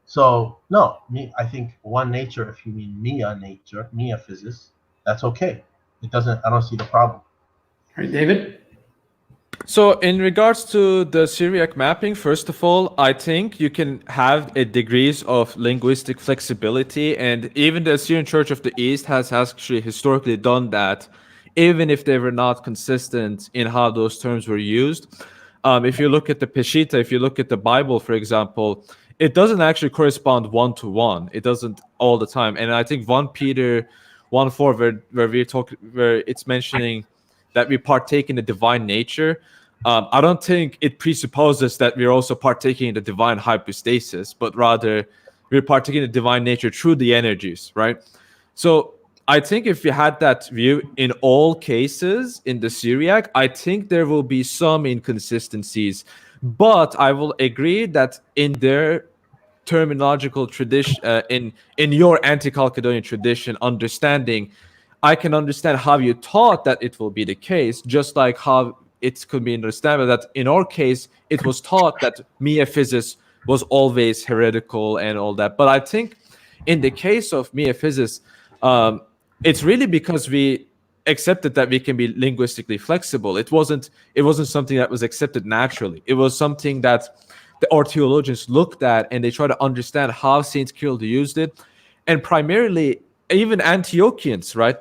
So no, I think one nature, if you mean mia nature, mia physis, that's okay. It doesn't, I don't see the problem. right, David? So in regards to the Syriac mapping, first of all, I think you can have a degrees of linguistic flexibility, and even the Assyrian Church of the East has actually historically done that, even if they were not consistent in how those terms were used. If you look at the Peshitta, if you look at the Bible, for example, it doesn't actually correspond one to one. It doesn't all the time. And I think 1 Peter 1:4, where it's mentioning that we partake in the divine nature. I don't think it presupposes that we're also partaking in the divine hypostasis, but rather we're partaking in the divine nature through the energies, right? So I think if you had that view in all cases in the Syriac, I think there will be some inconsistencies. But I will agree that in their terminological tradition, in your anti-Chalcedonian tradition understanding, I can understand how you taught that it will be the case, just like how it could be understood that in our case it was taught that Miaphysis was always heretical and all that. But I think in the case of Miaphysis, it's really because we accepted that we can be linguistically flexible. It wasn't something that was accepted naturally. It was something that our theologians looked at and they try to understand how Saint Cyril used it, and primarily even Antiochians, right?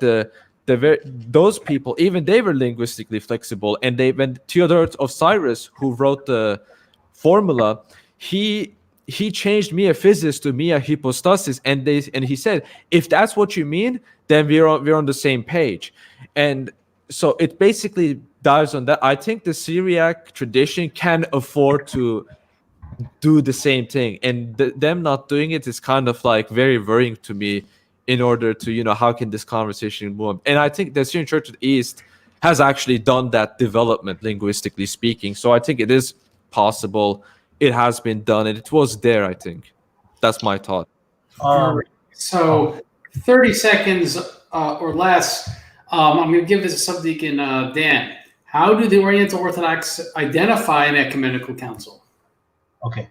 Those people, even they were linguistically flexible, and when Theodore of Cyrus, who wrote the formula, he changed Miaphysis to Mia hypostasis, and he said, if that's what you mean, then we're on the same page. And so it basically dives on that. I think the Syriac tradition can afford to do the same thing, and them not doing it is kind of like very worrying to me, in order to, how can this conversation move? And I think the Syrian Church of the East has actually done that development, linguistically speaking. So I think it is possible. It has been done, and it was there, I think. That's my thought. So 30 seconds or less. I'm going to give this to Subdeacon Dan. How do the Oriental Orthodox identify an ecumenical council? Okay.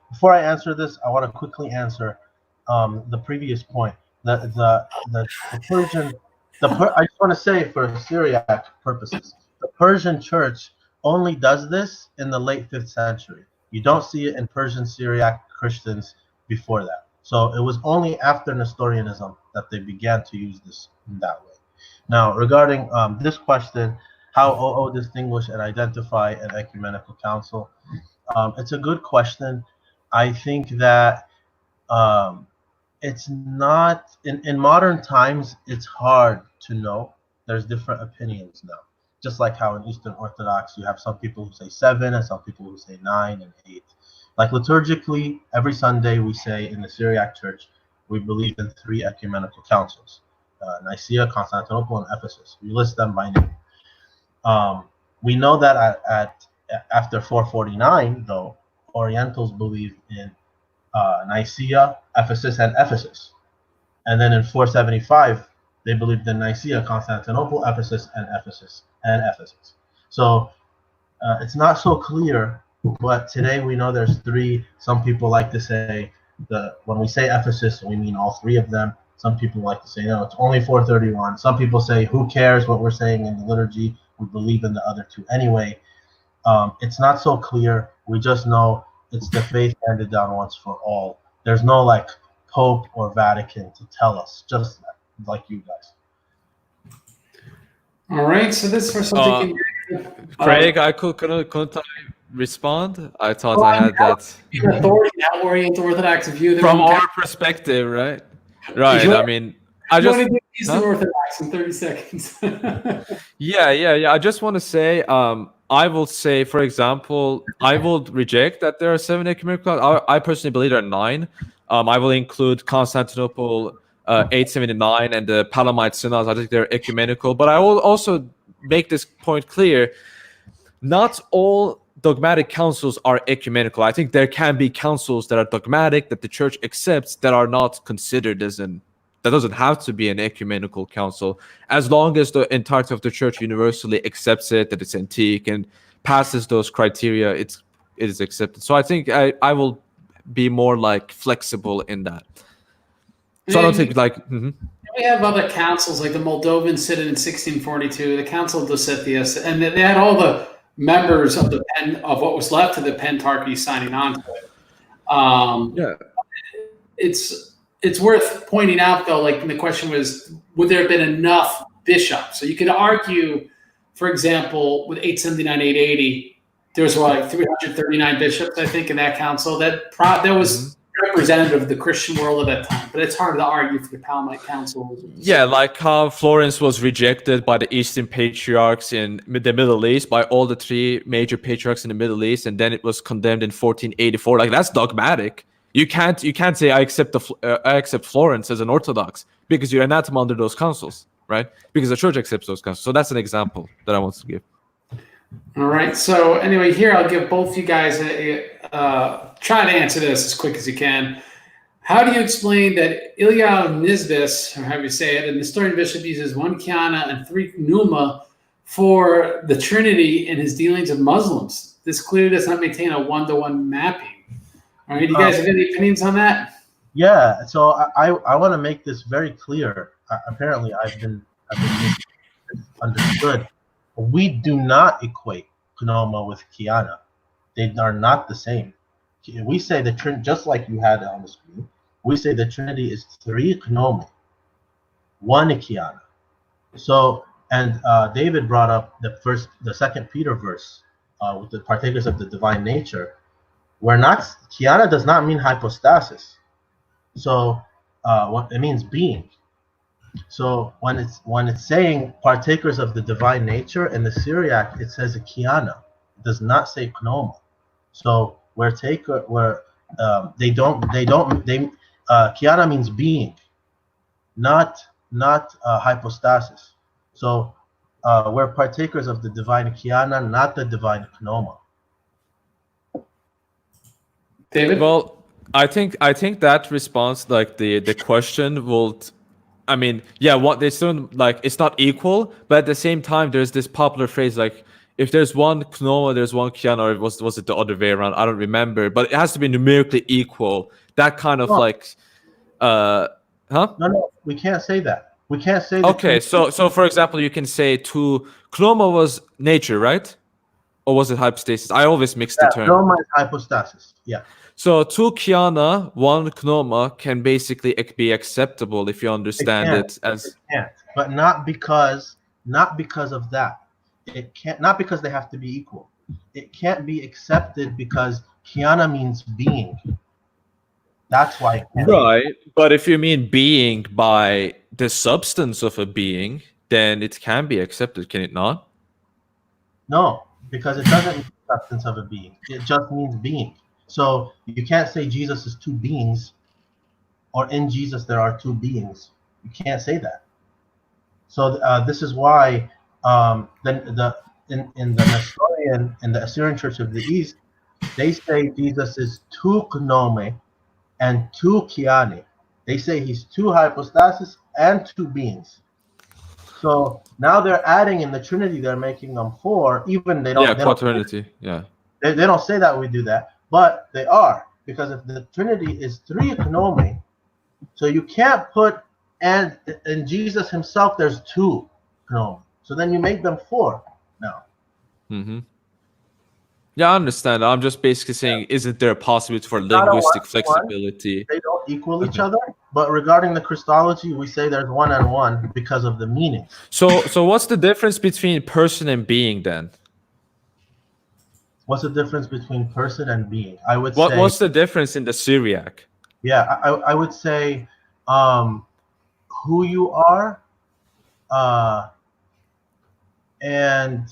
Before I answer this, I want to quickly answer the previous point. The Persian, I just want to say for Syriac purposes, the Persian church only does this in the late 5th century. You don't see it in Persian Syriac Christians before that. So it was only after Nestorianism that they began to use this in that way. Now, regarding this question, how OO distinguish and identify an ecumenical council? It's a good question. I think that it's not, in modern times, it's hard to know. There's different opinions now. Just like how in Eastern Orthodox, you have some people who say 7 and some people who say 9 and 8. Like liturgically, every Sunday we say in the Syriac Church, we believe in 3 ecumenical councils. Nicaea, Constantinople, and Ephesus. We list them by name. We know that after 449, though, Orientals believe in Nicaea, Ephesus, and Ephesus. And then in 475, they believed in Nicaea, Constantinople, Ephesus, and Ephesus. So it's not so clear, but today we know there's 3. Some people like to say when we say Ephesus, we mean all 3 of them. Some people like to say, no, it's only 431. Some people say, who cares what we're saying in the liturgy? We believe in the other 2 anyway. It's not so clear. We just know it's the faith handed down once for all. There's no like Pope or Vatican to tell us, just like you guys. All right. So this for something. Craig, couldn't I respond? I thought I had that. Authority, now Oriental Orthodox view From our perspective, right? Right. I mean, I just want to do Eastern Orthodox in 30 seconds. Yeah. I just want to say, I will say, for example, I will reject that there are 7 ecumenical. I personally believe there are 9. I will include Constantinople 879 and the Palamite synods. I think they're ecumenical, but I will also make this point clear: not all dogmatic councils are ecumenical. I think there can be councils that are dogmatic that the church accepts that are not considered as that doesn't have to be an ecumenical council, as long as the entirety of the church universally accepts it, that it's antique and passes those criteria, it is accepted. So I think I will be more like flexible in that. So I don't think like. We have other councils, like the Moldovan Synod in 1642, the Council of Dositheus, and they had all the members of what was left of the Pentarchy signing on to it. Yeah. It's worth pointing out, though, like the question was, would there have been enough bishops? So you could argue, for example, with 879, 880, there was like 339 bishops, I think, in that council. That was representative of the Christian world at that time, but it's hard to argue for the Palamite Council. Yeah, like how Florence was rejected by the Eastern patriarchs in the Middle East, by all the three major patriarchs in the Middle East, and then it was condemned in 1484. Like that's dogmatic. You can't say I accept Florence as an Orthodox because you're anathema under those councils, right? Because the church accepts those councils. So that's an example that I want to give. All right. So anyway, here I'll give both you guys try to answer this as quick as you can. How do you explain that Ilya Nisbis, or however you say it, an historian bishop, uses one Kiana and three Pneuma for the Trinity in his dealings with Muslims? This clearly does not maintain a one-to-one mapping. All right. Do you guys have any opinions on that? Yeah. So I want to make this very clear. Apparently, I've been misunderstood. We do not equate Pneuma with Kiana. They are not the same. We say the Trinity, just like you had on the screen, we say the Trinity is three Pneuma, one Kiana. So, and David brought up the 2 Peter verse with the partakers of the divine nature. Kiana does not mean hypostasis. So, what it means being. So when it's saying partakers of the divine nature in the Syriac, it says a kiana. It does not say pneuma. So kiana means being, not hypostasis. So we're partakers of the divine kiana, not the divine pneuma. David? Well, I think that response, like the question will. I mean, yeah, what they still like, it's not equal, but at the same time, there's this popular phrase like, if there's one Pneuma, there's one Kiana, or was it the other way around? I don't remember, but it has to be numerically equal. That kind of No, we can't say that. We can't say that. Okay, so for example, you can say two Pneuma was nature, right? Or was it hypostasis? I always mix the term. Pneuma is hypostasis. Yeah. So two Kiana, one Pneuma can basically be acceptable if you understand it as. It can't, but not because of that. It can't, not because they have to be equal. It can't be accepted because Kiana means being. That's why. Right, but if you mean being by the substance of a being, then it can be accepted, can it not? No, because it doesn't mean the substance of a being. It just means being. So you can't say Jesus is two beings, or in Jesus there are two beings. You can't say that. So this is why in the Nestorian and the Assyrian Church of the East, they say Jesus is two gnome and two kiani. They say he's two hypostasis and two beings. So now they're adding in the Trinity, they're making them four. Even they don't. Yeah, quaternity. Yeah. They don't say that we do that. But they are, because if the Trinity is three gnome, so you can't put, and in Jesus himself there's two gnome. So then you make them four now. Mm-hmm. Yeah, I understand. I'm just basically saying, isn't there a possibility for linguistic flexibility? They don't equal each other, but regarding the Christology, we say there's one and one because of the meaning. So what's the difference between person and being then? What's the difference between person and being? I would say. What's the difference in the Syriac? Yeah, I would say who you are, and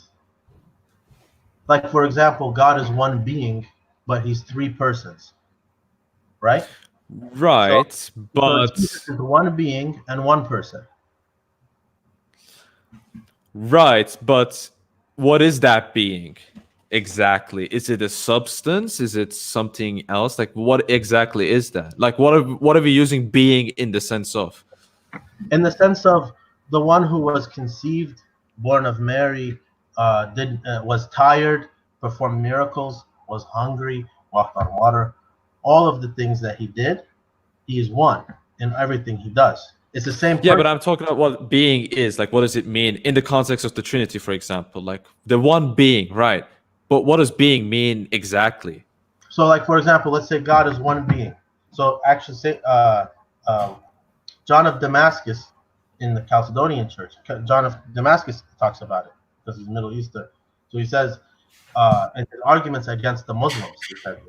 like, for example, God is one being, but he's three persons, right? Right, so but Jesus is one being and one person. Right, but what is that being? Exactly. Is it a substance? Is it something else? Like, what exactly is that? Like, what are we using being in the sense of? In the sense of the one who was conceived, born of Mary, was tired, performed miracles, was hungry, walked on water. All of the things that he did, he is one. in everything he does. It's the same Yeah, person. but I'm talking about what being is. Like, what does it mean in the context of the Trinity, for example? Like, the one being, right? But what does being mean exactly? So, like, for example, let's say God is one being. So actually say John of Damascus in the Chalcedonian church, John of Damascus talks about it because he's Middle Eastern. So he says, in his arguments against the Muslims, he said,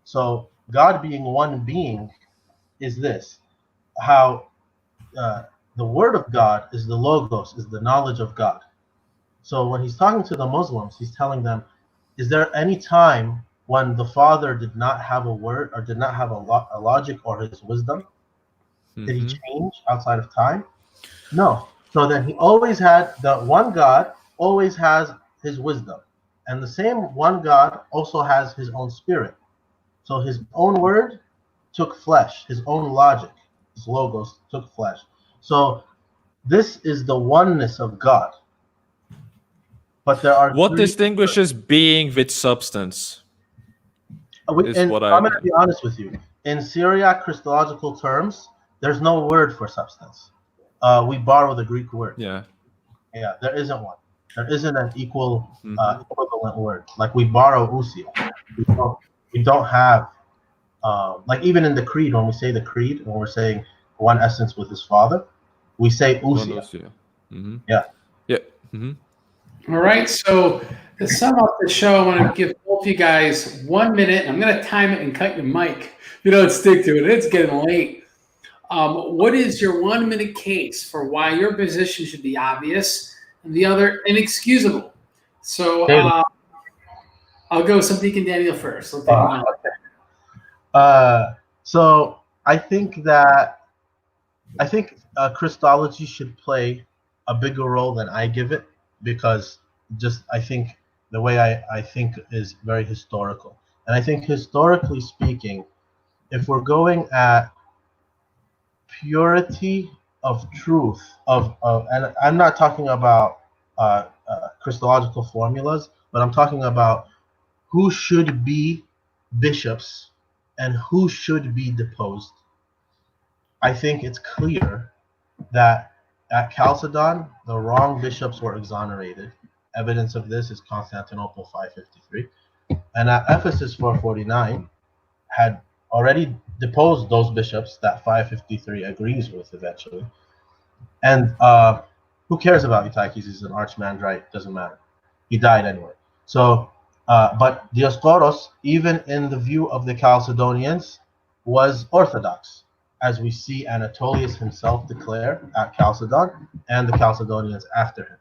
so God being one being is this, how the word of God is the logos, is the knowledge of God. So when he's talking to the Muslims, he's telling them, is there any time when the Father did not have a word or did not have a logic or his wisdom? Did he change outside of time? No. So then he always had, the one God always has his wisdom. And the same one God also has his own spirit. So his own word took flesh, his own logic, his logos took flesh. So this is the oneness of God. But there are what distinguishes being with substance? I'm going to be honest with you. In Syriac Christological terms, there's no word for substance. We borrow the Greek word. Yeah, there isn't one. There isn't an equivalent word. Like we borrow ousia. We don't have like even in the creed, when we say the creed, when we're saying one essence with his Father, we say ousia. Yeah. All right, so to sum up the show, I want to give both you guys 1 minute. I'm going to time it and cut your mic. If you don't stick to it, it's getting late. What is your 1 minute case for why your position should be obvious and the other inexcusable? So I'll go Subdeacon Daniel first. So I think Christology should play a bigger role than I give it, because I think the way I think is very historical. And I think historically speaking, if we're going at purity of truth, and I'm not talking about Christological formulas, but I'm talking about who should be bishops and who should be deposed. I think it's clear that at Chalcedon, the wrong bishops were exonerated. Evidence of this is Constantinople 553. And at Ephesus 449, had already deposed those bishops that 553 agrees with eventually. And who cares about Eutyches? He's an archmandrite, doesn't matter. He died anyway. So, but Dioscoros, even in the view of the Chalcedonians, was Orthodox, as we see Anatolius himself declare at Chalcedon and the Chalcedonians after him.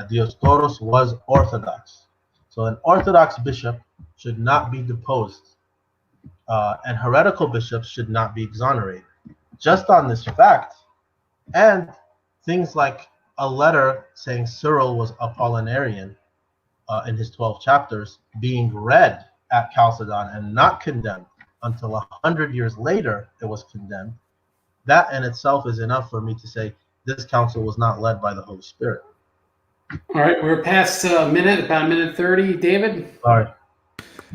Dioscoros was Orthodox. So an Orthodox bishop should not be deposed, and heretical bishops should not be exonerated. Just on this fact, and things like a letter saying Cyril was Apollinarian in his 12 chapters being read at Chalcedon and not condemned until 100 years later it was condemned. That in itself is enough for me to say this council was not led by the Holy Spirit. All right, we're past a minute, about a minute 30. David? All right.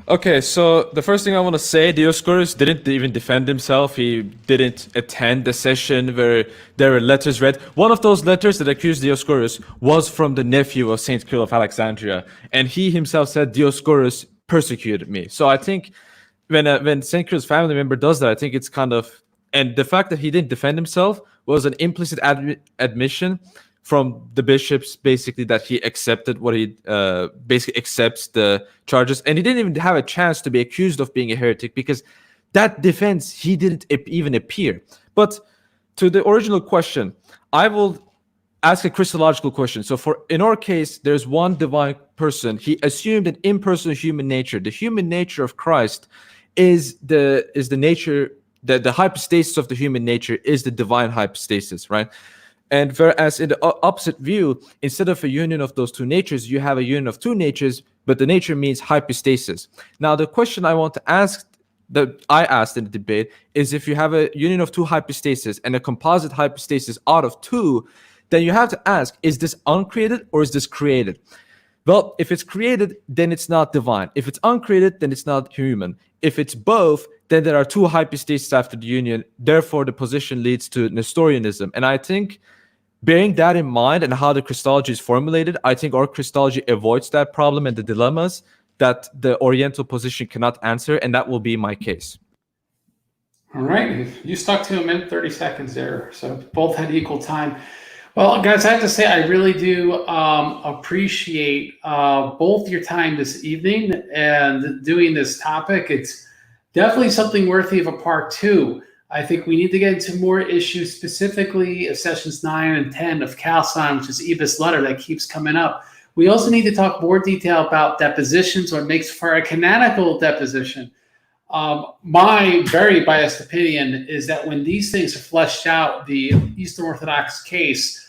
Okay, so the first thing I want to say, Dioscorus didn't even defend himself. He didn't attend the session where there were letters read. One of those letters that accused Dioscorus was from the nephew of St. Cyril of Alexandria. And he himself said, Dioscorus persecuted me. So I think when St. Cyril's family member does that, I think it's kind of... And the fact that he didn't defend himself was an implicit admission from the bishops, basically, that he accepted what he basically accepts the charges. And he didn't even have a chance to be accused of being a heretic, because that defense, he didn't even appear. But to the original question, I will ask a Christological question. So in our case, there's one divine person. He assumed an impersonal human nature. The human nature of Christ is the nature... The hypostasis of the human nature is the divine hypostasis, right? And whereas in the opposite view, instead of a union of those two natures, you have a union of two natures, but the nature means hypostasis. Now, the question I want to ask, that I asked in the debate, is if you have a union of two hypostases and a composite hypostasis out of two, then you have to ask, is this uncreated or is this created? Well, if it's created, then it's not divine. If it's uncreated, then it's not human. If it's both, then there are two hypostases after the union. Therefore, the position leads to Nestorianism. And I think bearing that in mind and how the Christology is formulated, I think our Christology avoids that problem and the dilemmas that the Oriental position cannot answer, and that will be my case. All right. You stuck to a minute, 30 seconds there. So both had equal time. Well, guys, I have to say, I really do appreciate both your time this evening and doing this topic. It's definitely something worthy of a part two. I think we need to get into more issues, specifically of sessions 9 and 10 of Chalcedon, which is Ebus' letter that keeps coming up. We also need to talk more detail about depositions, what makes for a canonical deposition. My very biased opinion is that when these things are fleshed out, the Eastern Orthodox case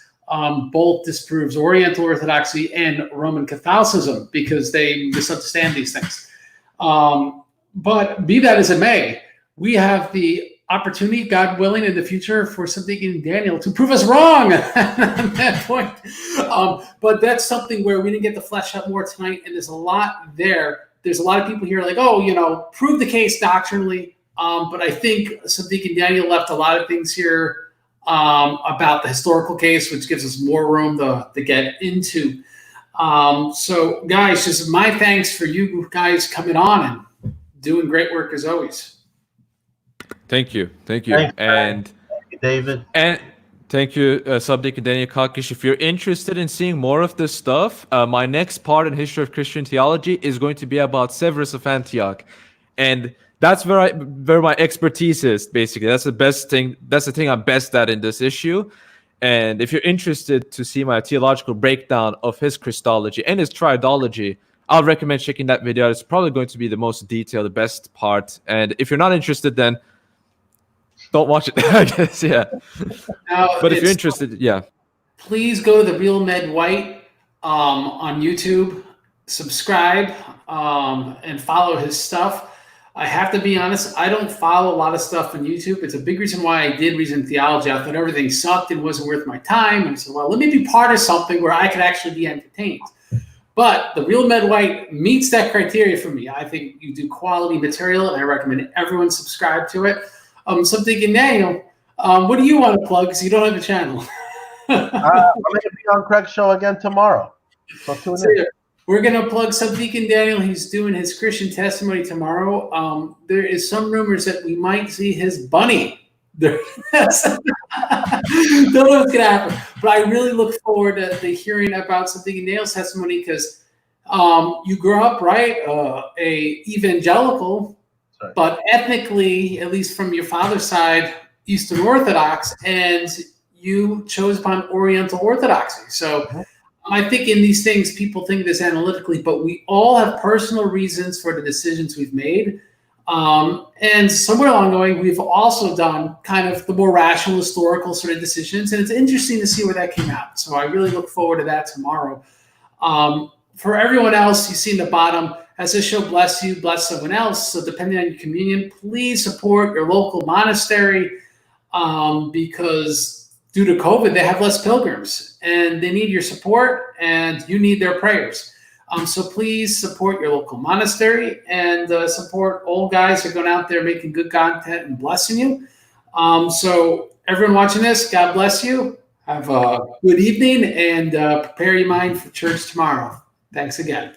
both disproves Oriental Orthodoxy and Roman Catholicism because they misunderstand these things. But be that as it may, we have the opportunity, God willing, in the future for Subdeacon Daniel to prove us wrong at that point. But that's something where we didn't get to flesh out more tonight, and there's a lot there. There's a lot of people here like, oh, prove the case doctrinally. But I think Subdeacon Daniel left a lot of things here about the historical case, which gives us more room to get into. So, guys, just my thanks for you guys coming on and doing great work as always. Thank you. Thanks, And thank you, David. And thank you, Subdeacon Daniel Kakish. If you're interested in seeing more of this stuff, my next part in History of Christian Theology is going to be about Severus of Antioch. And that's where my expertise is, basically. That's the best thing. That's the thing I'm best at in this issue. And if you're interested to see my theological breakdown of his Christology and his Tridology, I'll recommend checking that video. It's probably going to be the most detailed, the best part. And if you're not interested, then don't watch it, I guess, yeah. Now, but if you're interested, yeah. Please go to theRealmedwhite on YouTube, subscribe, and follow his stuff. I have to be honest, I don't follow a lot of stuff on YouTube. It's a big reason why I did Reason Theology. I thought everything sucked and wasn't worth my time. And I said, well, let me be part of something where I could actually be entertained. But theRealmedwhite meets that criteria for me. I think you do quality material, and I recommend everyone subscribe to it. Subdeacon Daniel, what do you want to plug? Because you don't have a channel. I'm going to be on Craig's show again tomorrow. So tune in. We're going to plug Subdeacon Daniel. He's doing his Christian testimony tomorrow. There is some rumors that we might see his bunny. Don't know what's going to happen. But I really look forward to hearing about Subdeacon Daniel's testimony because you grew up, right, a evangelical, but ethnically, at least from your father's side, Eastern Orthodox, and you chose upon Oriental Orthodoxy. So I think in these things, people think this analytically, but we all have personal reasons for the decisions we've made. And somewhere along the way, we've also done kind of the more rational, historical sort of decisions. And it's interesting to see where that came out. So I really look forward to that tomorrow. For everyone else, you see in the bottom, as this show bless you, bless someone else. So depending on your communion, please support your local monastery because due to COVID, they have less pilgrims and they need your support and you need their prayers. So please support your local monastery and support old guys who are going out there making good content and blessing you. So everyone watching this, God bless you. Have a good evening and prepare your mind for church tomorrow. Thanks again.